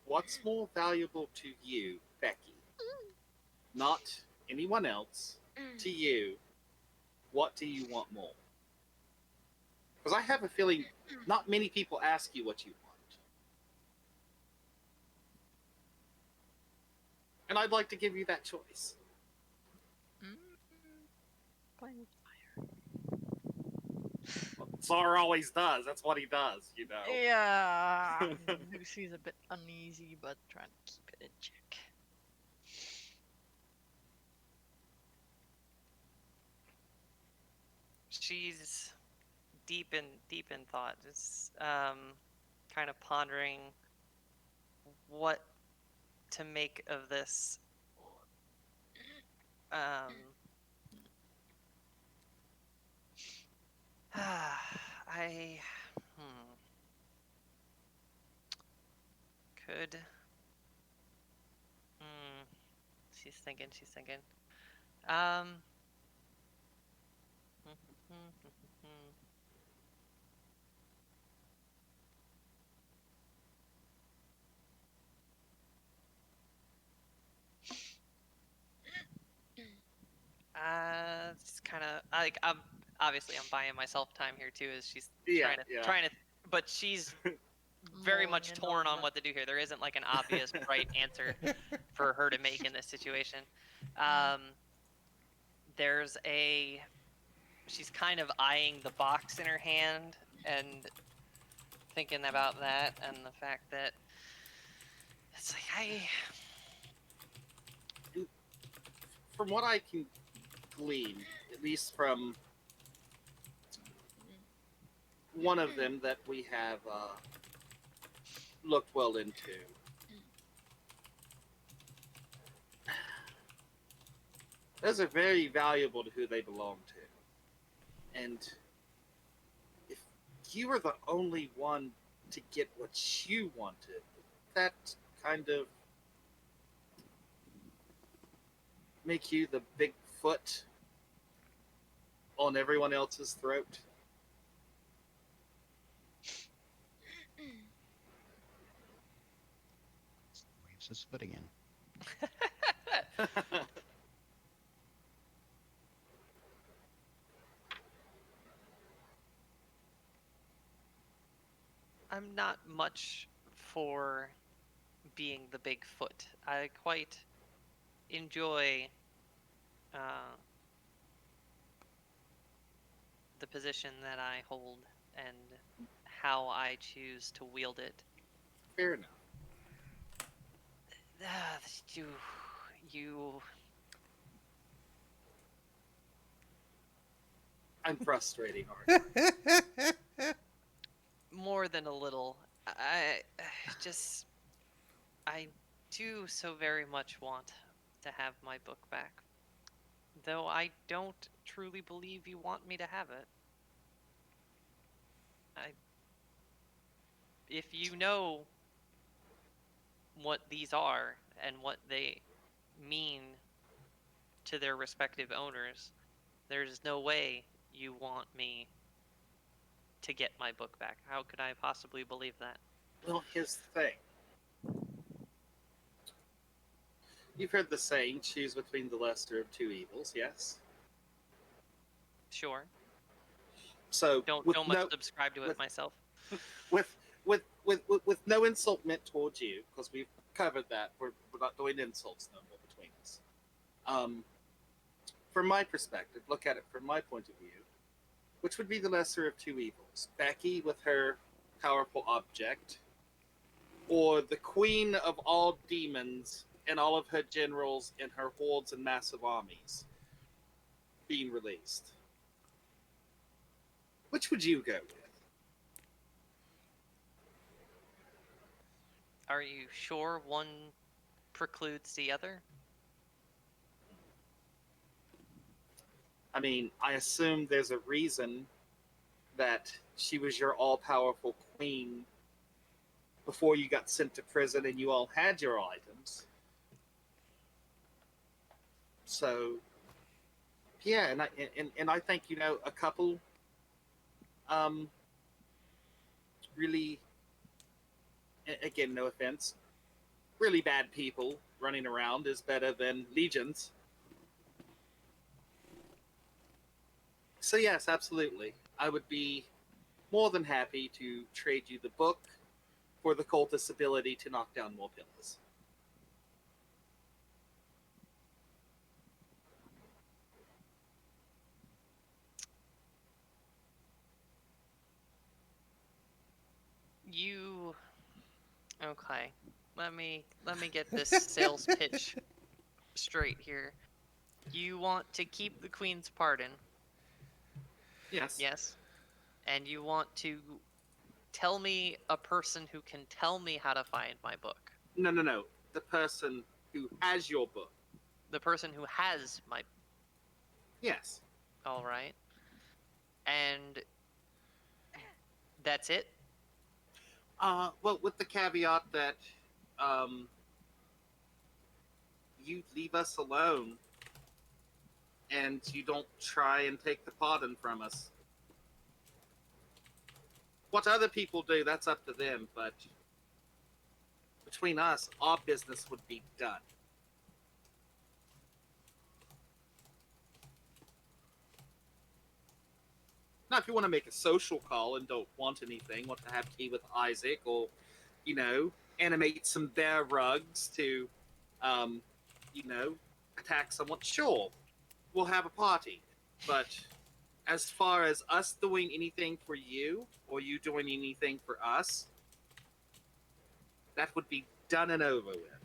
what's more valuable to you, Becky? Not anyone else. To you, what do you want more? Because I have a feeling not many people ask you what you want. And I'd like to give you that choice. Playing with fire. Czar always does. That's what he does, you know. Yeah. Lucy's a bit uneasy, but trying to keep it in check. She's deep in thought. It's kind of pondering what to make of this. I could. She's thinking. It's kind of like I'm buying myself time here too, as she's trying to, but she's very much torn on what to do here. There isn't like an obvious right answer for her to make in this situation. She's kind of eyeing the box in her hand and thinking about that, and the fact that it's like From what I can glean, at least from one of them that we have looked well into, those are very valuable to who they belong to. And if you were the only one to get what you wanted, that kind of make you the big foot on everyone else's throat? Waves his foot again. I'm not much for being the big foot. I quite enjoy the position that I hold and how I choose to wield it. Fair enough. You I'm frustrating, aren't I? more than a little. I do so very much want to have my book back, though I don't truly believe you want me to have it. If you know what these are and what they mean to their respective owners, there's no way you want me to get my book back. How could I possibly believe that? Well, here's the thing. You've heard the saying, choose between the lesser of two evils, yes? Sure. So Don't subscribe to it myself. With no insult meant towards you, because we've covered that. We're not doing insults no more between us. From my perspective, look at it from my point of view. Which would be the lesser of two evils? Becky with her powerful object, or the queen of all demons and all of her generals and her hordes and massive armies being released? Which would you go with? Are you sure one precludes the other? I mean, I assume there's a reason that she was your all-powerful queen before you got sent to prison and you all had your items. So, yeah, and I think, you know, a couple really, again, no offense, really bad people running around is better than legions. So yes, absolutely. I would be more than happy to trade you the book for the cultist's ability to knock down more pillars. You okay? Let me get this sales pitch straight here. You want to keep the Queen's pardon, Yes. yes? And you want to tell me a person who can tell me how to find my book. No. The person who has your book. The person who has my. Yes. All right. And that's it. Well, with the caveat that you leave us alone and you don't try and take the pardon from us. What other people do, that's up to them, but between us, our business would be done. Now, if you want to make a social call and don't want anything, want to have tea with Isaac, or, you know, animate some bear rugs to, you know, attack someone, sure, we'll have a party. But as far as us doing anything for you, or you doing anything for us, that would be done and over with.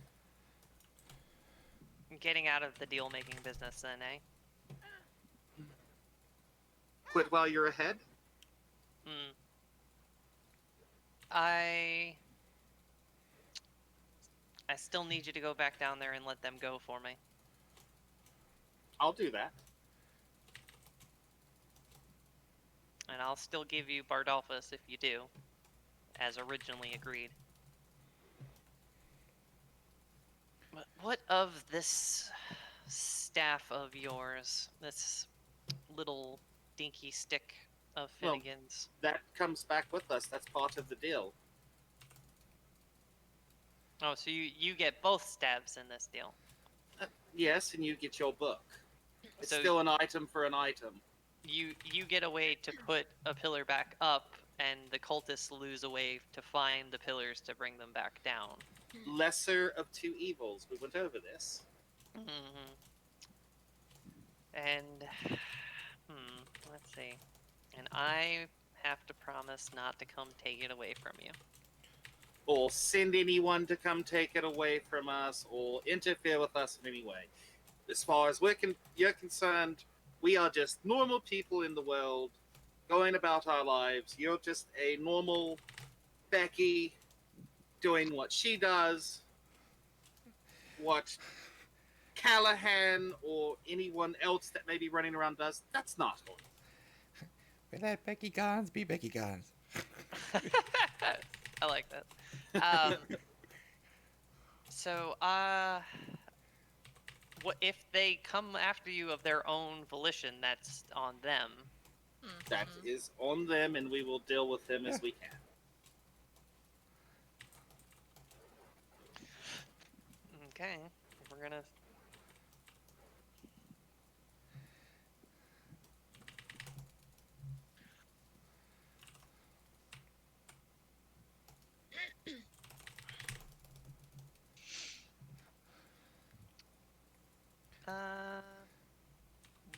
Getting out of the deal-making business, then, eh? Quit while you're ahead? I still need you to go back down there and let them go for me. I'll do that. And I'll still give you Bardolphus if you do, as originally agreed. But what of this staff of yours? This little dinky stick of Well, Finnegan's? That comes back with us. That's part of the deal. Oh, so you get both stabs in this deal. Yes, and you get your book. It's So- still an item for an item. You get a way to put a pillar back up, and the cultists lose a way to find the pillars to bring them back down. Lesser of two evils. We went over this. Mm-hmm. And let's see. And I have to promise not to come take it away from you. Or send anyone to come take it away from us, or interfere with us in any way. As far as you're concerned, we are just normal people in the world, going about our lives. You're just a normal Becky doing what she does, what Callahan or anyone else that may be running around does. That's not all. We let Becky Gons be Becky Gons. I like that. So, what if they come after you of their own volition? That's on them. That is on them, and we will deal with them as we can. Okay, we're gonna.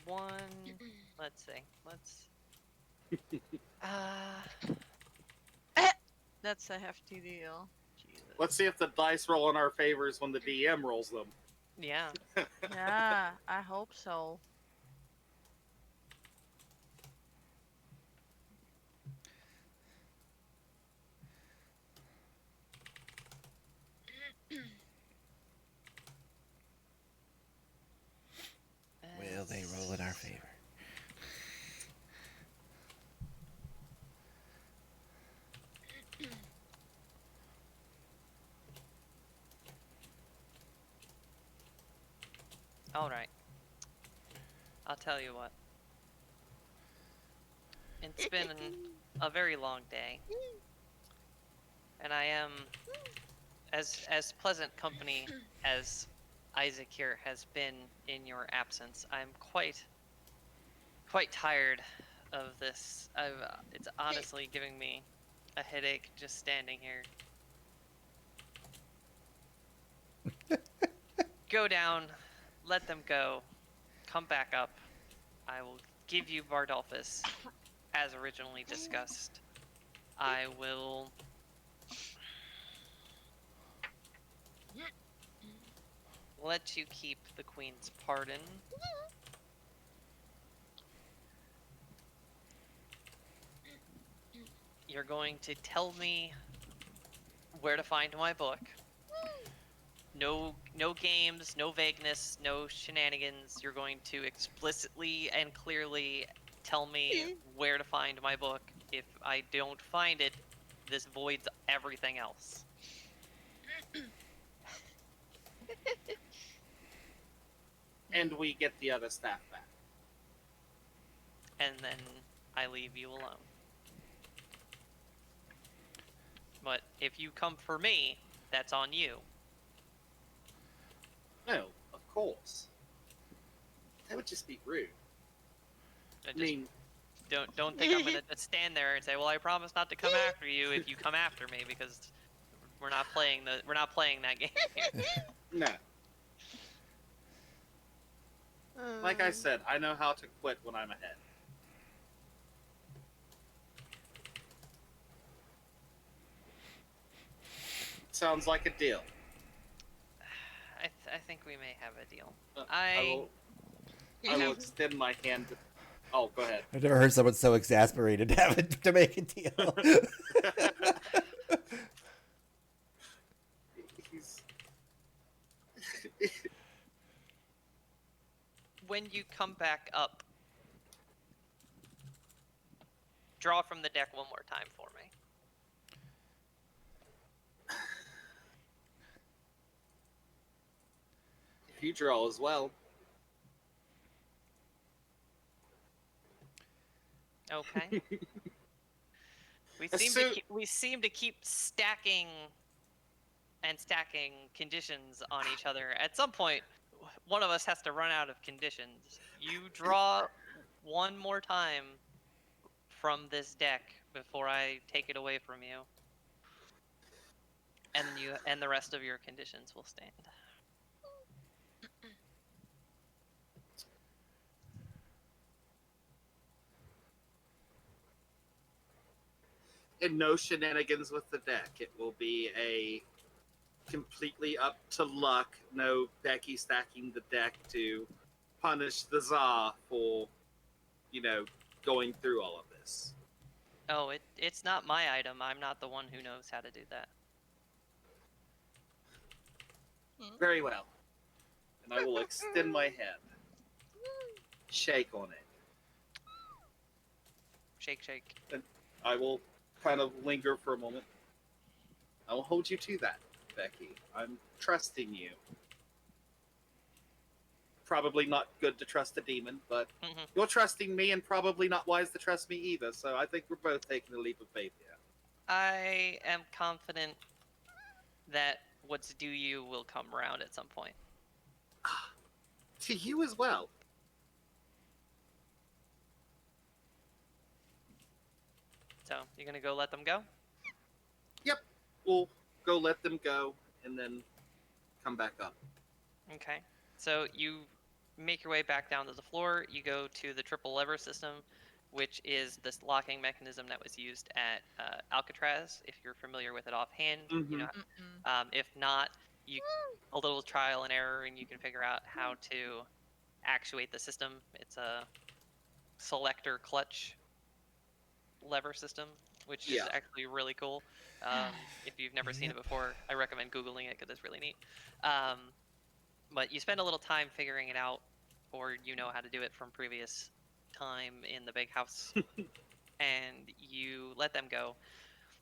One. Let's see. Let's. That's a hefty deal. Jesus. Let's see if the dice roll in our favors when the DM rolls them. Yeah. Yeah, I hope so. All right. I'll tell you what. It's been a very long day, and I am as pleasant company as Isaac here has been in your absence. I'm quite tired of this. It's honestly giving me a headache just standing here. Go down, let them go, come back up. I will give you Bardolphus, as originally discussed. I will let you keep the Queen's pardon. You're going to tell me where to find my book. No games, no vagueness, no shenanigans. You're going to explicitly and clearly tell me where to find my book. If I don't find it, this voids everything else. And we get the other staff back. And then I leave you alone. But if you come for me, that's on you. No, of course. That would just be rude. I mean, Don't think I'm gonna just stand there and say, "Well, I promise not to come after you if you come after me," because we're not playing that game here. no. Like I said, I know how to quit when I'm ahead. Sounds like a deal. I think we may have a deal. I will extend my hand. Oh, go ahead. I've never heard someone so exasperated to have to make a deal. When you come back up, draw from the deck one more time for me. If you draw as well. Okay. We seem to keep stacking conditions on each other. At some point, one of us has to run out of conditions. You draw one more time from this deck before I take it away from you, and the rest of your conditions will stand. And no shenanigans with the deck. It will be a completely up to luck. No Becky stacking the deck to punish the Za for, going through all of this. Oh, it's not my item. I'm not the one who knows how to do that. Very well. And I will extend my hand. Shake on it. Shake, shake. And I will kind of linger for a moment. I will hold you to that, Becky. I'm trusting you. Probably not good to trust a demon, but you're trusting me and probably not wise to trust me either, so I think we're both taking a leap of faith here. I am confident that what's due you will come around at some point. To you as well. So, you're gonna go let them go? Yep. We'll go let them go and then come back up. Okay. So you make your way back down to the floor. You go to the triple lever system, which is this locking mechanism that was used at Alcatraz. If you're familiar with it offhand, you know. If not, a little trial and error, and you can figure out how to actuate the system. It's a selector clutch lever system, which is actually really cool. If you've never seen it before, I recommend Googling it because it's really neat. But you spend a little time figuring it out, or you know how to do it from previous time in the big house, and you let them go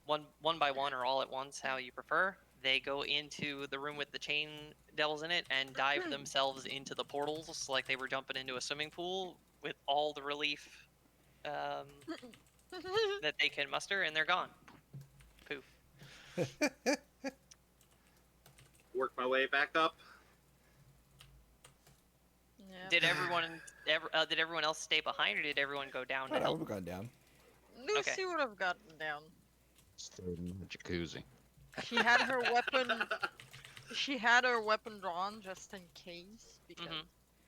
one by one or all at once, how you prefer. they go into the room with the chain devils in it and dive themselves into the portals like they were jumping into a swimming pool with all the relief that they can muster, and they're gone. Poof. Work my way back up. Yeah. Did everyone else stay behind, or did everyone go down to I would help? have gone down. Lucy Okay. would have gotten down. Stayed in the jacuzzi. She had her weapon. She had her weapon drawn just in case, because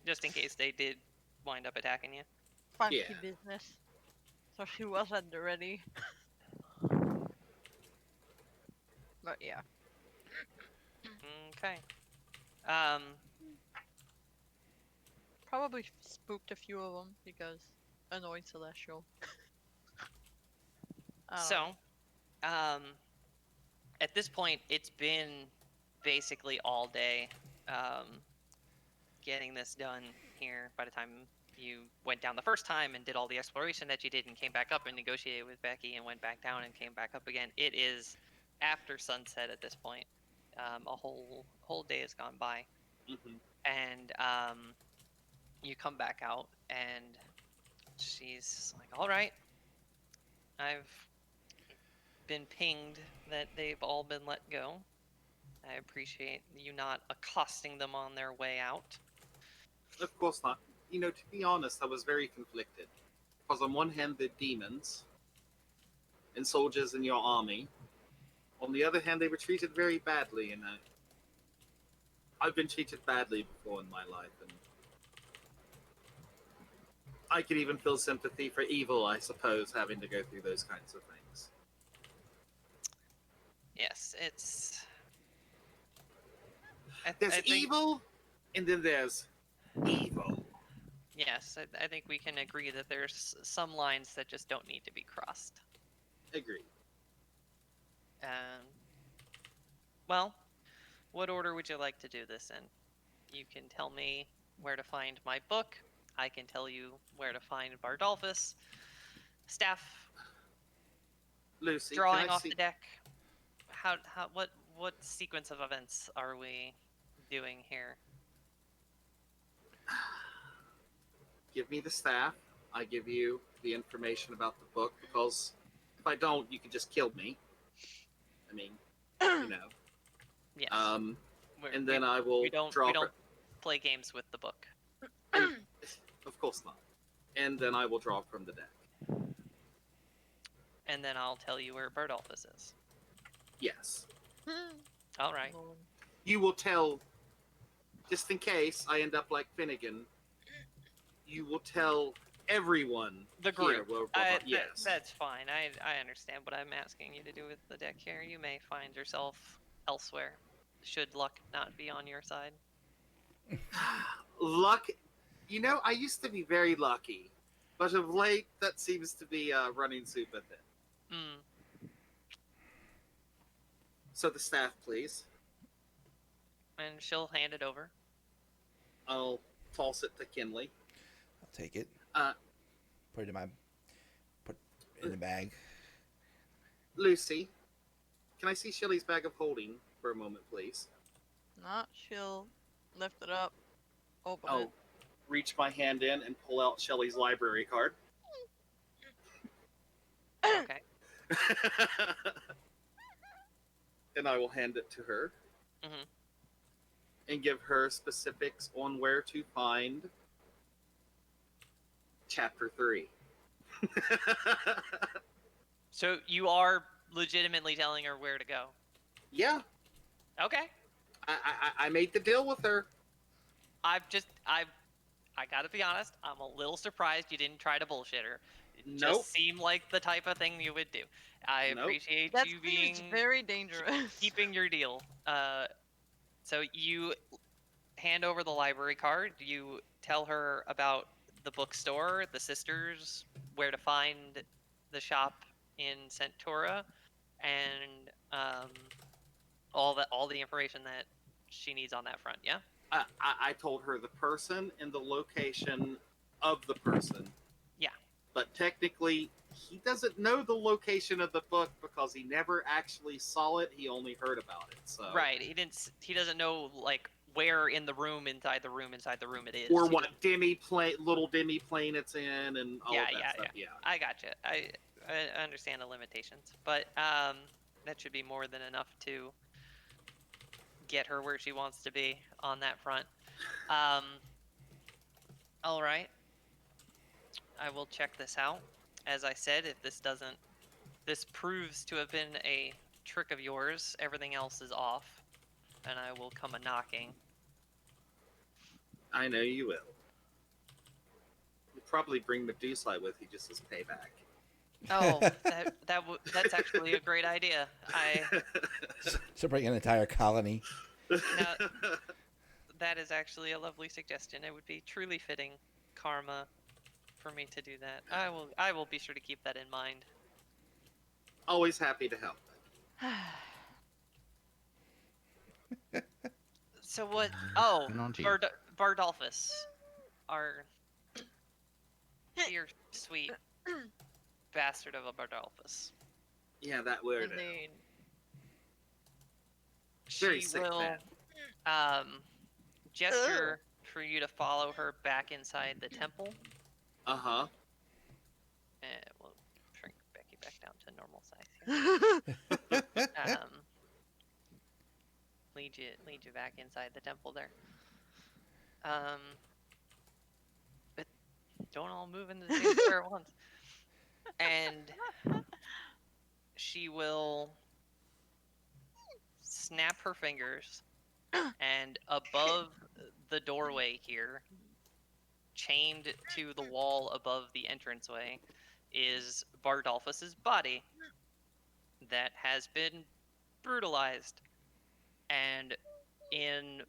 Just in case they did wind up attacking you. funky Yeah. business. So she was at the ready. But yeah. Okay. Probably spooked a few of them because annoyed Celestial. I don't know. So, at this point, it's been basically all day getting this done here. By the time you went down the first time and did all the exploration that you did and came back up and negotiated with Becky and went back down and came back up again, it is after sunset at this point. A whole day has gone by, Mhm. and you come back out and she's like, "All right, I've been pinged that they've all been let go. I appreciate you not accosting them on their way out." Of course not. You know, to be honest, I was very conflicted. Because on one hand, they're demons and soldiers in your army. On the other hand, they were treated very badly, and I've been treated badly before in my life, and I could even feel sympathy for evil, I suppose, having to go through those kinds of things. Yes, it's. There's I think, evil, and then there's evil. Yes, I think we can agree that there's some lines that just don't need to be crossed. Agreed. Well, what order would you like to do this in? You can tell me where to find my book. I can tell you where to find Bardolphus. Staff Lucy, drawing can I off see... the deck. What sequence of events are we doing here? Give me the staff. I give you the information about the book, because if I don't, you can just kill me. I mean, you know. Yes. And then I will draw. We don't play games with the book. Of course not. And then I will draw from the deck. And then I'll tell you where Bardolphus is. Yes. All right. You will tell, just in case I end up like Finnegan, you will tell everyone. The here group. yes. That's fine. I understand what I'm asking you to do with the deck here. You may find yourself elsewhere, should luck not be on your side. Luck. You know, I used to be very lucky, but of late that seems to be running super thin. So the staff, please. And she'll hand it over. I'll toss it to Kinley. I'll take it. Put it in the bag. Lucy, can I see Shelly's bag of holding for a moment, please? Not. She'll lift it up, open I'll it. reach my hand in and pull out Shelly's library card. Okay. And I will hand it to her. Mhm. And give her specifics on where to find Chapter 3. So you are legitimately telling her where to go. Yeah, Okay. I made the deal with her. I gotta be honest, I'm a little surprised you didn't try to bullshit her. It Nope. just seemed like the type of thing you would do. I Nope. appreciate That you seems being very dangerous. keeping your deal. So you hand over the library card. You tell her about the bookstore, the sisters, where to find the shop in Centura, and all the information that she needs on that front. Yeah. I told her the person and the location of the person. Yeah. But technically, he doesn't know the location of the book because he never actually saw it. He only heard about it. So Right. He doesn't know like where in the room inside the room it is. or He what just- little demi plane it's in, and all Yeah, of that yeah, stuff. Yeah. I gotcha. I understand the limitations, but that should be more than enough to get her where she wants to be on that front. All right. I will check this out. As I said, if this proves to have been a trick of yours, everything else is off, and I will come a knocking. I know you will. You'll probably bring Medusa with you just as payback. Oh, that's actually a great idea. So bring an entire colony. Now, that is actually a lovely suggestion. It would be truly fitting karma for me to do that. I will be sure to keep that in mind. Always happy to help. So what? Oh, Good on to you. Bardolphus, our dear sweet bastard of a Bardolphus. Yeah, that word. Indeed. Very She sick will man. gesture for you to follow her back inside the temple. Uh-huh. And we'll shrink Becky back down to normal size here. Lead you back inside the temple there. But don't all move into the same square at once. And she will snap her fingers, and above the doorway here, chained to the wall above the entranceway, is Bardolphus's body that has been brutalized and in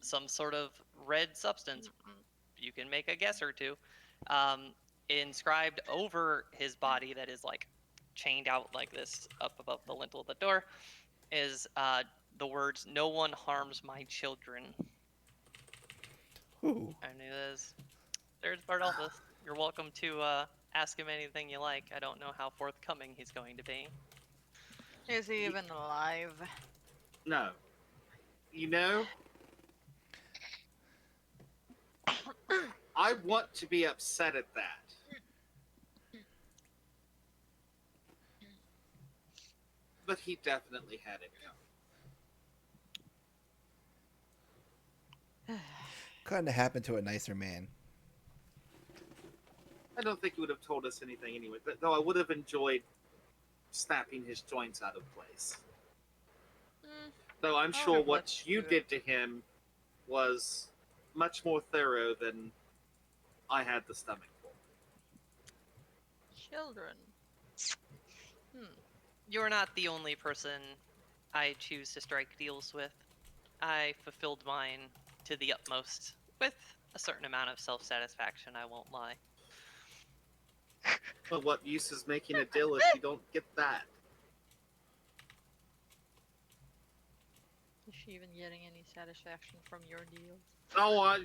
some sort of red substance. You can make a guess or two. Inscribed over his body that is like chained out like this up above the lintel of the door is the words, "No one harms my children." Ooh. And it is, there's Bardolphus. You're welcome to ask him anything you like. I don't know how forthcoming he's going to be. Is he even alive? No. You know, I want to be upset at that. But he definitely had it coming. Couldn't have happened to a nicer man. I don't think he would have told us anything anyway, but though I would have enjoyed snapping his joints out of place. Though I'm I sure would've what let you you- did to him was much more thorough than I had the stomach for. Children. You're not the only person I choose to strike deals with. I fulfilled mine to the utmost, with a certain amount of self-satisfaction, I won't lie. But what use is making a deal if you don't get that? Is she even getting any satisfaction from your deals? Oh,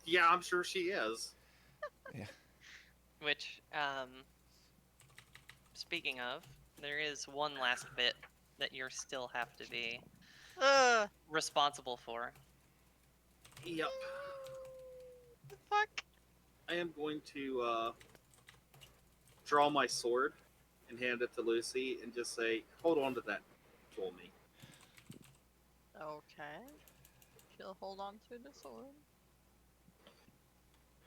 yeah, I'm sure she is. Which, speaking of, there is one last bit that you still have to be responsible for. Yep. The fuck? I am going to draw my sword and hand it to Lucy and just say, hold on to that for me. Okay. She'll hold on to the sword.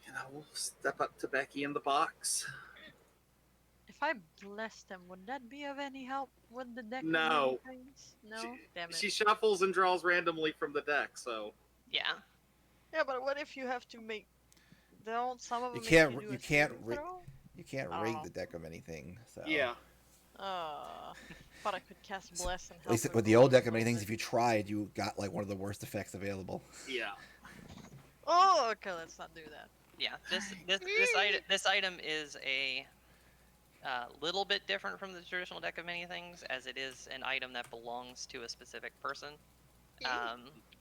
And I will step up to Becky in the box. If I blessed him, would that be of any help with the deck? No. No? She- Damn it. She shuffles and draws randomly from the deck, so... Yeah. Yeah, but what if you have to make... Don't some of You them can't make you do you a can't saving rig throw? you can't I rig don't the deck of anything. So Yeah. Thought I could cast bless and help. At least her with the roll old deck of something. many things, if you tried, you got like one of the worst effects available. Yeah. Oh, okay, let's not do that. Yeah, this item is a little bit different from the traditional deck of many things, as it is an item that belongs to a specific person.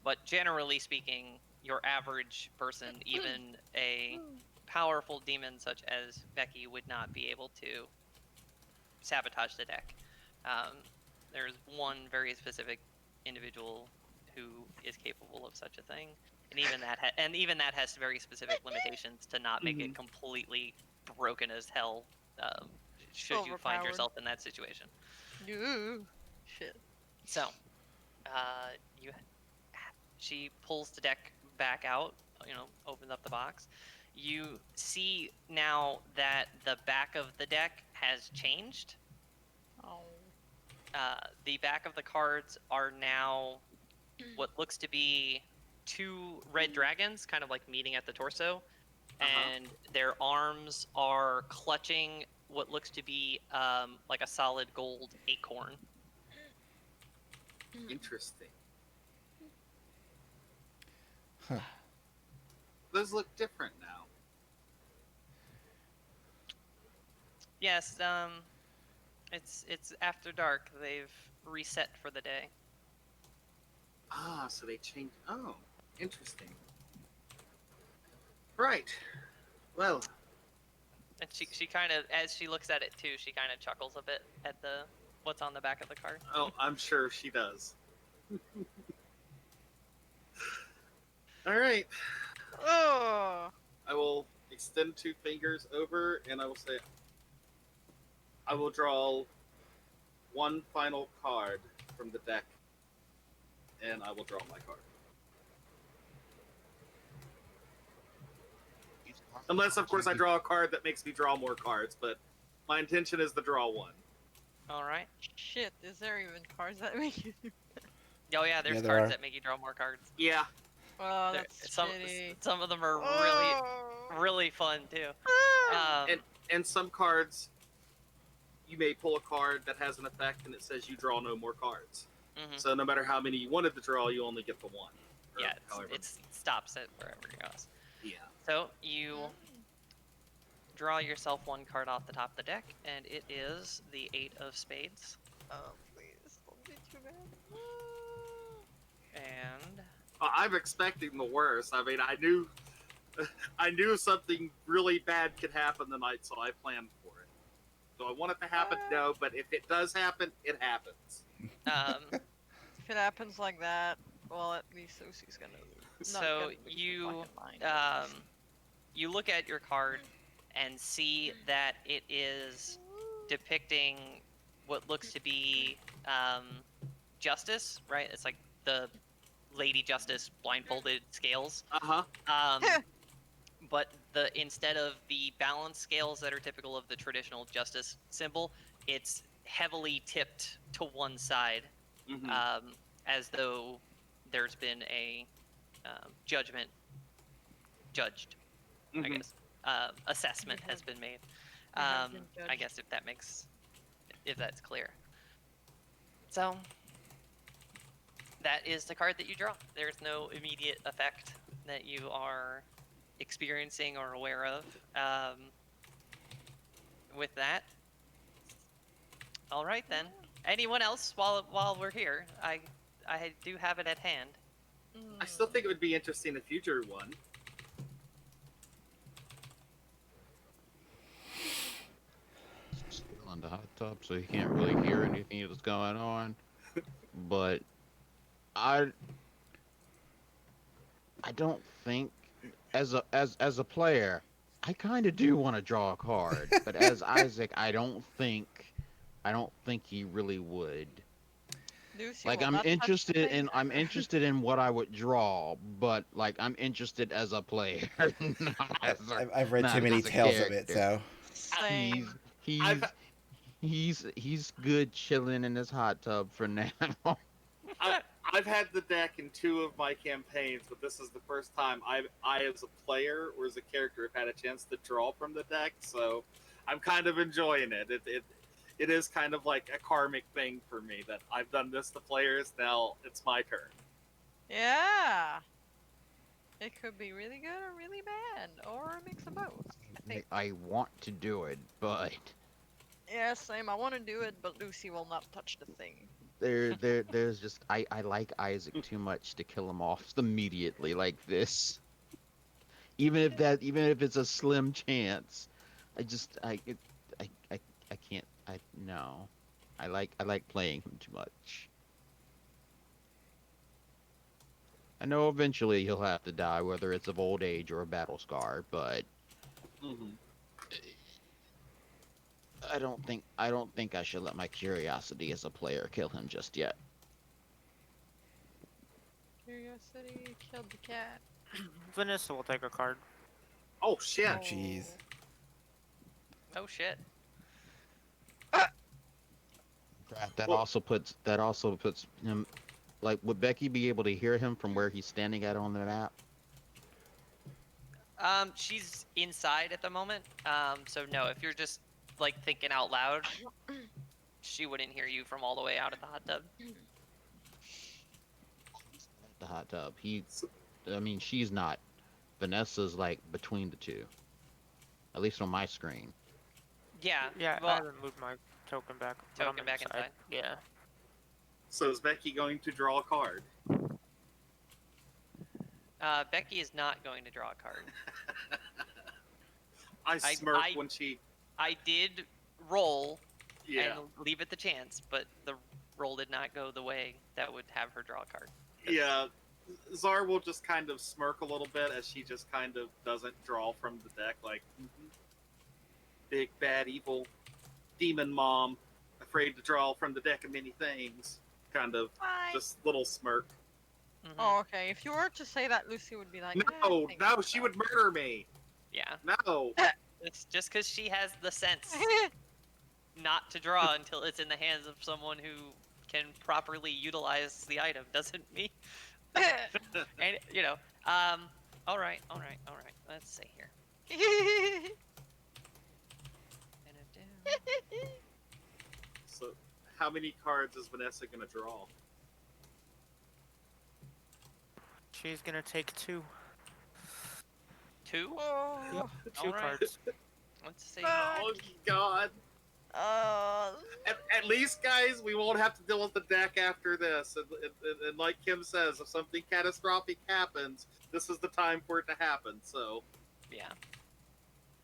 But generally speaking, your average person, even a powerful demons such as Becky would not be able to sabotage the deck. There's one very specific individual who is capable of such a thing, and even that has very specific limitations to not make it completely broken as hell. Should you find Overpowered. yourself in that situation. Ooh, shit. So, she pulls the deck back out, opens up the box. You see now that the back of the deck has changed. Oh. The back of the cards are now what looks to be 2 red dragons, kind of like meeting at the torso, and their arms are clutching what looks to be like a solid gold acorn. Interesting. Huh. Those look different now. Yes, it's after dark. They've reset for the day. Ah, so they changed. Oh, interesting. Right. Well, And she kind of, as she looks at it too, she kind of chuckles a bit at what's on the back of the card. oh, I'm sure she does. All right. Oh. I will extend 2 fingers over, and I will say, I will draw 1 final card from the deck, and I will draw my card. Unless, of course, I draw a card that makes me draw more cards, but my intention is to draw 1. All right. Shit, is there even cards that make you? Oh yeah, there's Yeah, there cards are. that make you draw more cards. Yeah. Oh, There- that's some shitty. some of them are Oh. really fun too. And some cards, you may pull a card that has an effect, and it says you draw no more cards. Mhm. So no matter how many you wanted to draw, you only get the 1. Or Yeah, however. it stops it wherever it goes. Yeah. So you draw yourself 1 card off the top of the deck, and it is the 8 of spades. Oh, please, don't be too bad. And I'm expecting the worst. I mean, I knew something really bad could happen tonight, so I planned for it. Do I want it to happen? No, but if it does happen, it happens. If it happens like that, well, at least Lucy's gonna. So you you look at your card and see that it is depicting what looks to be justice, right? It's like the Lady Justice blindfolded scales. But instead of the balance scales that are typical of the traditional justice symbol, it's heavily tipped to one side, as though there's been a judgment judged. I guess assessment has been made. I guess if that's clear. So that is the card that you draw. There's no immediate effect that you are experiencing or aware of. With that, all right then. Anyone else? While we're here, I do have it at hand. I still think it would be interesting in a future one. Still in the hot tub, so he can't really hear anything that's going on. But I don't think as a player, I kind of do want to draw a card, but as Isaac, I don't think he really would. Lucy Like will I'm not touch interested the in thing. what I would draw, but like I'm interested as a player. Not as a, I've read not too many as a tales of it, character. so Same. He's good chilling in his hot tub for now. I've had the deck in 2 of my campaigns, but this is the first time I as a player or as a character have had a chance to draw from the deck, so I'm kind of enjoying it. It is kind of like a karmic thing for me that I've done this to players, now it's my turn. Yeah. It could be really good or really bad, or a mix of both. I think. I want to do it, but Yeah, same. I want to do it, but Lucy will not touch the thing. there's just I like Isaac too much to kill him off immediately like this. even if it's a slim chance. I can't. No. I like playing him too much. I know eventually he'll have to die, whether it's of old age or a battle scar, but Mm-hmm. I don't think I should let my curiosity as a player kill him just yet. Curiosity killed the cat. Vanessa will take a card. Oh shit! Oh, jeez. Oh shit. That Well- also puts him, like, would Becky be able to hear him from where he's standing at on the map? She's inside at the moment. So no, if you're just like thinking out loud, she wouldn't hear you from all the way out of the hot tub. The hot tub. I mean, she's not. Vanessa's like between the two. At least on my screen. Yeah. Yeah, I Well, haven't moved my token back. but I'm Token back inside. Yeah. So is Becky going to draw a card? Becky is not going to draw a card. I smirk I- when she. I did roll Yeah. and leave it the chance, but the roll did not go the way that would have her draw a card. Yeah. Zar will just kind of smirk a little bit as she just kind of doesn't draw from the deck, like big bad evil demon mom, afraid to draw from the deck of many things. Kind of Why? just little smirk. Mhm. Oh, okay. If you were to say that, Lucy would be like, No, no, she would murder me. Yeah. No. It's just because she has the sense not to draw until it's in the hands of someone who can properly utilize the item doesn't mean. And you know, all right. Let's see here. So, how many cards is Vanessa gonna draw? She's gonna take 2. Two. Oh, 2 Alright. cards. Let's see. Oh God! At least, guys, we won't have to deal with the deck after this. And like Kim says, if something catastrophic happens, this is the time for it to happen. So, Yeah.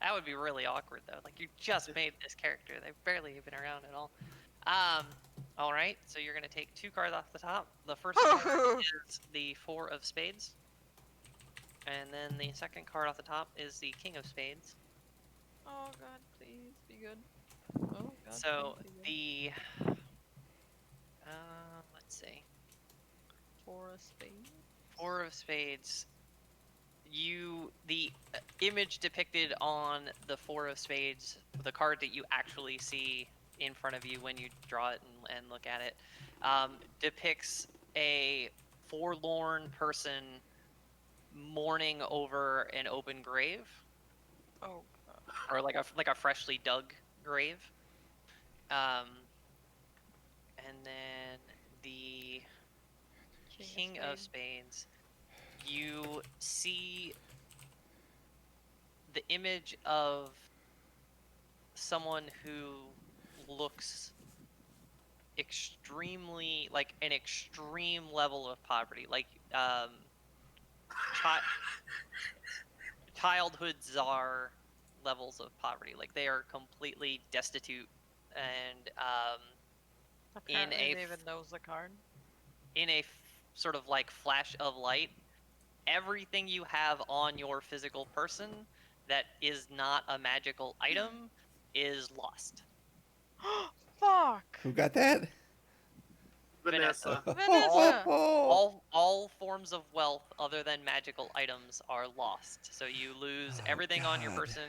That would be really awkward though. Like you just made this character. They've barely been around at all. All right. So you're gonna take 2 cards off the top. The first card is the 4 of Spades, and then the second card off the top is the King of Spades. oh God, please be good. Oh God. So please be the let's see, good. 4 of spades. 4 of Spades. The image depicted on the 4 of Spades, the card that you actually see in front of you when you draw it and look at it, depicts a forlorn person mourning over an open grave, Oh or like a freshly dug grave. And then the King of Spades, you see the image of someone who looks extremely like an extreme level of poverty, like childhood czar levels of poverty. Like they are completely destitute and Apparently a David knows the card. in a sort of like flash of light, everything you have on your physical person that is not a magical item is lost. Fuck. Who got that? Vanessa. Vanessa. All forms of wealth other than magical items are lost. So you lose Oh, everything on your God. person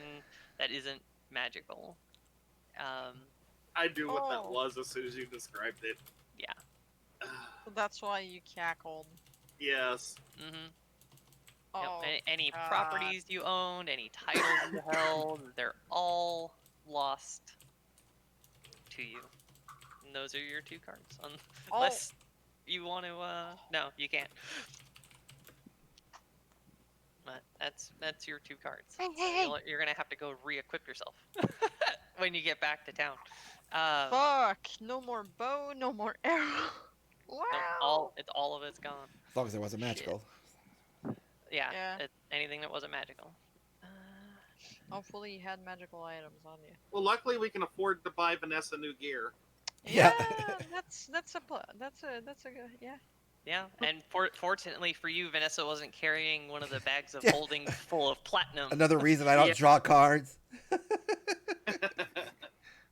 that isn't magical. I knew what that Oh. was as soon as you described it. Yeah. So that's why you cackled. Yes. Mm-hmm. Oh, Any God. properties you owned, any titles you held, they're all lost to you. And those are your 2 cards. Unless you want to, no, you can't. But that's your 2 cards. You're gonna have to go re-equip yourself when you get back to town. Fuck. No more bow. No more arrow. Wow. All of it's gone. As long as it wasn't magical. Yeah. Yeah. anything that wasn't magical. Hopefully you had magical items on you. Well, luckily we can afford to buy Vanessa new gear. Yeah, Yeah. that's a good yeah. Yeah, and fortunately for you, Vanessa wasn't carrying one of the bags of Yeah. holding full of platinum, Another reason I don't Yeah. draw cards.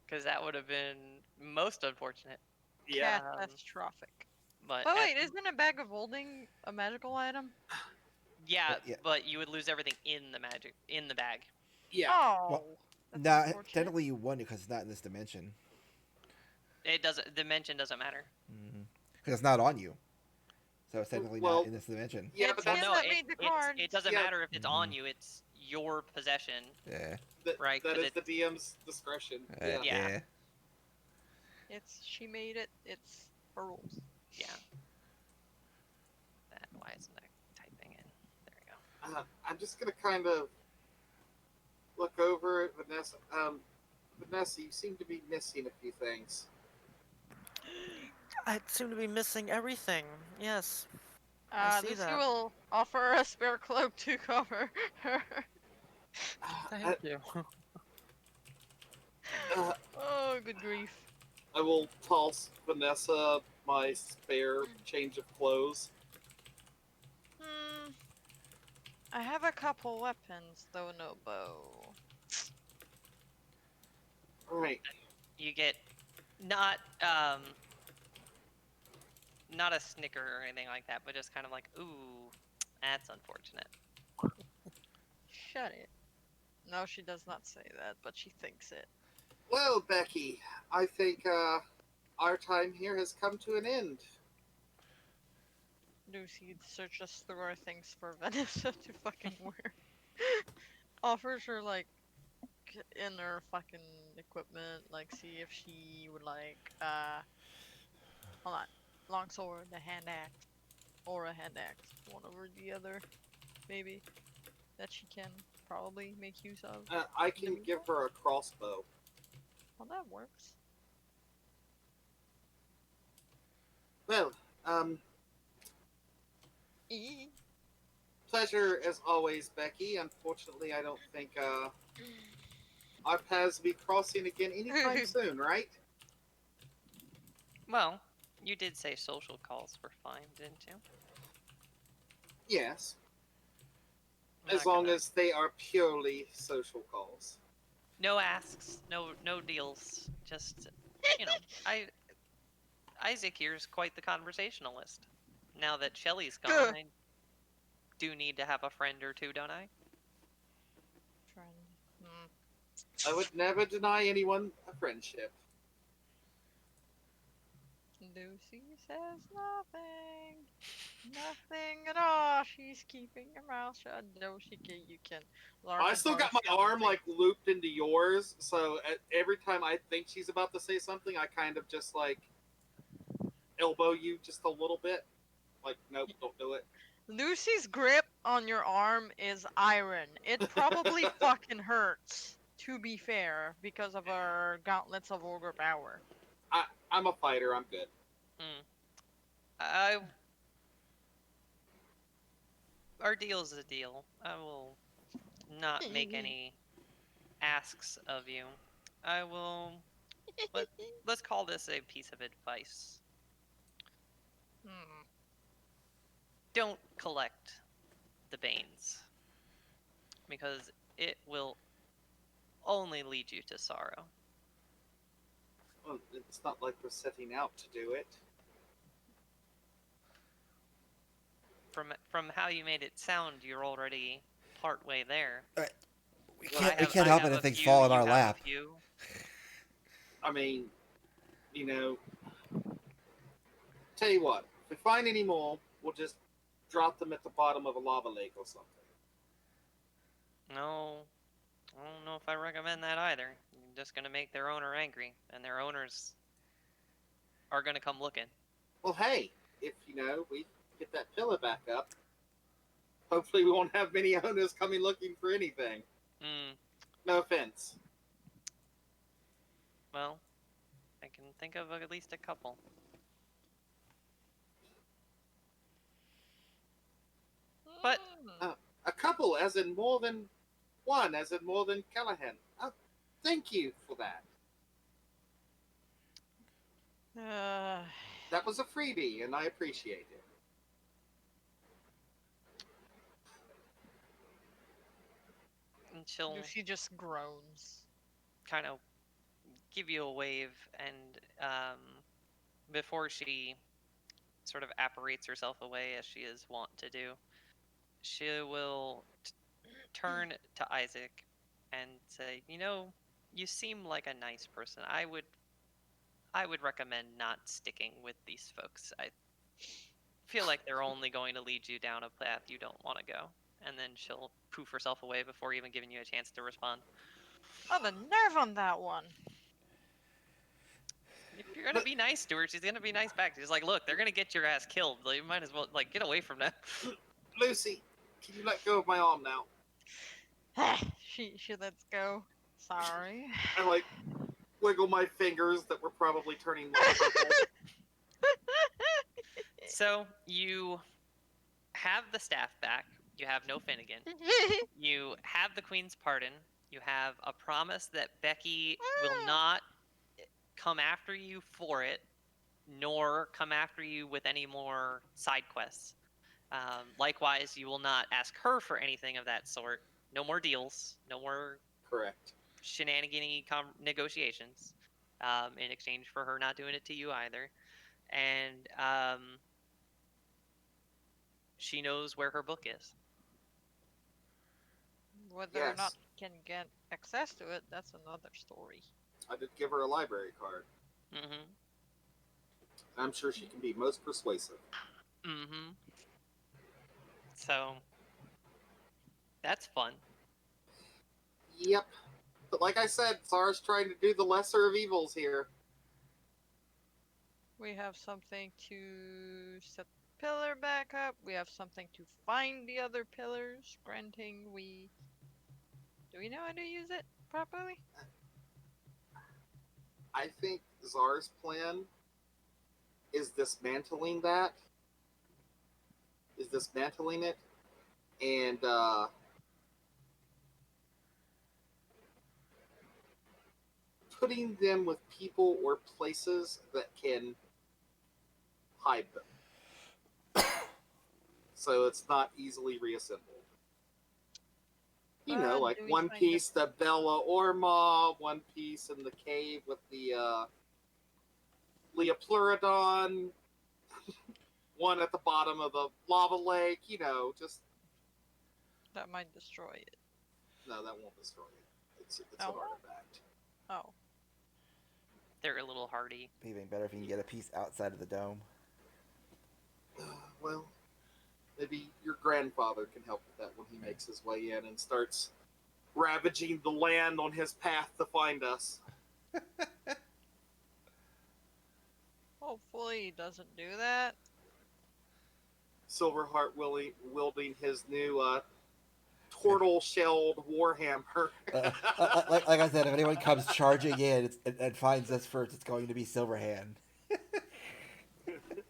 because that would have been most unfortunate. Yeah. Catastrophic. But But at- wait, isn't a bag of holding a magical item? yeah, Yeah. but you would lose everything in the bag. Yeah. Oh, Well, that's Nah, unfortunate. technically you won because it's not in this dimension. It doesn't. Dimension doesn't matter. Because it's not on you. So it's technically Well, not in this dimension. Yeah, It's but him that's no, that it, made the it's- card. it doesn't Yeah. matter if it's on Mhm. you. It's your possession. Yeah. Right, That 'cause is the DM's discretion. Yeah. Yeah. She made it. It's her rules. Yeah. Why isn't that typing in? There we go. I'm just gonna kind of look over at Vanessa. Vanessa, you seem to be missing a few things. I seem to be missing everything. Yes. I see Lucy that. will offer a spare cloak to cover her. Thank you. Oh, good grief. I will toss Vanessa my spare change of clothes. I have a couple weapons, though no bow. Right. You get not not a snicker or anything like that, but just kind of like, ooh, that's unfortunate. Shut it. No, she does not say that, but she thinks it. Well, Becky, I think our time here has come to an end. Lucy searches through our things for Vanessa to fucking wear. Offers her, like, in her fucking equipment, like, see if she would like, hold on. Longsword, a hand axe, or a hand axe. One over the other, maybe. That she can probably make use of. I can give her a crossbow. Well, that works. Well, pleasure as always, Becky. Unfortunately, I don't think our paths will be crossing again anytime soon, right? Well, you did say social calls were fine, didn't you? Yes, I'm as not long gonna- as they are purely social calls. no asks, no deals. Just you know, Isaac here's quite the conversationalist. Now that Shelly's gone, I do need to have a friend or two, don't I? Friend. I would never deny anyone a friendship. Lucy says nothing. Nothing at all. She's keeping her mouth shut. No, you can. I still got my arm like looped into yours, so every time I think she's about to say something, I kind of just like elbow you just a little bit. Like, nope, don't do it. Lucy's grip on your arm is iron. It probably fucking hurts, to be fair, because of our gauntlets of ogre power. I'm a fighter. I'm good. Our deal is a deal. I will not make any asks of you. I will. Let's call this a piece of advice. Don't collect the Banes, because it will only lead you to sorrow. Well, it's not like we're setting out to do it. From how you made it sound, you're already part way there. We Well, can't, I we have- can't I help have it a if things few, fall in you our have a lap. few. I mean, you know, tell you what, if we find any more, we'll just drop them at the bottom of a lava lake or something. No, I don't know if I recommend that either. You're just gonna make their owner angry, and their owners are gonna come looking. Well, hey, if, you know, we get that pillar back up, hopefully we won't have many owners coming looking for anything. No offense. Well, I can think of at least a couple. But A couple as in more than one, as in more than Callahan. Thank you for that. That was a freebie, and I appreciate it. And she'll Lucy just groans. kind of give you a wave, and before she sort of apparates herself away as she is wont to do, she will turn to Isaac and say, "You know, you seem like a nice person. I would recommend not sticking with these folks. I feel like they're only going to lead you down a path you don't want to go." And then she'll poof herself away before even giving you a chance to respond. Oh, the nerve on that one! If you're gonna be nice to her, she's gonna be nice back. She's like, "Look, they're gonna get your ass killed. Like, you might as well get away from them." Lucy, can you let go of my arm now? she lets go. Sorry. I wiggle my fingers that were probably turning purple. So you have the staff back. You have no Finnegan. You have the Queen's pardon. You have a promise that Becky will not come after you for it, nor come after you with any more side quests. Likewise, you will not ask her for anything of that sort. No more deals. No more Correct. shenanigan-y negotiations in exchange for her not doing it to you either. And she knows where her book is. Whether or Yes. not can get access to it, that's another story. I did give her a library card. Mm-hmm. I'm sure she can be most persuasive. Mm-hmm. So that's fun. Yep. But like I said, Zara's trying to do the lesser of evils here. We have something to set the pillar back up. We have something to find the other pillars. Granting do we know how to use it properly? I think Zara's plan is dismantling that. Is dismantling it. And putting them with people or places that can hide them. So it's not easily reassembled. You know, like do we one find piece the Bella Orma, one piece in the cave with the Leopleurodon, one at the bottom of the lava lake, you know, just... That might destroy it. No, that won't destroy it. It's an Oh. artifact. Oh. They're a little hardy. Be even better if you can get a piece outside of the dome. Well, maybe your grandfather can help with that when he makes his way in and starts ravaging the land on his path to find us. Hopefully he doesn't do that. Silverheart wielding his new turtle-shelled warhammer. Like I said, if anyone comes charging in and finds us first, it's going to be Silverhand.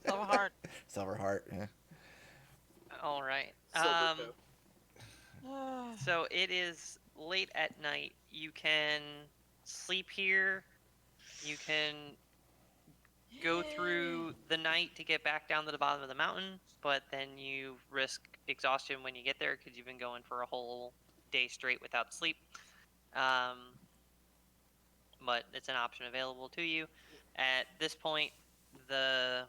Silverheart. Silverheart, yeah. All right. Silvercoat. So it is late at night. You can sleep here. You can go through the night to get back down to the bottom of the mountain, but then you risk exhaustion when you get there because you've been going for a whole day straight without sleep. But it's an option available to you. At this point, the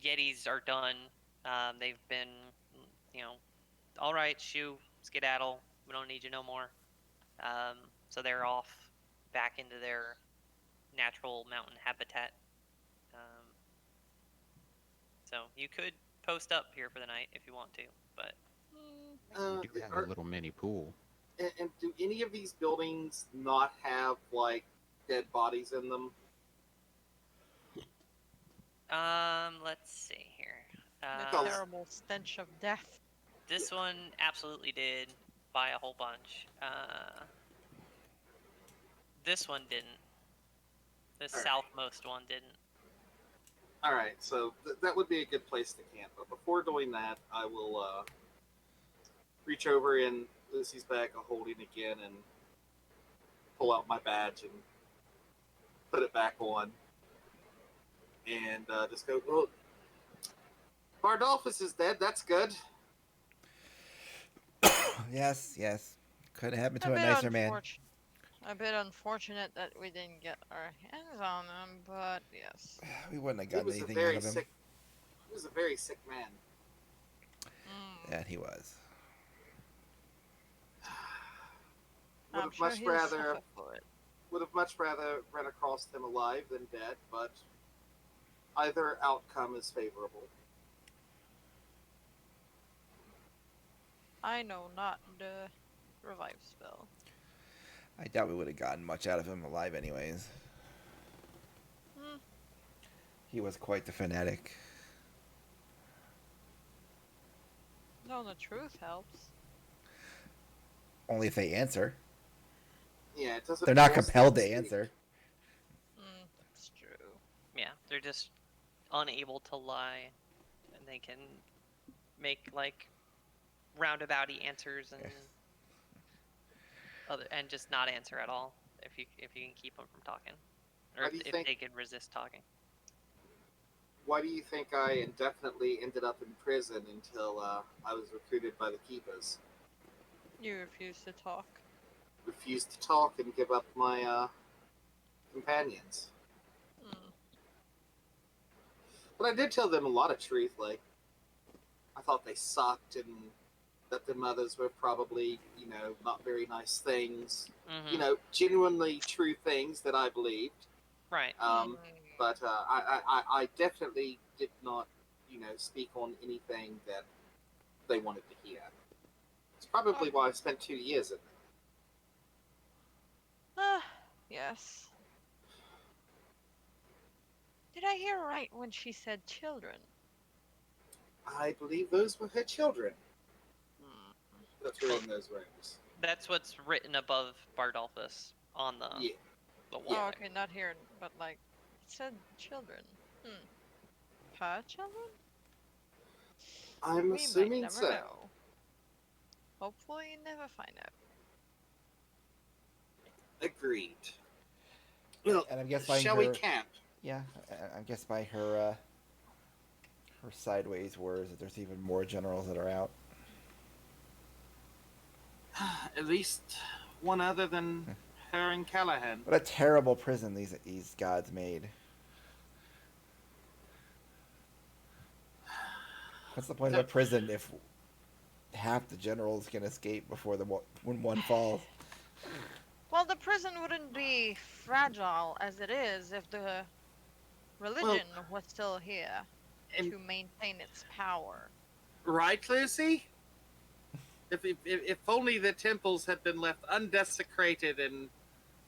Yetis are done. They've been, all right, shoo, skedaddle. We don't need you no more. So they're off back into their natural mountain habitat. So you could post up here for the night if you want to, but You do have a little mini pool. And do any of these buildings not have, like, dead bodies in them? let's see here. The terrible stench of death. This one absolutely did by a whole bunch. This one didn't. The All right. southmost one didn't. Alright, so that would be a good place to camp. But before doing that, I will reach over in Lucy's bag of holding again and pull out my badge and put it back on. And just go, well, Bardolphus is dead. That's good. Yes, yes. Could have happened to a bit nicer man. A bit unfortunate that we didn't get our hands on him, but yes. We wouldn't have He gotten was a anything very out of him. sick. He was a very sick man. That he was. Would I'm have sure much he'll rather suffer for it. would have much rather run across him alive than dead, but either outcome is favorable. I know not the revive spell. I doubt we would have gotten much out of him alive anyways. Hmm. He was quite the fanatic. No, the truth helps. Only if they answer. Yeah, it doesn't. They're not force compelled them to speak. answer. That's true. Yeah, they're just unable to lie, and they can make like roundabouty answers and and just not answer at all if you can keep them from talking, or Why do you if think- they can resist talking. Why do you think I indefinitely ended up in prison until I was recruited by the Keepers? You refuse to talk. Refused to talk and give up my companions. But I did tell them a lot of truth, like I thought they sucked and that their mothers were probably, not very nice things. Genuinely true things that I believed. Right. But I definitely did not, speak on anything that they wanted to hear. It's probably why I spent 2 years in there. Yes. Did I hear right when she said children? I believe those were her children. That's were in those rooms. That's what's written above Bardolphus on the Yeah. the wall. Oh, there. okay, not here, but like, it said children. Her children? I'm We assuming might never so. know. Hopefully, never find out. Agreed. Well, And I guess by shall her, we camp? Yeah, I guess by her her sideways words that there's even more generals that are out. At least one other than her and Callahan. What a terrible prison these gods made. What's the point of a prison if half the generals can escape before when one falls? Well, the prison wouldn't be fragile as it is if the religion was still here to maintain its power. Right, Lucy? If only the temples had been left undesecrated and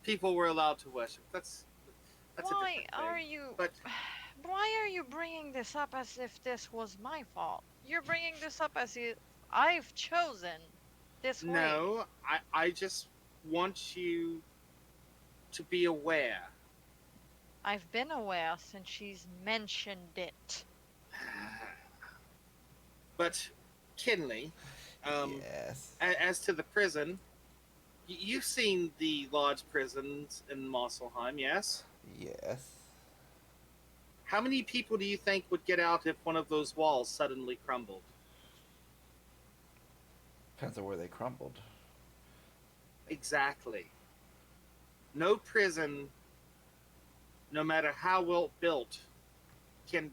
people were allowed to worship. That's a different Why thing. are you? But Why are you bringing this up as if this was my fault? You're bringing this up as if I've chosen this way. no, I just want you to be aware. I've been aware since she's mentioned it. But Kinley, Yes. as to the prison, you've seen the large prisons in Mosselheim, yes? Yes. How many people do you think would get out if one of those walls suddenly crumbled? Depends on where they crumbled. Exactly. No prison, no matter how well built, can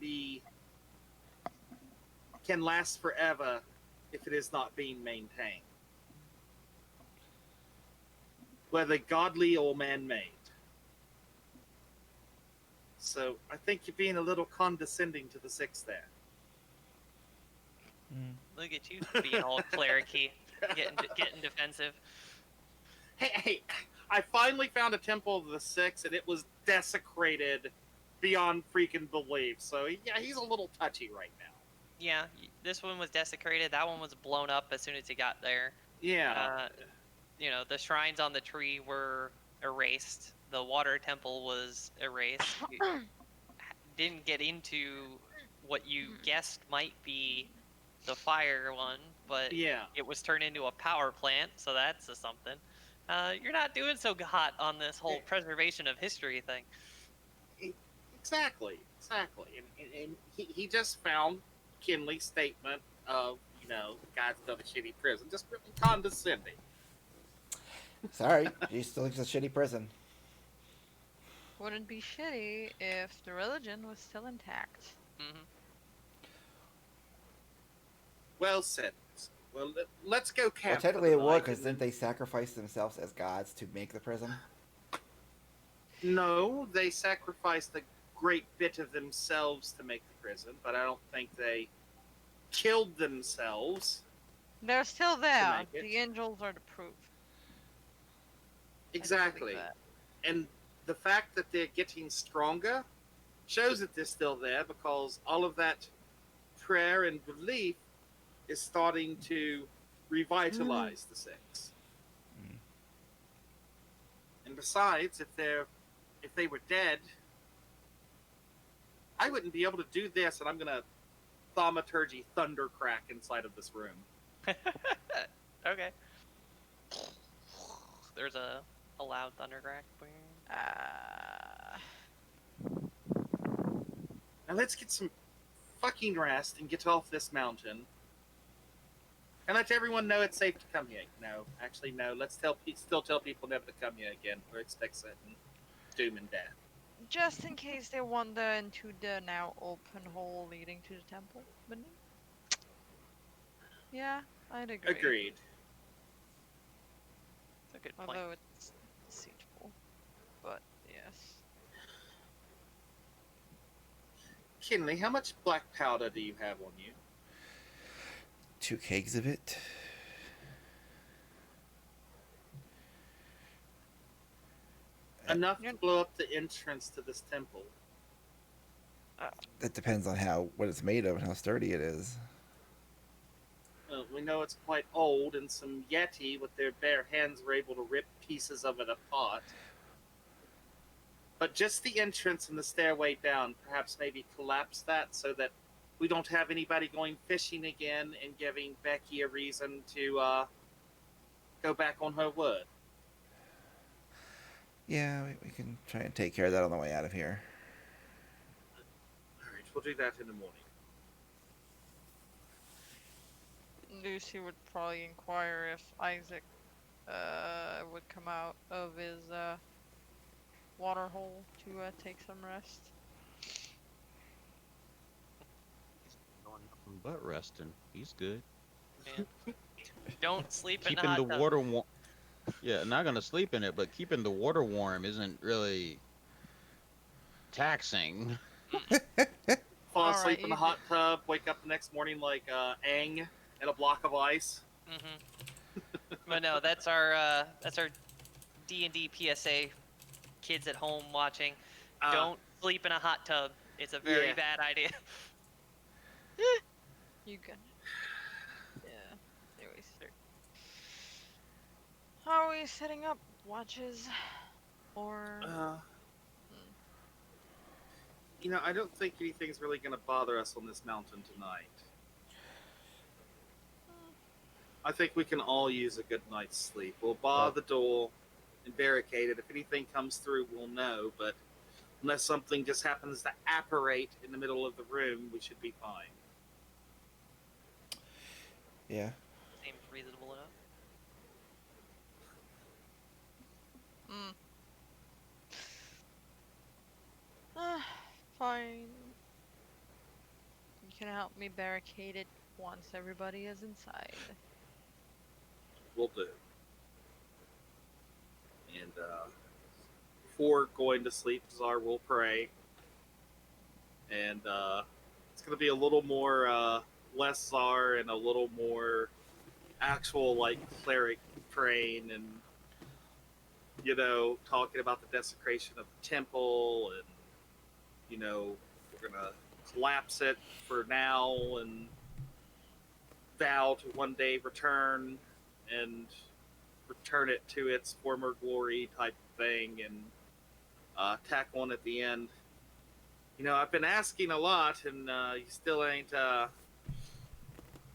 last forever if it is not being maintained, whether godly or man-made. So I think you're being a little condescending to the Six there. Look at you being all clericy, getting defensive. Hey, I finally found a temple of the Six, and it was desecrated beyond freaking belief. So yeah, he's a little touchy right now. Yeah, this one was desecrated. That one was blown up as soon as he got there. Yeah. The shrines on the tree were erased. The water temple was erased. You didn't get into what you guessed might be the fire one, but Yeah. it was turned into a power plant, so that's a something. You're not doing so hot on this whole preservation of history thing. Exactly. And he just found Kinley's statement of, you know, the guy's done a shitty prison, just really condescending. Sorry, she still thinks it's a shitty prison. Wouldn't be shitty if the religion was still intact. Hmm. Well said. Well, let's go camp. Well, for technically the it would, night, because and didn't then- they sacrifice themselves as gods to make the prison? No, they sacrificed a great bit of themselves to make the prison, but I don't think they killed themselves. They're still there. make it. The angels are the proof. I do believe Exactly. that. And the fact that they're getting stronger shows that they're still there, because all of that prayer and belief is starting to revitalize the Six. Mm. And besides, if they were dead, I wouldn't be able to do this, and I'm gonna thaumaturgy thundercrack inside of this room. Okay. There's a loud thunder crack. Now let's get some fucking rest and get off this mountain. And let everyone know it's safe to come here. No, actually, no. Let's still tell people never to come here again, or expect certain doom and death. Just in case they wander into the now open hole leading to the temple beneath. Yeah, I'd agree. Agreed. It's a good point. Although it's deceitful. But yes. Kinley, how much black powder do you have on you? 2 kegs of it. Enough to blow up the entrance to this temple. That depends on what it's made of and how sturdy it is. We know it's quite old, and some Yeti with their bare hands were able to rip pieces of it apart. But just the entrance and the stairway down, perhaps maybe collapse that so that we don't have anybody going fishing again and giving Becky a reason to go back on her word. Yeah, we can try and take care of that on the way out of here. All right, we'll do that in the morning. Lucy would probably inquire if Isaac would come out of his water hole to take some rest. But resting, he's good. Yeah. Don't sleep in Keeping hot the tub. water warm. Yeah, not gonna sleep in it, but keeping the water warm isn't really taxing. Fall All asleep right, in the you hot tub, wake up the next morning like Aang in a block of ice. But no, that's our D&D PSA. Kids at home watching, don't sleep in a hot tub. It's a very Yeah. bad idea. You can. Yeah. Anyways, are we setting up watches, or You know, I don't think anything's really going to bother us on this mountain tonight. I think we can all use a good night's sleep. We'll bar the door and barricade it. If anything comes through, we'll know. But unless something just happens to apparate in the middle of the room, we should be fine. Yeah. Seems reasonable enough. fine. You can help me barricade it once everybody is inside. Will do. And before going to sleep, Czar will pray. And it's going to be a little more less Czar and a little more actual like cleric praying and, you know, talking about the desecration of the temple and, you know, we're going to collapse it for now and vow to one day return and return it to its former glory type thing and tack on at the end. You know, I've been asking a lot and you still ain't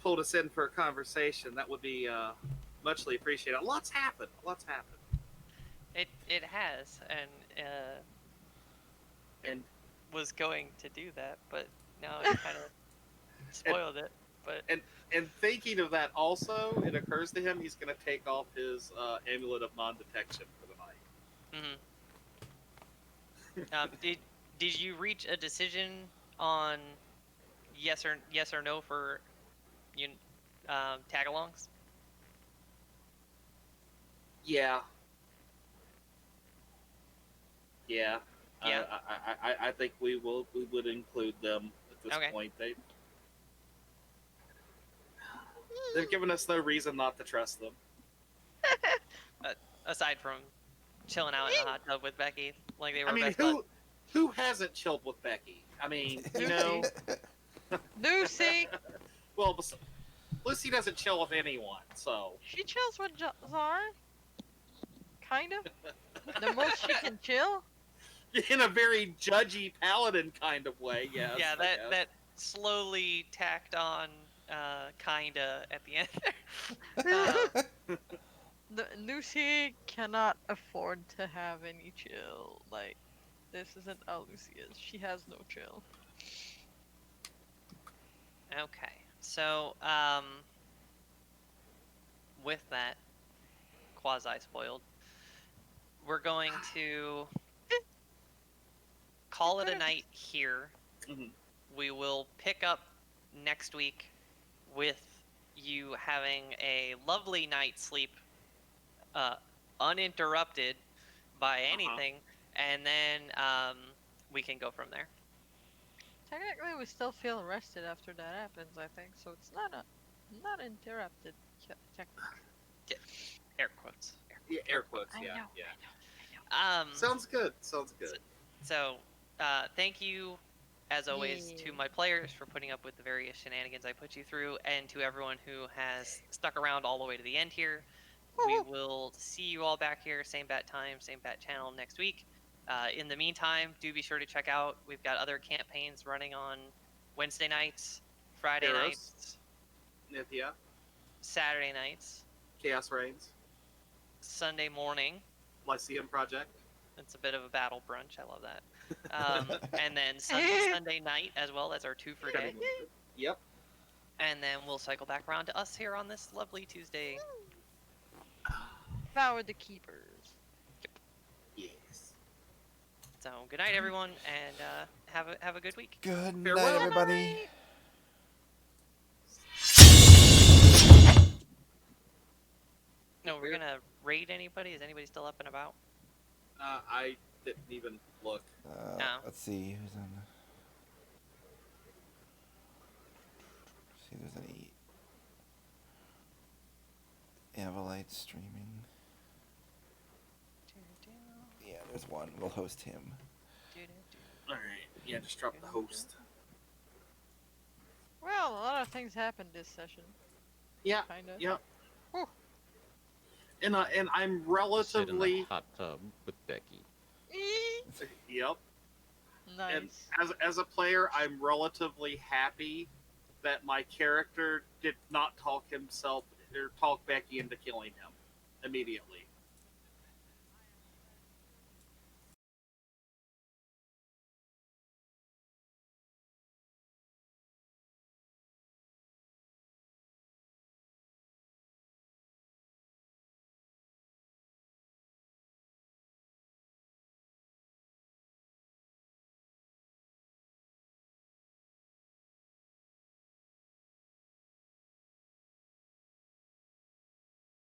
pulled us in for a conversation. That would be muchly appreciated. Lots happened. Lots happened. It has, and was going to do that, but now it kind of spoiled it. But and thinking of that also, it occurs to him he's going to take off his amulet of non-detection for the night. Did you reach a decision on yes or no for tag-alongs? Yeah. Yeah. Yeah. I think we would include them at this Okay. point. They've given us no reason not to trust them. Aside from chilling out in a hot tub with Becky, like they were I mean, best buds. who hasn't chilled with Becky? I mean, you know. Lucy, Well, Lucy doesn't chill with anyone, so. she chills with Zara. Kind of. The most she can chill. In a very judgy paladin kind of way, yes. Yeah, I guess. that slowly tacked on kinda at the end. Lucy cannot afford to have any chill. Like, this isn't how Lucy is. She has no chill. Okay, so with that quasi-spoiled, we're going to call it a night here. Mhm. We will pick up next week with you having a lovely night's sleep, uninterrupted by anything, and then we can go from there. Technically, we still feel rested after that happens, I think. So it's not interrupted. Air quotes. Yeah, air quotes, I yeah. know, Yeah. Sounds good. Sounds good. So, thank you, as always, to my players for putting up with the various shenanigans I put you through, and to everyone who has stuck around all the way to the end here. We will see you all back here, same bat time, same bat channel next week. In the meantime, do be sure to check out, we've got other campaigns running on Wednesday nights, Friday Eros. nights, Nithya, Saturday nights, Chaos Reigns, Sunday morning. Lyceum Project. It's a bit of a battle brunch. I love that. And then Sunday night as well. That's our 2 for day. Yep. And then we'll cycle back around to us here on this lovely Tuesday. Vow of the Keepers. Yes. So good night, everyone, and have a good week. Good night, Farewell. everybody. No, we're gonna raid anybody. Is anybody still up and about? I didn't even look. No. Let's see who's on. See if there's any Avalite streaming. Yeah, there's one. We'll host him. Alright. Yeah, just drop the host. Well, a lot of things happened this session. Yeah. Kinda. Yep. Whew. And I'm Sit in relatively. the hot tub with Becky. Yep. Nice. And as a player, I'm relatively happy that my character did not talk himself or talk Becky into killing him immediately.